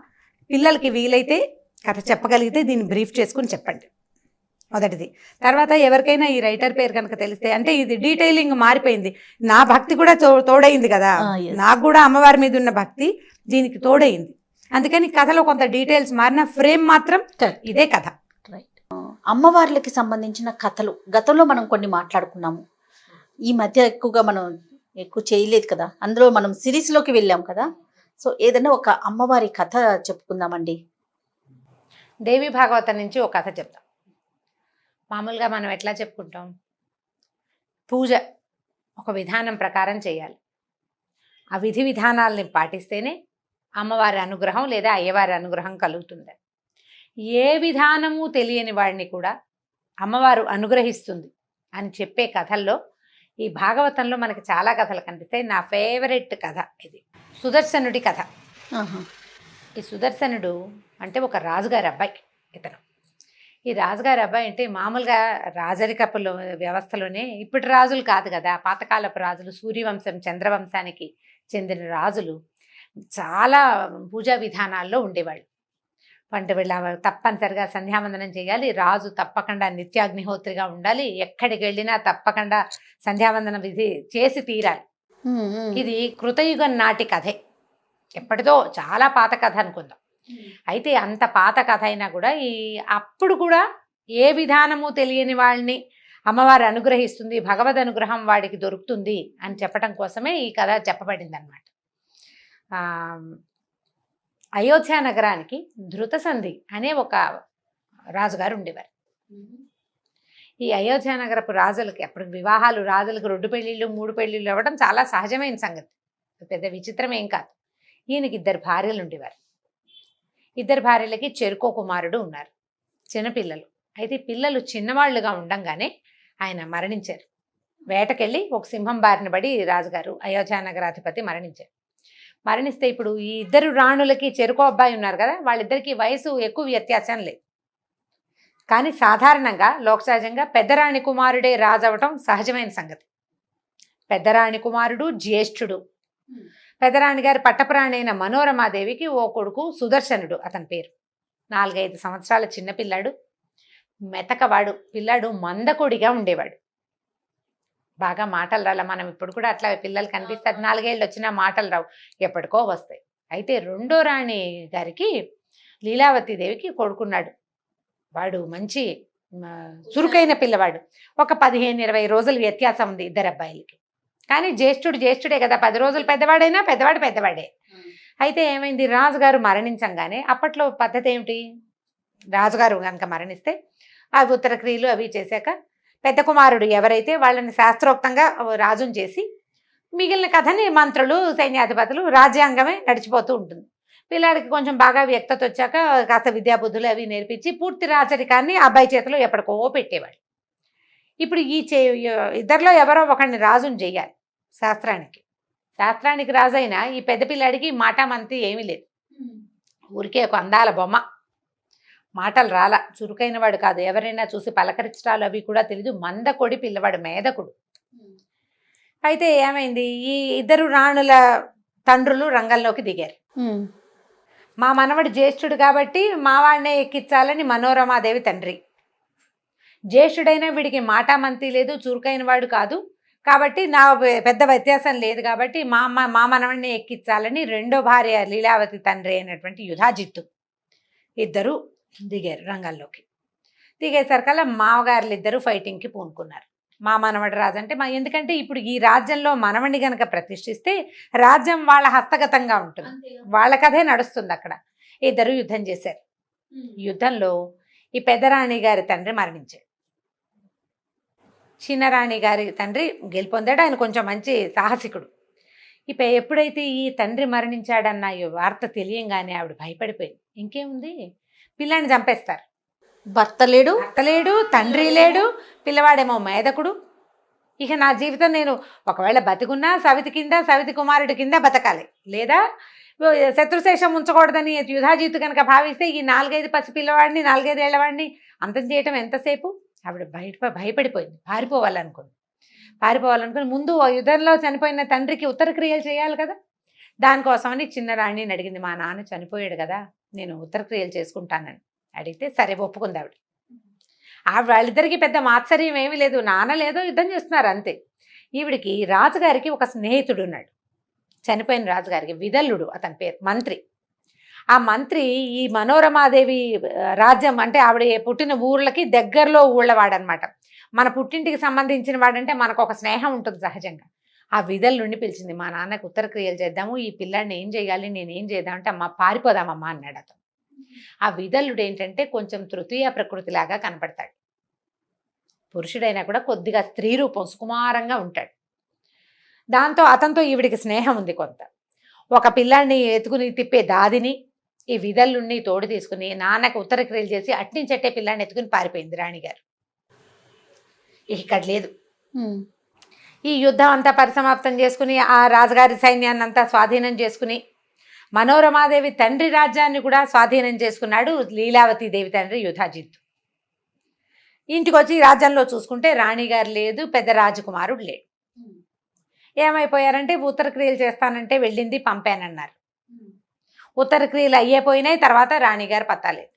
పిల్లలకి వీలైతే కథ చెప్పగలిగితే దీన్ని బ్రీఫ్ చేసుకుని చెప్పండి, మొదటిది. తర్వాత ఎవరికైనా ఈ రైటర్ పేరు కనుక తెలిస్తే, అంటే ఇది డీటెయిలింగ్ మారిపోయింది, నా భక్తి కూడా తోడైంది కదా, నాకు కూడా అమ్మవారి మీద ఉన్న భక్తి దీనికి తోడైంది. అందుకని కథలో కొంత డీటెయిల్స్ మారిన, ఫ్రేమ్ మాత్రం ఇదే కథ. రైట్. అమ్మవార్లకి సంబంధించిన కథలు గతంలో మనం కొన్ని మాట్లాడుకున్నాము. ఈ మధ్య ఎక్కువగా మనం ఎక్కువ చేయలేదు కదా, అందులో మనం సిరీస్ లోకి వెళ్ళాం కదా. సో ఏదైనా ఒక అమ్మవారి కథ చెప్పుకుందామండి. దేవి భాగవతం నుంచి ఒక కథ చెప్తాం. మామూలుగా మనం ఎట్లా చెప్పుకుంటాం, పూజ ఒక విధానం ప్రకారం చేయాలి. ఆ విధి విధానాలని పాటిస్తేనే అమ్మవారి అనుగ్రహం లేదా అయ్యవారి అనుగ్రహం కలుగుతుంది. ఏ విధానము తెలియని వాడిని కూడా అమ్మవారు అనుగ్రహిస్తుంది అని చెప్పే కథల్లో ఈ భాగవతంలో మనకి చాలా కథలు కనిపిస్తాయి. నా ఫేవరెట్ కథ ఇది సుదర్శనుడి కథ. ఈ సుదర్శనుడు అంటే ఒక రాజుగారి అబ్బాయి. ఇతను ఈ రాజుగారి అబ్బాయి అంటే మామూలుగా రాజరికపుల వ్యవస్థలోనే ఇప్పటి రాజులు కాదు కదా, పాతకాలపు రాజులు, సూర్యవంశం చంద్రవంశానికి చెందిన రాజులు చాలా పూజా విధానాల్లో ఉండేవాళ్ళు. అంటే వీళ్ళ తప్పనిసరిగా సంధ్యావందనం చేయాలి, రాజు తప్పకుండా నిత్యాగ్నిహోత్రిగా ఉండాలి, ఎక్కడికి వెళ్ళినా తప్పకుండా సంధ్యావందనం విధి చేసి తీరాలి. ఇది కృతయుగం నాటి కథే, ఎప్పటిదో చాలా పాత కథ అనుకుందాం. అయితే అంత పాత కథ అయినా కూడా అప్పుడు కూడా ఏ విధానము తెలియని వాళ్ళని అమ్మవారు అనుగ్రహిస్తుంది, భగవద్ అనుగ్రహం వాడికి దొరుకుతుంది అని చెప్పడం కోసమే ఈ కథ చెప్పబడింది అనమాట. అయోధ్య నగరానికి ధృతసంధి అనే ఒక రాజుగారు ఉండేవారు. ఈ అయోధ్య నగరపు రాజులకి అప్పుడు వివాహాలు, రాజులకు 2 పెళ్ళిళ్ళు 3 పెళ్ళిళ్ళు అవ్వడం చాలా సహజమైన సంగతి, పెద్ద విచిత్రం ఏం కాదు. ఈయనకి 2 భార్యలు ఉండేవారు. 2 భార్యలకి చెరుకో కుమారుడు ఉన్నారు, చిన్నపిల్లలు. అయితే పిల్లలు చిన్నవాళ్లుగా ఉండంగానే ఆయన మరణించారు. వేటకెళ్ళి ఒక సింహం బారిన పడి రాజుగారు అయోధ్య నగరాధిపతి మరణించారు. మరణిస్తే ఇప్పుడు ఈ 2 రాణులకి చెరుకో అబ్బాయి ఉన్నారు కదా, వాళ్ళిద్దరికీ వయసు ఎక్కువ వ్యత్యాసం లేదు. కానీ సాధారణంగా లోకసహజంగా పెద్దరాణి కుమారుడే రాజు అవటం సహజమైన సంగతి. పెద్దరాణి కుమారుడు జ్యేష్ఠుడు. పెద్దరాణి గారి పట్టపురాణి అయిన మనోరమాదేవికి ఓ కొడుకు సుదర్శనుడు, అతని పేరు. 4-5 సంవత్సరాల చిన్నపిల్లాడు, మెతకవాడు పిల్లాడు, మందకొడిగా ఉండేవాడు. బాగా మాటలు రాల. మనం ఇప్పుడు కూడా అట్లా పిల్లలు కనిపిస్తారు, 4 ఏళ్ళు వచ్చినా మాటలు రావు, ఎప్పటికో వస్తాయి. అయితే 2వ రాణి గారికి లీలావతీదేవికి కొడుకున్నాడు. వాడు మంచి చురుకైన పిల్లవాడు. ఒక 15-20 రోజుల వ్యత్యాసం ఉంది 2 అబ్బాయిలకి. కానీ జ్యేష్ఠుడే కదా, 10 రోజులు పెద్దవాడైనా పెద్దవాడే. అయితే ఏమైంది, రాజుగారు మరణించంగానే అప్పట్లో పద్ధతి ఏమిటి, రాజుగారు కనుక మరణిస్తే ఆ ఉత్తర క్రియలు అవి చేశాక పెద్ద కుమారుడు ఎవరైతే వాళ్ళని శాస్త్రోక్తంగా రాజుని చేసి మిగిలిన కథని మంత్రులు, సైన్యాధిపతులు, రాజ్యాంగమే నడిచిపోతూ ఉంటుంది. పిల్లాడికి కొంచెం బాగా వ్యక్తత వచ్చాక కాస్త విద్యాబుద్ధులు అవి నేర్పించి పూర్తి రాజరికాన్ని అబ్బాయి చేతిలో ఎప్పటికో పెట్టేవాడు. ఇప్పుడు ఈ ఇద్దరిలో ఎవరో ఒకరిని రాజుని చెయ్యాలి శాస్త్రానికి రాజైనా ఈ పెద్ద పిల్లాడికి మాట మంతి ఏమీ లేదు, ఊరికే ఒక అందాల బొమ్మ, మాటలు రాల, చురుకైన వాడు కాదు, ఎవరైనా చూసి పలకరించడాలు అవి కూడా తెలీదు, మందకొడి పిల్లవాడు, మేధకుడు. అయితే ఏమైంది, ఈ 2 రాణుల తండ్రులు రంగంలోకి దిగారు. మా మనవడు జ్యేష్ఠుడు కాబట్టి మా వాడినే ఎక్కించాలని మనోరమాదేవి తండ్రి. జ్యేష్ఠుడైన వీడికి మాట మంతి లేదు, చురుకైన వాడు కాదు కాబట్టి నా పెద్ద వ్యత్యాసం లేదు కాబట్టి మా మనవడిని ఎక్కించాలని 2వ భార్య లీలావతి తండ్రి అయినటువంటి యుధాజిత్తు 2 దిగారు రంగంలోకి. దిగేసరికల్లా మామగారులు 2 ఫైటింగ్కి పూనుకున్నారు. మా మనవడి రాజు అంటే ఎందుకంటే ఇప్పుడు ఈ రాజ్యంలో మనవడిని గనక ప్రతిష్ఠిస్తే రాజ్యం వాళ్ళ హస్తగతంగా ఉంటుంది, వాళ్ళ కథే నడుస్తుంది. అక్కడ 2 యుద్ధం చేశారు. యుద్ధంలో ఈ పెద్దరాణి గారి తండ్రి మరణించాడు. చిన్నరాణి గారి తండ్రి గెలుపొందాడు. ఆయన కొంచెం మంచి సాహసికుడు. ఎప్పుడైతే ఈ తండ్రి మరణించాడన్న ఈ వార్త తెలియంగానే ఆవిడ భయపడిపోయింది. ఇంకేముంది, పిల్లాన్ని చంపేస్తారు. భర్త లేడు, తండ్రి లేడు, పిల్లవాడేమో మేధకుడు. ఇక నా జీవితం నేను ఒకవేళ బతికున్నా సవితి కుమారుడి కింద బతకాలి, లేదా శత్రుశేషం ఉంచకూడదని యుధాజిత్తు కనుక భావిస్తే ఈ 4-5 పసి పిల్లవాడిని 4-5 ఏళ్లవాడిని అంతం చేయటం ఎంతసేపు. ఆవిడ భయపడిపోయింది, పారిపోవాలనుకుని ముందు యుద్ధంలో చనిపోయిన తండ్రికి ఉత్తర క్రియలు చేయాలి కదా. దానికోసమని చిన్న రాణిని అడిగింది, మా నాన్న చనిపోయాడు కదా, నేను ఉత్తర క్రియలు చేసుకుంటానని అడిగితే సరే ఒప్పుకుంది ఆవిడ. వాళ్ళిద్దరికీ పెద్ద మాత్సర్యం ఏమీ లేదు, నాన్న లేదో యుద్ధం చేస్తున్నారు అంతే. ఈవిడికి రాజుగారికి ఒక స్నేహితుడు ఉన్నాడు, చనిపోయిన రాజుగారికి విదల్లుడు అతని పేరు, మంత్రి. ఆ మంత్రి ఈ మనోరమాదేవి రాజ్యం అంటే ఆవిడ పుట్టిన ఊర్లకి దగ్గరలో ఊళ్ళవాడనమాట. మన పుట్టింటికి సంబంధించిన వాడంటే మనకు ఒక స్నేహం ఉంటుంది సహజంగా. ఆ విధుల నుండి పిలిచింది. మా నాన్నకు ఉత్తర క్రియలు చేద్దాము, ఈ పిల్లాడిని ఏం చేయాలి, నేనేం చేద్దామంటే అమ్మ పారిపోదామమ్మా అన్నాడు అతను. ఆ విధలుడు ఏంటంటే కొంచెం తృతీయ ప్రకృతిలాగా కనపడతాడు. పురుషుడైనా కూడా కొద్దిగా స్త్రీ రూపం, సుకుమారంగా ఉంటాడు. దాంతో అతనితో ఈవిడికి స్నేహం ఉంది కొంత. ఒక పిల్లాడిని ఎత్తుకుని తిప్పే దాదిని ఈ విధలుడిని తోడు తీసుకుని నాన్నకు ఉత్తర క్రియలు చేసి అట్టించట్టే పిల్లాడిని ఎత్తుకుని పారిపోయింది రాణిగారు. ఇక్కడ లేదు. ఈ యుద్ధం అంతా పరిసమాప్తం చేసుకుని ఆ రాజుగారి సైన్యాన్ని అంతా స్వాధీనం చేసుకుని మనోరమాదేవి తండ్రి రాజ్యాన్ని కూడా స్వాధీనం చేసుకున్నాడు లీలావతీదేవి తండ్రి యుధాజిత్తు. ఇంటికి వచ్చి రాజ్యంలో చూసుకుంటే రాణిగారు లేదు, పెద్ద రాజకుమారుడు లేడు. ఏమైపోయారంటే ఉత్తర క్రియలు చేస్తానంటే వెళ్ళింది, పంపానన్నారు. ఉత్తర క్రియలు అయ్యేపోయినాయి. తర్వాత రాణిగారు పత్తాలేదు.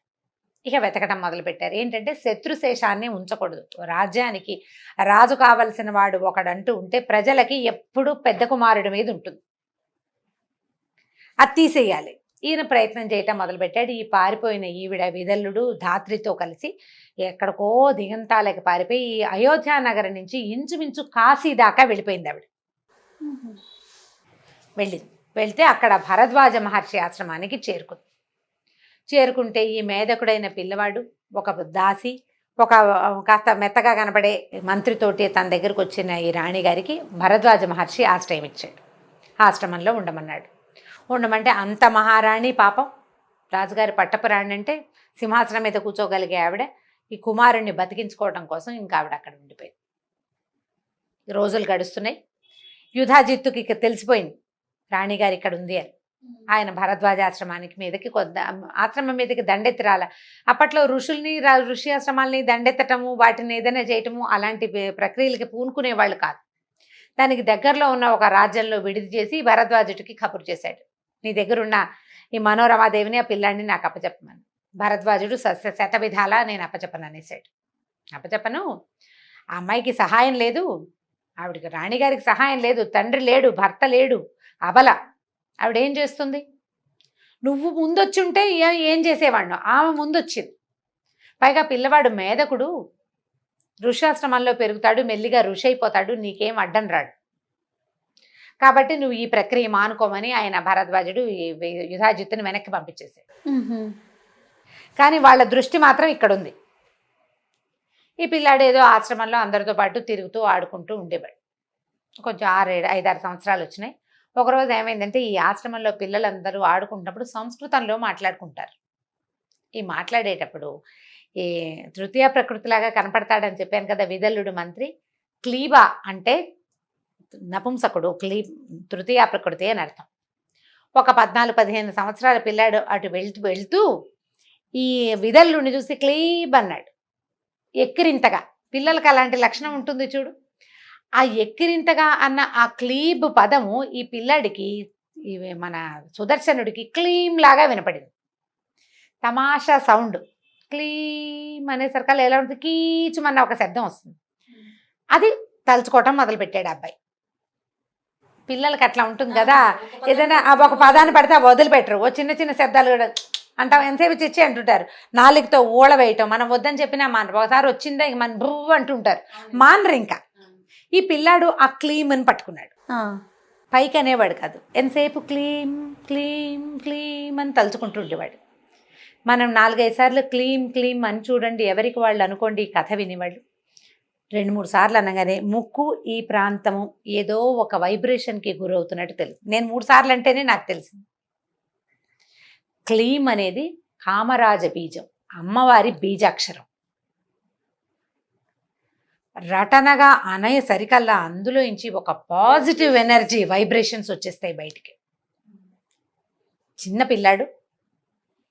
ఇక వెతకటం మొదలుపెట్టారు. ఏంటంటే శత్రుశేషాన్ని ఉంచకూడదు. రాజ్యానికి రాజు కావలసిన వాడు ఒకడంటూ ఉంటే ప్రజలకి ఎప్పుడూ పెద్ద కుమారుడి మీద ఉంటుంది, అది తీసేయాలి. ఈయన ప్రయత్నం చేయటం మొదలుపెట్టాడు. ఈ పారిపోయిన ఈవిడ విదల్లుడు ధాత్రితో కలిసి ఎక్కడికో దిగంతాలకి పారిపోయి ఈ అయోధ్య నగరం నుంచి ఇంచుమించు కాశీ దాకా వెళ్ళిపోయింది ఆవిడ. వెళ్తే అక్కడ భరద్వాజ మహర్షి ఆశ్రమానికి చేరుకుంటే ఈ మేధకుడైన పిల్లవాడు, ఒక దాసి, ఒక కాస్త మెత్తగా కనబడే మంత్రితోటి తన దగ్గరకు వచ్చిన ఈ రాణిగారికి భరద్వాజ మహర్షి ఆశ్రయం ఇచ్చాడు. ఆశ్రమంలో ఉండమన్నాడు. ఉండమంటే అంత మహారాణి పాపం, రాజుగారి పట్టపురాణి అంటే సింహాసనం మీద కూర్చోగలిగే ఆవిడ ఈ కుమారుణ్ణి బతికించుకోవడం కోసం ఇంకా ఆవిడ అక్కడ ఉండిపోయింది. రోజులు గడుస్తున్నాయి. యుధాజిత్తుకి ఇక తెలిసిపోయింది రాణిగారు ఇక్కడ ఉంది అని. ఆయన భరద్వాజ ఆశ్రమానికి మీదకి ఆశ్రమం మీదకి దండెత్తి రాల. అప్పట్లో ఋషి ఆశ్రమాలని దండెత్తటము, వాటిని ఏదైనా చేయటము అలాంటి ప్రక్రియలకి పూనుకునేవాళ్ళు కాదు. దానికి దగ్గరలో ఉన్న ఒక రాజ్యంలో విడిది చేసి భరద్వాజుడికి కబురు చేశాడు, నీ దగ్గరున్న ఈ మనోరమాదేవిని ఆ పిల్లాడిని నాకు అప్పచెప్పమని. భరద్వాజుడు శతవిధాలా నేను అప్పచెప్పను అనేసాడు. అప్పచెప్పను, ఆ అమ్మాయికి సహాయం లేదు, ఆవిడకి రాణిగారికి సహాయం లేదు, తండ్రి లేడు, భర్త లేడు, అబల, ఆవిడేం చేస్తుంది? నువ్వు ముందొచ్చి ఉంటే ఏం చేసేవాడినో, ఆమె ముందొచ్చింది. పైగా పిల్లవాడు మేధకుడు, ఋషాశ్రమంలో పెరుగుతాడు, మెల్లిగా ఋషి అయిపోతాడు, నీకేం అడ్డం రాడు. కాబట్టి నువ్వు ఈ ప్రక్రియ మానుకోమని ఆయన భరద్వాజుడు యుధాజిత్తుని వెనక్కి పంపించేశాడు. కానీ వాళ్ళ దృష్టి మాత్రం ఇక్కడ ఉంది. ఈ పిల్లాడు ఏదో ఆశ్రమంలో అందరితో పాటు తిరుగుతూ ఆడుకుంటూ ఉండేవాడు. కొంచెం 5-6 సంవత్సరాలు వచ్చినాయి. ఒకరోజు ఏమైందంటే ఈ ఆశ్రమంలో పిల్లలందరూ ఆడుకుంటున్నప్పుడు సంస్కృతంలో మాట్లాడుకుంటారు. ఈ మాట్లాడేటప్పుడు ఈ తృతీయ ప్రకృతిలాగా కనపడతాడని చెప్పాను కదా విదల్లుడు మంత్రి. క్లీబా అంటే నపుంసకుడు, తృతీయ ప్రకృతి అని అర్థం. ఒక 14-15 సంవత్సరాల పిల్లాడు అటు వెళ్తూ ఈ విదల్లుడిని చూసి క్లీబ్ అన్నాడు. ఎక్కిరింతగా, పిల్లలకి అలాంటి లక్షణం ఉంటుంది చూడు. ఆ ఎక్కిరింతగా అన్న ఆ క్లీబ్ పదము ఈ పిల్లాడికి, మన సుదర్శనుడికి క్లీమ్ లాగా వినపడింది. తమాషా సౌండ్, క్లీమ్ అనేసరికల్లా ఎలా ఉంటుంది, కీచుమన్న ఒక శబ్దం వస్తుంది. అది తలుచుకోవటం మొదలుపెట్టాడు అబ్బాయి. పిల్లలకి అట్లా ఉంటుంది కదా, ఏదైనా ఒక పదాన్ని పడితే వదిలిపెట్టరు, ఓ చిన్న చిన్న శబ్దాలు కూడా అంటాం, ఎంతసేపు చిచ్చి అంటుంటారు. నాలుగుతో ఊళ వేయటం, మనం వద్దని చెప్పినా మానరు. ఒకసారి వచ్చిందా ఇంక మన భూ అంటుంటారు, మానరు. ఇంకా ఈ పిల్లాడు ఆ క్లీమ్ అని పట్టుకున్నాడు. పైకి అనేవాడు కాదు, ఎంతసేపు క్లీమ్ క్లీమ్ క్లీమ్ అని తలుచుకుంటుండేవాడు. మనం 4-5 సార్లు క్లీమ్ క్లీమ్ అని చూడండి, ఎవరికి వాళ్ళు అనుకోండి. ఈ కథ వినేవాళ్ళు 2-3 సార్లు అనగానే ముక్కు ఈ ప్రాంతము ఏదో ఒక వైబ్రేషన్కి గురవుతున్నట్టు తెలుసు. నేను 3 సార్లు అంటేనే నాకు తెలిసింది. క్లీమ్ అనేది కామరాజ బీజం, అమ్మవారి బీజాక్షరం. రటనగా అనయ సరికల్లా అందులో నుంచి ఒక పాజిటివ్ ఎనర్జీ వైబ్రేషన్స్ వచ్చేస్తాయి బయటికి. చిన్న పిల్లాడు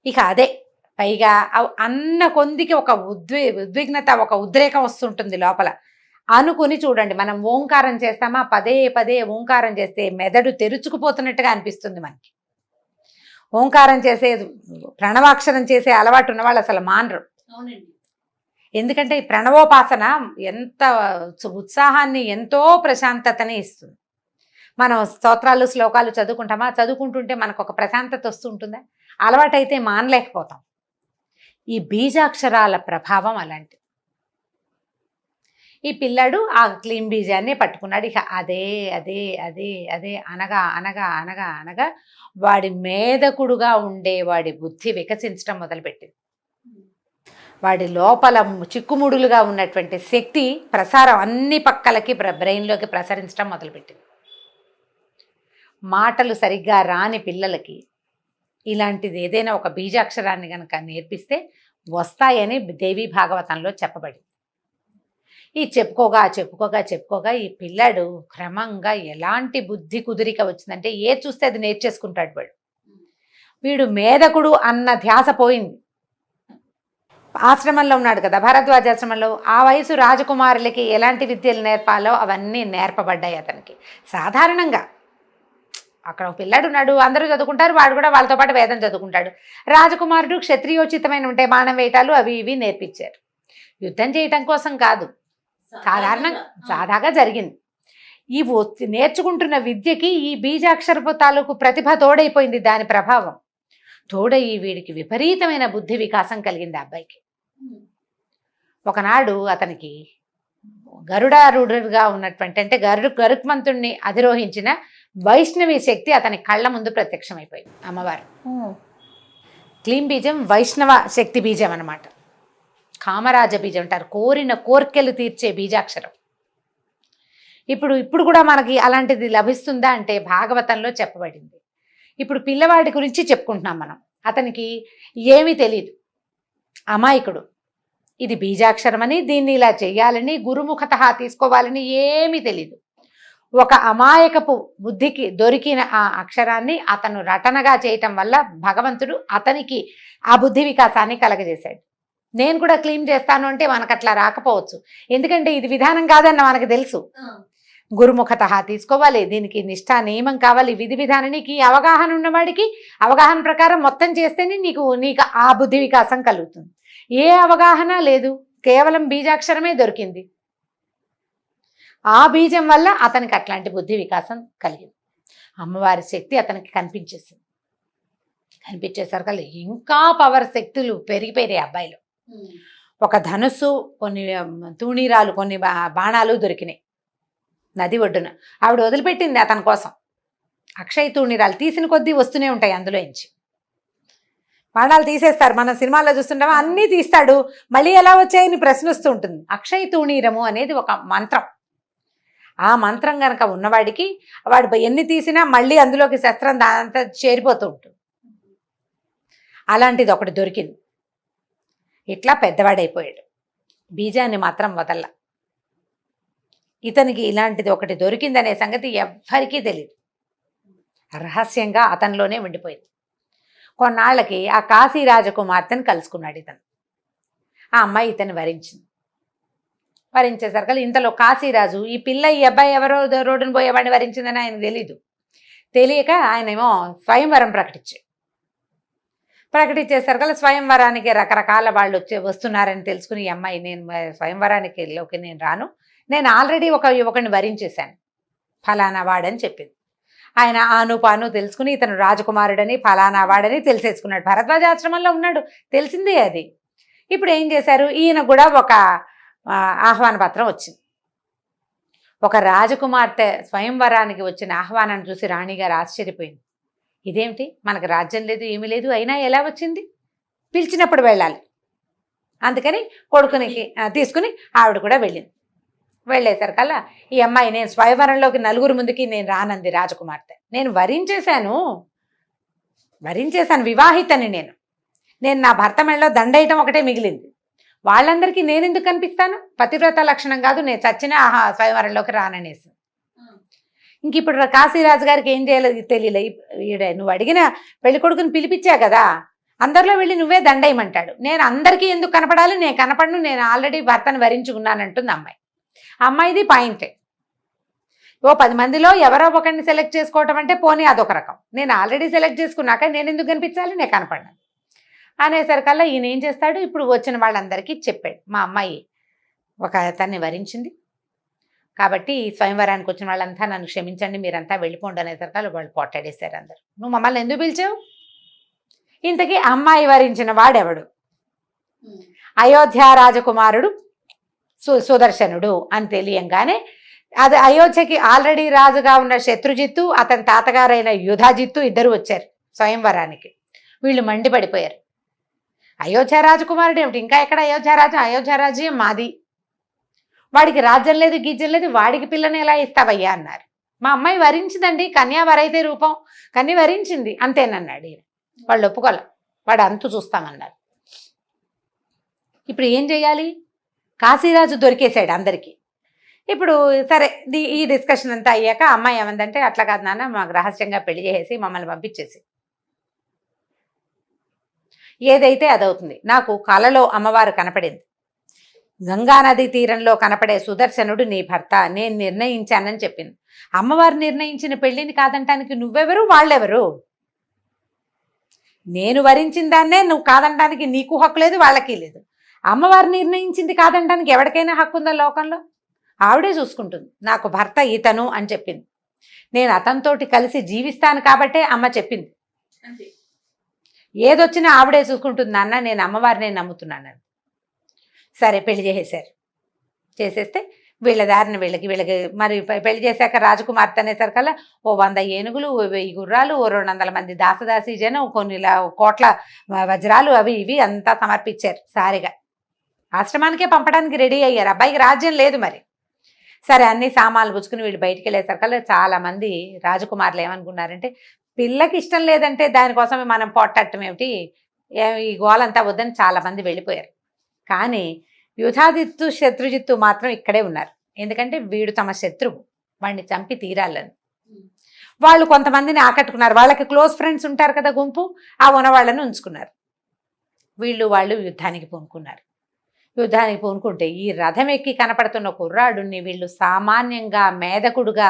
ఇక అదే పైగా అన్న కొందికి ఒక ఉద్విగ్నత, ఒక ఉద్రేకం వస్తుంటుంది లోపల. అనుకుని చూడండి, మనం ఓంకారం చేస్తామా, పదే పదే ఓంకారం చేస్తే మెదడు తెరుచుకుపోతున్నట్టుగా అనిపిస్తుంది మనకి. ఓంకారం చేసే, ప్రణవాక్షరం చేసే అలవాటు ఉన్న వాళ్ళు అసలు మానరు. ఎందుకంటే ఈ ప్రణవోపాసన ఎంత ఉత్సాహాన్ని, ఎంతో ప్రశాంతతని ఇస్తుంది. మనం స్తోత్రాలు శ్లోకాలు చదువుకుంటామా, చదువుకుంటుంటే మనకు ఒక ప్రశాంతత వస్తుంటుందా? అలవాటైతే మానలేకపోతాం. ఈ బీజాక్షరాల ప్రభావం అలాంటిది. ఈ పిల్లాడు ఆ క్లీన్ బీజాన్ని పట్టుకున్నాడు. ఇక అదే అదే అదే అదే అనగా అనగా అనగా అనగా వాడి మేధకుడుగా ఉండే వాడి బుద్ధి వికసించడం మొదలుపెట్టింది. వాడి లోపల చిక్కుముడులుగా ఉన్నటువంటి శక్తి ప్రసారం అన్ని పక్కలకి బ్రెయిన్లోకి ప్రసరించడం మొదలుపెట్టింది. మాటలు సరిగ్గా రాని పిల్లలకి ఇలాంటిది ఏదైనా ఒక బీజాక్షరాన్ని కనుక నేర్పిస్తే వస్తాయని దేవి భాగవతంలో చెప్పబడింది. ఈ చెప్పుకోగా చెప్పుకోగా చెప్పుకోగా ఈ పిల్లాడు క్రమంగా ఎలాంటి బుద్ధి కుదిరిక వచ్చిందంటే చూస్తే అది నేర్చేసుకుంటాడు. వీడు మేధకుడు అన్న ధ్యాస పోయింది. ఆశ్రమంలో ఉన్నాడు కదా, భరద్వాజాశ్రమంలో. ఆ వయసు రాజకుమారులకి ఎలాంటి విద్యలు నేర్పాలో అవన్నీ నేర్పబడ్డాయి అతనికి. సాధారణంగా అక్కడ ఒక పిల్లాడు ఉన్నాడు, అందరూ చదువుకుంటారు, వాడు కూడా వాళ్ళతో పాటు వేదం చదువుకుంటాడు. రాజకుమారుడు క్షత్రియోచితమైన ఉంటే బాణం వేయటాలు అవి ఇవి నేర్పించారు. యుద్ధం చేయటం కోసం కాదు, సాదాగా జరిగింది. ఈ నేర్చుకుంటున్న విద్యకి ఈ బీజాక్షరపు తాలూకు ప్రతిభ తోడైపోయింది. దాని ప్రభావం తోడయి వీడికి విపరీతమైన బుద్ధి వికాసం కలిగింది ఆ అబ్బాయికి. ఒకనాడు అతనికి గరుడారూఢుడుగా ఉన్నటువంటి అంటే గరుత్మంతుణ్ణి అధిరోహించిన వైష్ణవి శక్తి అతని కళ్ళ ముందు ప్రత్యక్షమైపోయింది. అమ్మవారు క్లీం బీజం వైష్ణవ శక్తి బీజం అన్నమాట. కామరాజ బీజం అంటారు, కోరిన కోర్కెలు తీర్చే బీజాక్షరం. ఇప్పుడు కూడా మనకి అలాంటిది లభిస్తుందా అంటే భాగవతంలో చెప్పబడింది. ఇప్పుడు పిల్లవాడి గురించి చెప్పుకుంటున్నాం మనం. అతనికి ఏమీ తెలియదు, అమాయకుడు. ఇది బీజాక్షరం అని, దీన్ని ఇలా చెయ్యాలని, గురుముఖత తీసుకోవాలని ఏమీ తెలీదు. ఒక అమాయకపు బుద్ధికి దొరికిన ఆ అక్షరాన్ని అతను రటనగా చేయటం వల్ల భగవంతుడు అతనికి ఆ బుద్ధి వికాసాన్ని కలగజేశాడు. నేను కూడా క్లీన్ చేస్తాను అంటే మనకు అట్లా రాకపోవచ్చు, ఎందుకంటే ఇది విధానం కాదన్న మనకు తెలుసు. గురుముఖత తీసుకోవాలి, దీనికి నిష్ఠా నియమం కావాలి, విధి విధానానికి అవగాహన ఉన్నవాడికి అవగాహన ప్రకారం మొత్తం చేస్తేనే నీకు ఆ బుద్ధి వికాసం కలుగుతుంది. ఏ అవగాహన లేదు, కేవలం బీజాక్షరమే దొరికింది. ఆ బీజం వల్ల అతనికి అట్లాంటి బుద్ధి వికాసం కలిగింది. అమ్మవారి శక్తి అతనికి కనిపించేసింది. కనిపించేసరికి ఇంకా పవర్ శక్తులు పెరిగిపోయాయి అబ్బాయిలో. ఒక ధనుస్సు, కొన్ని తూణీరాలు, కొన్ని బాణాలు దొరికినాయి నది ఒడ్డున. ఆవిడ వదిలిపెట్టింది అతని కోసం. అక్షయ తూణీరాలు తీసిన కొద్దీ వస్తూనే ఉంటాయి అందులో నుంచి. బాణాలు తీసేస్తారు, మనం సినిమాల్లో చూస్తుంటామో అన్నీ తీస్తాడు, మళ్ళీ ఎలా వచ్చాయని ప్రశ్న వస్తూ ఉంటుంది. అక్షయ తూణీరము అనేది ఒక మంత్రం. ఆ మంత్రం కనుక ఉన్నవాడికి వాడు ఎన్ని తీసినా మళ్ళీ అందులోకి శస్త్రం దాంతా చేరిపోతూ ఉంటుంది. అలాంటిది ఒకటి దొరికింది. ఇట్లా పెద్దవాడైపోయాడు. బీజాన్ని మాత్రం వదల్ల. ఇతనికి ఇలాంటిది ఒకటి దొరికిందనే సంగతి ఎవ్వరికీ తెలియదు, రహస్యంగా అతనిలోనే ఉండిపోయింది. కొన్నాళ్ళకి ఆ కాశీ రాజకుమార్తెను కలుసుకున్నాడు ఇతను. ఆ అమ్మాయి ఇతను వరించేసరికి ఇంతలో కాశీరాజు ఈ పిల్ల ఈ అబ్బాయి ఎవరో రోడ్డును పోయేవాడిని వరించిందని ఆయన తెలియక ఆయనేమో స్వయంవరం ప్రకటించేసరికి స్వయంవరానికి రకరకాల వాళ్ళు వస్తున్నారని తెలుసుకుని ఈ అమ్మాయి, నేను స్వయంవరానికి నేను రాను, నేను ఆల్రెడీ ఒకరిని వరించేశాను, ఫలానా వాడని చెప్పింది. ఆయన ఆనుపాను తెలుసుకుని ఇతను రాజకుమారుడని ఫలానా వాడని తెలిసేసుకున్నాడు. భరద్వాజాశ్రమంలో ఉన్నాడు, తెలిసిందే అది. ఇప్పుడు ఏం చేశారు, ఈయన కూడా ఒక ఆహ్వాన పత్రం వచ్చింది. ఒక రాజకుమార్తె స్వయంవరానికి వచ్చిన ఆహ్వానాన్ని చూసి రాణిగారు ఆశ్చర్యపోయింది. ఇదేమిటి, మనకు రాజ్యం లేదు ఏమీ లేదు, అయినా ఎలా వచ్చింది, పిలిచినప్పుడు వెళ్ళాలి. అందుకని కొడుకునికి తీసుకుని ఆవిడ కూడా వెళ్ళింది. వెళ్ళేసరికల్లా ఈ అమ్మాయి, నేను స్వయంవరంలోకి నలుగురు ముందుకి నేను రానంది రాజకుమార్తె. నేను వరించేశాను, వివాహితని నేను నా భర్త మెడలో దండేయటం ఒకటే మిగిలింది. వాళ్ళందరికీ నేను ఎందుకు కనిపిస్తాను, పతివ్రత లక్షణం కాదు, నేను చచ్చిన స్వయంవరంలోకి రాననేసి. ఇంక ఇప్పుడు కాశీరాజు గారికి ఏం చేయాలో తెలియలే. నువ్వు అడిగిన పెళ్లి కొడుకుని పిలిపించా కదా, అందరిలో వెళ్ళి నువ్వే దండేయమంటాడు. నేను అందరికీ ఎందుకు కనపడాలి, నేను కనపడను, నేను ఆల్రెడీ భర్తను వరించుకున్నానంటుంది అమ్మాయి. అమ్మాయిది పాయింటే. 10 మందిలో ఎవరో ఒకరిని సెలెక్ట్ చేసుకోవటం అంటే పోనీ అదొక రకం, నేను ఆల్రెడీ సెలెక్ట్ చేసుకున్నాక నేను ఎందుకు కనిపించాలి, నేను కనపడ్డాను అనేసరికల్లా ఈయన ఏం చేస్తాడు, ఇప్పుడు వచ్చిన వాళ్ళందరికీ చెప్పాడు, మా అమ్మాయి ఒక అతన్ని వరించింది కాబట్టి స్వయంవరానికి వచ్చిన వాళ్ళంతా నన్ను క్షమించండి, మీరంతా వెళ్ళిపోండి అనేసరికల్లా వాళ్ళు పోట్లాడేశారు అందరు. నువ్వు మమ్మల్ని ఎందుకు పిలిచావు, ఇంతకీ అమ్మాయి వరించిన వాడెవడు, అయోధ్య రాజకుమారుడు సుదర్శనుడు అని తెలియంగానే అది అయోధ్యకి ఆల్రెడీ రాజుగా ఉన్న శత్రుజిత్తు, అతని తాతగారైన యుధాజిత్తు ఇద్దరు వచ్చారు స్వయంవరానికి. వీళ్ళు మండిపడిపోయారు. అయోధ్య రాజకుమారుడు ఏమిటి, ఇంకా ఎక్కడ అయోధ్యరాజు, అయోధ్యరాజ్యం మాది, వాడికి రాజ్యం లేదు గీజ్యం లేదు, వాడికి పిల్లని ఎలా ఇస్తావయ్యా అన్నారు. మా అమ్మాయి వరించిందండి, కన్యా వరైతే రూపం, కన్య వరించింది అంతేనన్నాడు ఈయన. వాళ్ళు ఒప్పుకోలే, వాడు అంతు చూస్తామన్నారు. ఇప్పుడు ఏం చేయాలి, కాశీరాజు దొరికేశాడు అందరికీ. ఇప్పుడు సరే ఈ డిస్కషన్ అంతా అయ్యాక అమ్మాయి ఏమందంటే, అట్లా కాదు నాన్న, మాకు రహస్యంగా పెళ్లి చేసేసి మమ్మల్ని పంపించేసి, ఏదైతే అదవుతుంది. నాకు కలలో అమ్మవారు కనపడింది, గంగానది తీరంలో కనపడే సుదర్శనుడు నీ భర్త, నేను నిర్ణయించానని చెప్పింది. అమ్మవారు నిర్ణయించిన పెళ్లిని కాదంటానికి నువ్వెవరు, వాళ్ళెవరు? నేను వరించిన దాన్నే నువ్వు కాదంటానికి నీకు హక్కు లేదు, వాళ్ళకి లేదు. అమ్మవారు నిర్ణయించింది కాదంటానికి ఎవరికైనా హక్కు ఉందా లోకంలో? ఆవిడే చూసుకుంటుంది. నాకు భర్త ఇతను అని చెప్పింది. నేను అతనితోటి కలిసి జీవిస్తాను కాబట్టే అమ్మ చెప్పింది. ఏదొచ్చినా ఆవిడే చూసుకుంటుంది నాన్న, నేను అమ్మవారినే నమ్ముతున్నాను. సరే పెళ్లి చేసేసారు. చేసేస్తే వీళ్ళ దారిని వీళ్ళకి మరి పెళ్లి చేశాక రాజకుమార్తె అనేసరికల్లా 100 ఏనుగులు, 1000 గుర్రాలు, 200 మంది దాసదాసీ జనం, కొన్ని కోట్ల వజ్రాలు అవి ఇవి అంతా సమర్పించారు. సారిగా ఆశ్రమానికే పంపడానికి రెడీ అయ్యారు. అబ్బాయికి రాజ్యం లేదు మరి. సరే అన్ని సామాన్లు పుచ్చుకుని వీళ్ళు బయటికి వెళ్ళేసరికల్లా చాలా మంది రాజకుమారులు ఏమనుకున్నారంటే, పిల్లకి ఇష్టం లేదంటే దానికోసమే మనం పొట్టట్టం ఏమిటి, ఈ గోలంతా వద్దని చాలా మంది వెళ్ళిపోయారు. కానీ యుధాజిత్తు శత్రుజిత్తు మాత్రం ఇక్కడే ఉన్నారు. ఎందుకంటే వీడు తమ శత్రువు, వాడిని చంపి తీరాలని. వాళ్ళు కొంతమందిని ఆకట్టుకున్నారు. వాళ్ళకి క్లోజ్ ఫ్రెండ్స్ ఉంటారు కదా, గుంపు, ఆ ఉన్నవాళ్ళని ఉంచుకున్నారు. వాళ్ళు యుద్ధానికి పూనుకున్నారు. యుద్ధానికి పూనుకుంటే ఈ రథం ఎక్కి కనపడుతున్న కుర్రాడుని వీళ్ళు సామాన్యంగా మేధకుడుగా,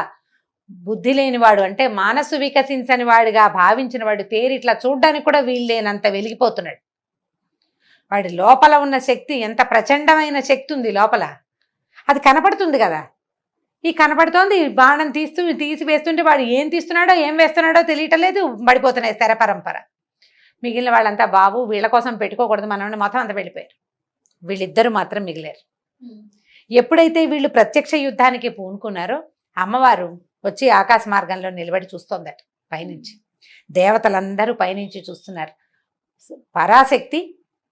బుద్ధి లేనివాడు అంటే మనసు వికసించని వాడిగా భావించిన వాడు తేరిట్లా చూడ్డానికి కూడా వీళ్ళేనంత వెలిగిపోతున్నాడు. వాడి లోపల ఉన్న శక్తి ఎంత ప్రచండమైన శక్తి ఉంది లోపల, అది కనపడుతుంది కదా. ఈ కనపడుతోంది, బాణం తీసి వేస్తుంటే వాడు ఏం తీస్తున్నాడో ఏం వేస్తున్నాడో తెలియటం లేదు, పడిపోతున్నాయి శర పరంపర. మిగిలిన వాళ్ళంతా బాబు వీళ్ళ కోసం పెట్టుకోకూడదు మనం మొత్తం అంతా వెళ్ళిపోయారు. వీళ్ళిద్దరూ మాత్రం మిగిలారు. ఎప్పుడైతే వీళ్ళు ప్రత్యక్ష యుద్ధానికి పూనుకున్నారో అమ్మవారు వచ్చి ఆకాశ మార్గంలో నిలబడి చూస్తోందట పైనుంచి. దేవతలందరూ పైనుంచి చూస్తున్నారు. పరాశక్తి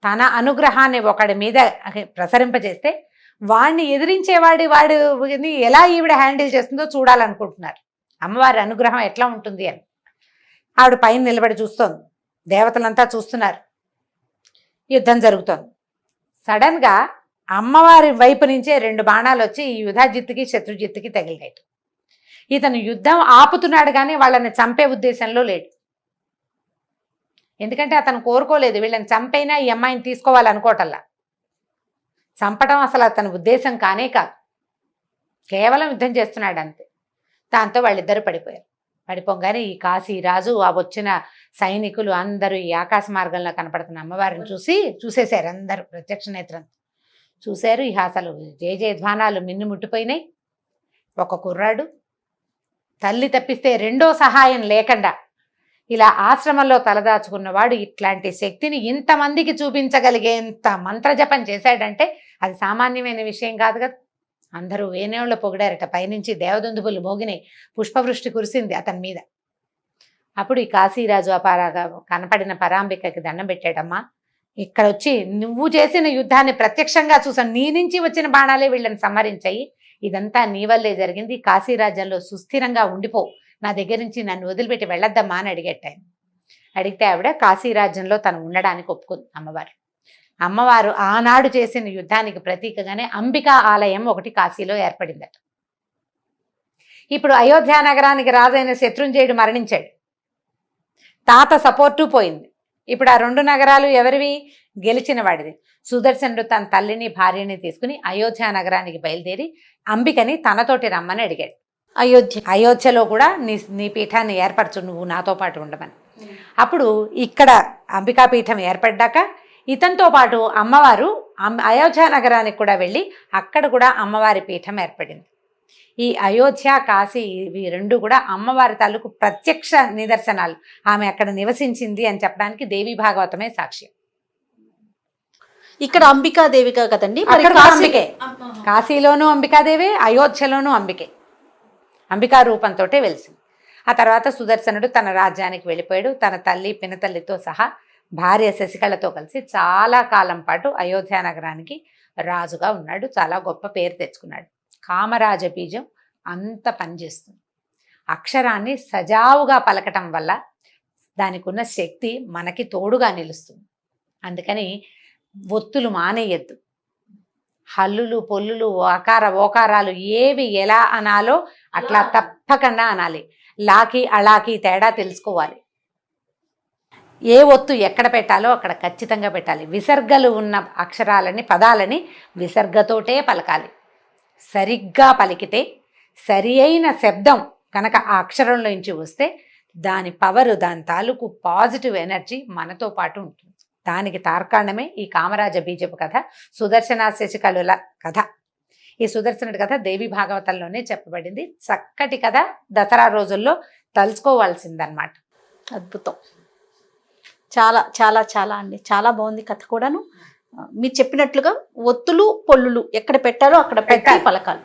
తన అనుగ్రహాన్ని ఒకడి మీద ప్రసరింపజేస్తే వాడిని వాడిని ఎలా ఈవిడ హ్యాండిల్ చేస్తుందో చూడాలనుకుంటున్నారు. అమ్మవారి అనుగ్రహం ఎట్లా ఉంటుంది అని ఆవిడ పైన నిలబడి చూస్తోంది. దేవతలంతా చూస్తున్నారు. యుద్ధం జరుగుతోంది. సడన్గా అమ్మవారి వైపు నుంచే 2 బాణాలు వచ్చి ఈ యుధాజిత్తుకి శత్రుజిత్తుకి తగిలినాయి. ఇతను యుద్ధం ఆపుతున్నాడు కానీ వాళ్ళని చంపే ఉద్దేశంలో లేడు. ఎందుకంటే అతను కోరుకోలేదు వీళ్ళని చంపైనా ఈ అమ్మాయిని తీసుకోవాలనుకోవటల్లా. చంపడం అసలు అతని ఉద్దేశం కానే కాదు, కేవలం యుద్ధం చేస్తున్నాడు అంతే. దాంతో వాళ్ళిద్దరూ పడిపోయారు. పడిపోగానే ఈ కాశీరాజు ఆ వచ్చిన సైనికులు అందరూ ఈ ఆకాశ మార్గంలో కనపడుతున్న అమ్మవారిని చూసేశారు. అందరూ ప్రత్యక్ష నేత్రంతో చూశారు. ఇక అసలు జయధ్వానాలు మిన్నుముట్టిపోయినాయి. ఒక కుర్రాడు తల్లి తప్పిస్తే రెండో సహాయం లేకుండా ఇలా ఆశ్రమంలో తలదాచుకున్నవాడు ఇట్లాంటి శక్తిని ఇంతమందికి చూపించగలిగేంత మంత్రజపం చేశాడంటే అది సామాన్యమైన విషయం కాదు కదా. అందరూ వేణేళ్ళు పొగిడారట. పైనుంచి దేవదుందుబులు మోగినాయి, పుష్పవృష్టి కురిసింది అతని మీద. అప్పుడు ఈ కాశీరాజు అపారాగా కనపడిన పరాంబికకి దండం పెట్టాడమ్మా, ఇక్కడ వచ్చి నువ్వు చేసిన యుద్ధాన్ని ప్రత్యక్షంగా చూసాను, నీ నుంచి వచ్చిన బాణాలే వీళ్ళని సంహరించాయి, ఇదంతా నీ వల్లే జరిగింది, కాశీరాజ్యంలో సుస్థిరంగా ఉండిపో, నా దగ్గర నుంచి నన్ను వదిలిపెట్టి వెళ్ళొద్దమ్మా అని అడిగట్టాను. అడిగితే ఆవిడ కాశీరాజ్యంలో తను ఉండడానికి ఒప్పుకుంది. అమ్మవారు ఆనాడు చేసిన యుద్ధానికి ప్రతీకగానే అంబికా ఆలయం ఒకటి కాశీలో ఏర్పడిందట. ఇప్పుడు అయోధ్య నగరానికి రాజైన శత్రుంజయుడు మరణించాడు, తాత సపోర్టు పోయింది. ఇప్పుడు ఆ 2 నగరాలు ఎవరివి? గెలిచిన వాడిది. సుదర్శనుడు తన తల్లిని భార్యని తీసుకుని అయోధ్య నగరానికి బయలుదేరి అంబికని తనతోటి రమ్మని అడిగాడు. అయోధ్యలో కూడా నీ పీఠాన్ని ఏర్పరచు, నువ్వు నాతో పాటు ఉండమని. అప్పుడు ఇక్కడ అంబికా పీఠం ఏర్పడ్డాక ఇతనితో పాటు అమ్మవారు అయోధ్య నగరానికి కూడా వెళ్ళి అక్కడ కూడా అమ్మవారి పీఠం ఏర్పడింది. ఈ అయోధ్య కాశీ ఇవి 2 కూడా అమ్మవారి తాలూకు ప్రత్యక్ష నిదర్శనాలు. ఆమె అక్కడ నివసించింది అని చెప్పడానికి దేవి భాగవతమే సాక్ష్యం. ఇక్కడ అంబికాదేవిగా కదండి మరి అక్కడ కూడా కాశీ- అంబికే. కాశీలోనూ అంబికాదేవి, అయోధ్యలోనూ అంబికే. అంబికా రూపంతోటే వెలిసింది. ఆ తర్వాత సుదర్శనుడు తన రాజ్యానికి వెళ్ళిపోయాడు. తన తల్లి పినతల్లితో సహా భార్య శశికళతో కలిసి చాలా కాలం పాటు అయోధ్య నగరానికి రాజుగా ఉన్నాడు. చాలా గొప్ప పేరు తెచ్చుకున్నాడు. కామరాజ బీజం అంత పనిచేస్తుంది. అక్షరాన్ని సజావుగా పలకటం వల్ల దానికి ఉన్న శక్తి మనకి తోడుగా నిలుస్తుంది. అందుకని ఒత్తులు మానేయద్దు. హల్లులు పొల్లులు ఓకారాలు ఏవి ఎలా అనాలో అట్లా తప్పకుండా అనాలి. లాకి అలాకి తేడా తెలుసుకోవాలి. ఏ ఒత్తు ఎక్కడ పెట్టాలో అక్కడ ఖచ్చితంగా పెట్టాలి. విసర్గలు ఉన్న అక్షరాలని పదాలని విసర్గతోటే పలకాలి. సరిగ్గా పలికితే సరి అయిన శబ్దం కనుక ఆ అక్షరంలో నుంచి వస్తే దాని పవరు, దాని తాలూకు పాజిటివ్ ఎనర్జీ మనతో పాటు ఉంటుంది. దానికి తార్కాణమే ఈ కామరాజ బీజపు కథ, సుదర్శన శశికళుల కథ. ఈ సుదర్శనుడి కథ దేవి భాగవతంలోనే చెప్పబడింది. చక్కటి కథ, దసరా రోజుల్లో తలుచుకోవాల్సిందన్నమాట. అద్భుతం. చాలా చాలా చాలా అండి, చాలా బాగుంది కథ కూడాను. మీరు చెప్పినట్లుగా ఒత్తులు పొల్లులు ఎక్కడ పెట్టాలో అక్కడ పెట్టి పెట్టాలి. పలకాలి.